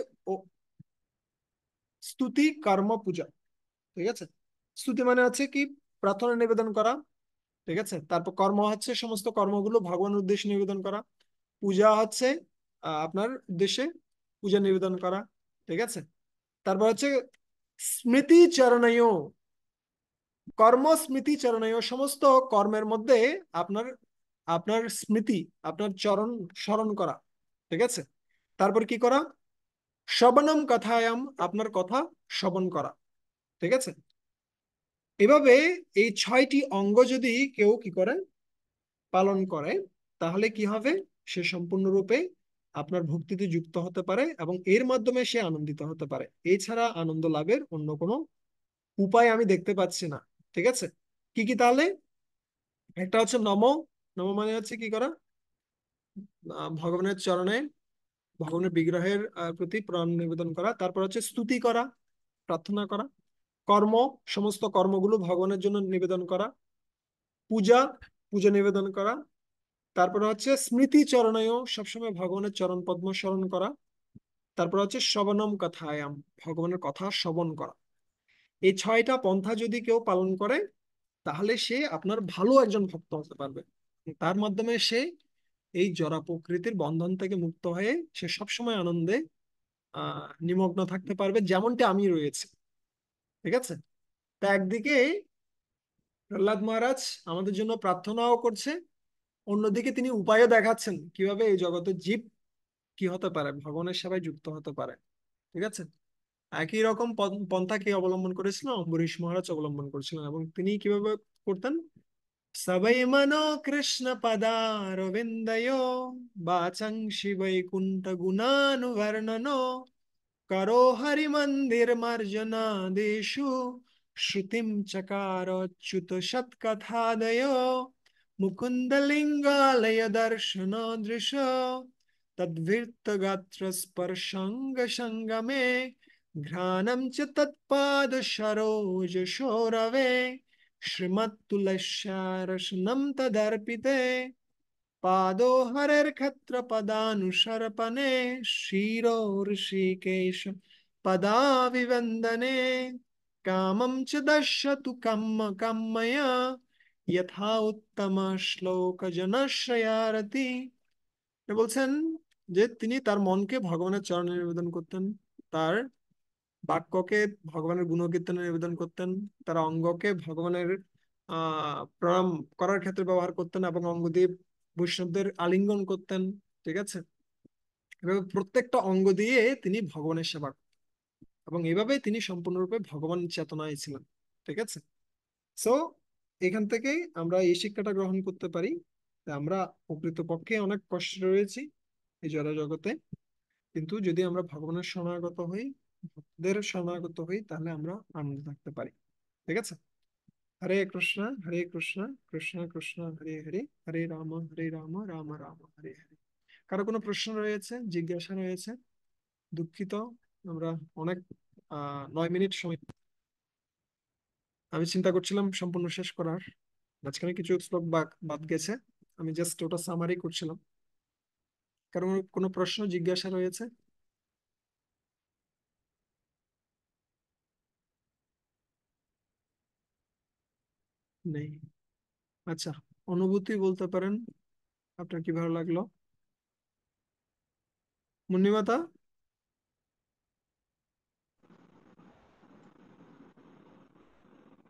S1: স্তুতি কর্ম পূজা। ঠিক আছে, স্তুতি মানে হচ্ছে কি, প্রার্থনা নিবেদন করা। ঠিক আছে, তারপর কর্ম হচ্ছে সমস্ত কর্মগুলো ভগবানের উদ্দেশ্যে নিবেদন করা। পূজা হচ্ছে আপনার উদ্দেশ্যে পূজা নিবেদন করা। ঠিক আছে, তারপর হচ্ছে স্মৃতি চরণীয়, কর্ম স্মৃতি চরণীয়, সমস্ত কর্মের মধ্যে আপনার আপনার স্মৃতি, আপনার চরণ স্মরণ করা। ঠিক আছে, তারপর কি করা, শ্রবণম কথায়াম, আপনার কথা শ্রবণ করা। ঠিক আছে, এভাবে এই 6টি অঙ্গ যদি কেউ কি করে, পালন করে, তাহলে কি হবে, সে সম্পূর্ণরূপে আপনার ভক্তিতে যুক্ত হতে পারে এবং এর মাধ্যমে সে আনন্দিত হতে পারে। এছাড়া আনন্দ লাভের অন্য কোনো উপায় আমি দেখতে পাচ্ছি না। ঠিক আছে, কি কি তাহলে? একটা হচ্ছে নম, নম মানে হচ্ছে কি করা, ভগবানের চরণে, ভগবানের বিগ্রহের প্রতি প্রণাম নিবেদন করা। তারপর হচ্ছে স্তুতি করা, প্রার্থনা করা। কর্ম, সমস্ত কর্মগুলো ভগবানের জন্য নিবেদন করা। পূজা, পূজা নিবেদন করা। তারপর হচ্ছে স্মৃতি চরণেয়, সবসময় ভগবানের চরণ পদ্ম স্মরণ করা। তারপর হচ্ছে শ্রবণম কথায়াম, ভগবানের কথা শ্রবণ করা। এই 6টা পন্থা যদি কেউ পালন করে তাহলে সে আপনার ভালো একজন ভক্ত হতে পারবে। তার মাধ্যমে সে এই জড় প্রকৃতির বন্ধন থেকে মুক্ত হয়ে সে সবসময় আনন্দে নিমগ্ন থাকতে পারবে, যেমনটি আমি রয়েছি। ঠিক আছে। তা একদিকে প্রহ্লাদ মহারাজ আমাদের জন্য প্রার্থনাও করছে, অন্যদিকে তিনি উপায়ও দেখাচ্ছেন কিভাবে এই জগতের জীব কি হতে পারে, ভগবানের সেবায় যুক্ত হতে পারে। ঠিক আছে। একই রকম পন্থা কে অবলম্বন করেছিলেন? অম্বরীশ মহারাজ অবলম্বন করেছিলেন। এবং তিনি কিভাবে করতেন? সবাই মনো কৃষ্ণ পদারবিন্দयो বাচং শিবৈকুণ্ঠ গুণানুবর্ণনো करो हरिमन्दिरमर्जनादिषु श्रुतिं चकारोच्युत शतकथादयो मुकुन्दलिङ्गालय दर्शनो दृश तद्भीर्तगात्रस्पर्शङ्गसङ्गमे घ्राणं च तत्पादसरोजशोरवे श्रीमत्तुलस्यारसनं तदर्पिते पादो हरेर्क्षत्र पदानुसर्पणे शिरो ऋषिकेश पदाभिवन्दने कामं च दश्यतु कम्म कम्मया यथा उत्तम শ্লোক জনশ্রয়ারতি। বলছেন যে তিনি তার মনকে ভগবানের চরণে নিবেদন করতেন, তার বাক্যকে ভগবানের গুণকীর্তনে নিবেদন করতেন, তার অঙ্গকে ভগবানের প্রণাম করার ক্ষেত্রে ব্যবহার করতেন, এবং অঙ্গ দিয়ে বৈষ্ণবদের আলিঙ্গন করতেন। ঠিক আছে। এভাবে প্রত্যেকটা অঙ্গ দিয়ে তিনি ভগবানের সেবা করতেন, এবং এভাবে তিনি সম্পূর্ণরূপে ভগবান চেতনায় ছিলেন। ঠিক আছে। সো এখান থেকে আমরা এই শিক্ষাটা গ্রহণ করতে পারি যে আমরা প্রকৃতপক্ষে অনেক কষ্টে রয়েছি এই জড় জগতে, কিন্তু যদি আমরা ভগবানের শরণাগত হই, ভক্তদের শরণাগত হই, তাহলে আমরা আনন্দ থাকতে পারি। ঠিক আছে। হরে কৃষ্ণ কৃষ্ণ কৃষ্ণ হরে হরে, হরে রাম রাম রাম হরে হরে। কারো কোনো প্রশ্ন রয়েছে, জিজ্ঞাসা রয়েছে? দুঃখিত, আমরা অনেক 9 মিনিট সময়, আমি চিন্তা করছিলাম সম্পূর্ণ শেষ করার, মাঝখানে কিছু শ্লোক বাদ বাদ গেছে, আমি জাস্ট ওটা সামারি করছিলাম। কারণ কোনো প্রশ্ন জিজ্ঞাসা রয়েছে? নেই। আচ্ছা, অনুভূতি বলতে পারেন, আপনার কি ভালো লাগলো? মুন্নিমাতা।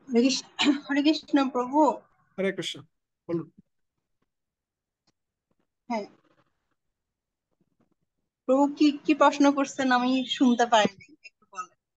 S3: হরে কৃষ্ণ। হরে কৃষ্ণ প্রভু।
S1: হরে কৃষ্ণ, বলুন।
S3: হ্যাঁ প্রভু, কি কি প্রশ্ন করছেন আমি শুনতে পাইনি।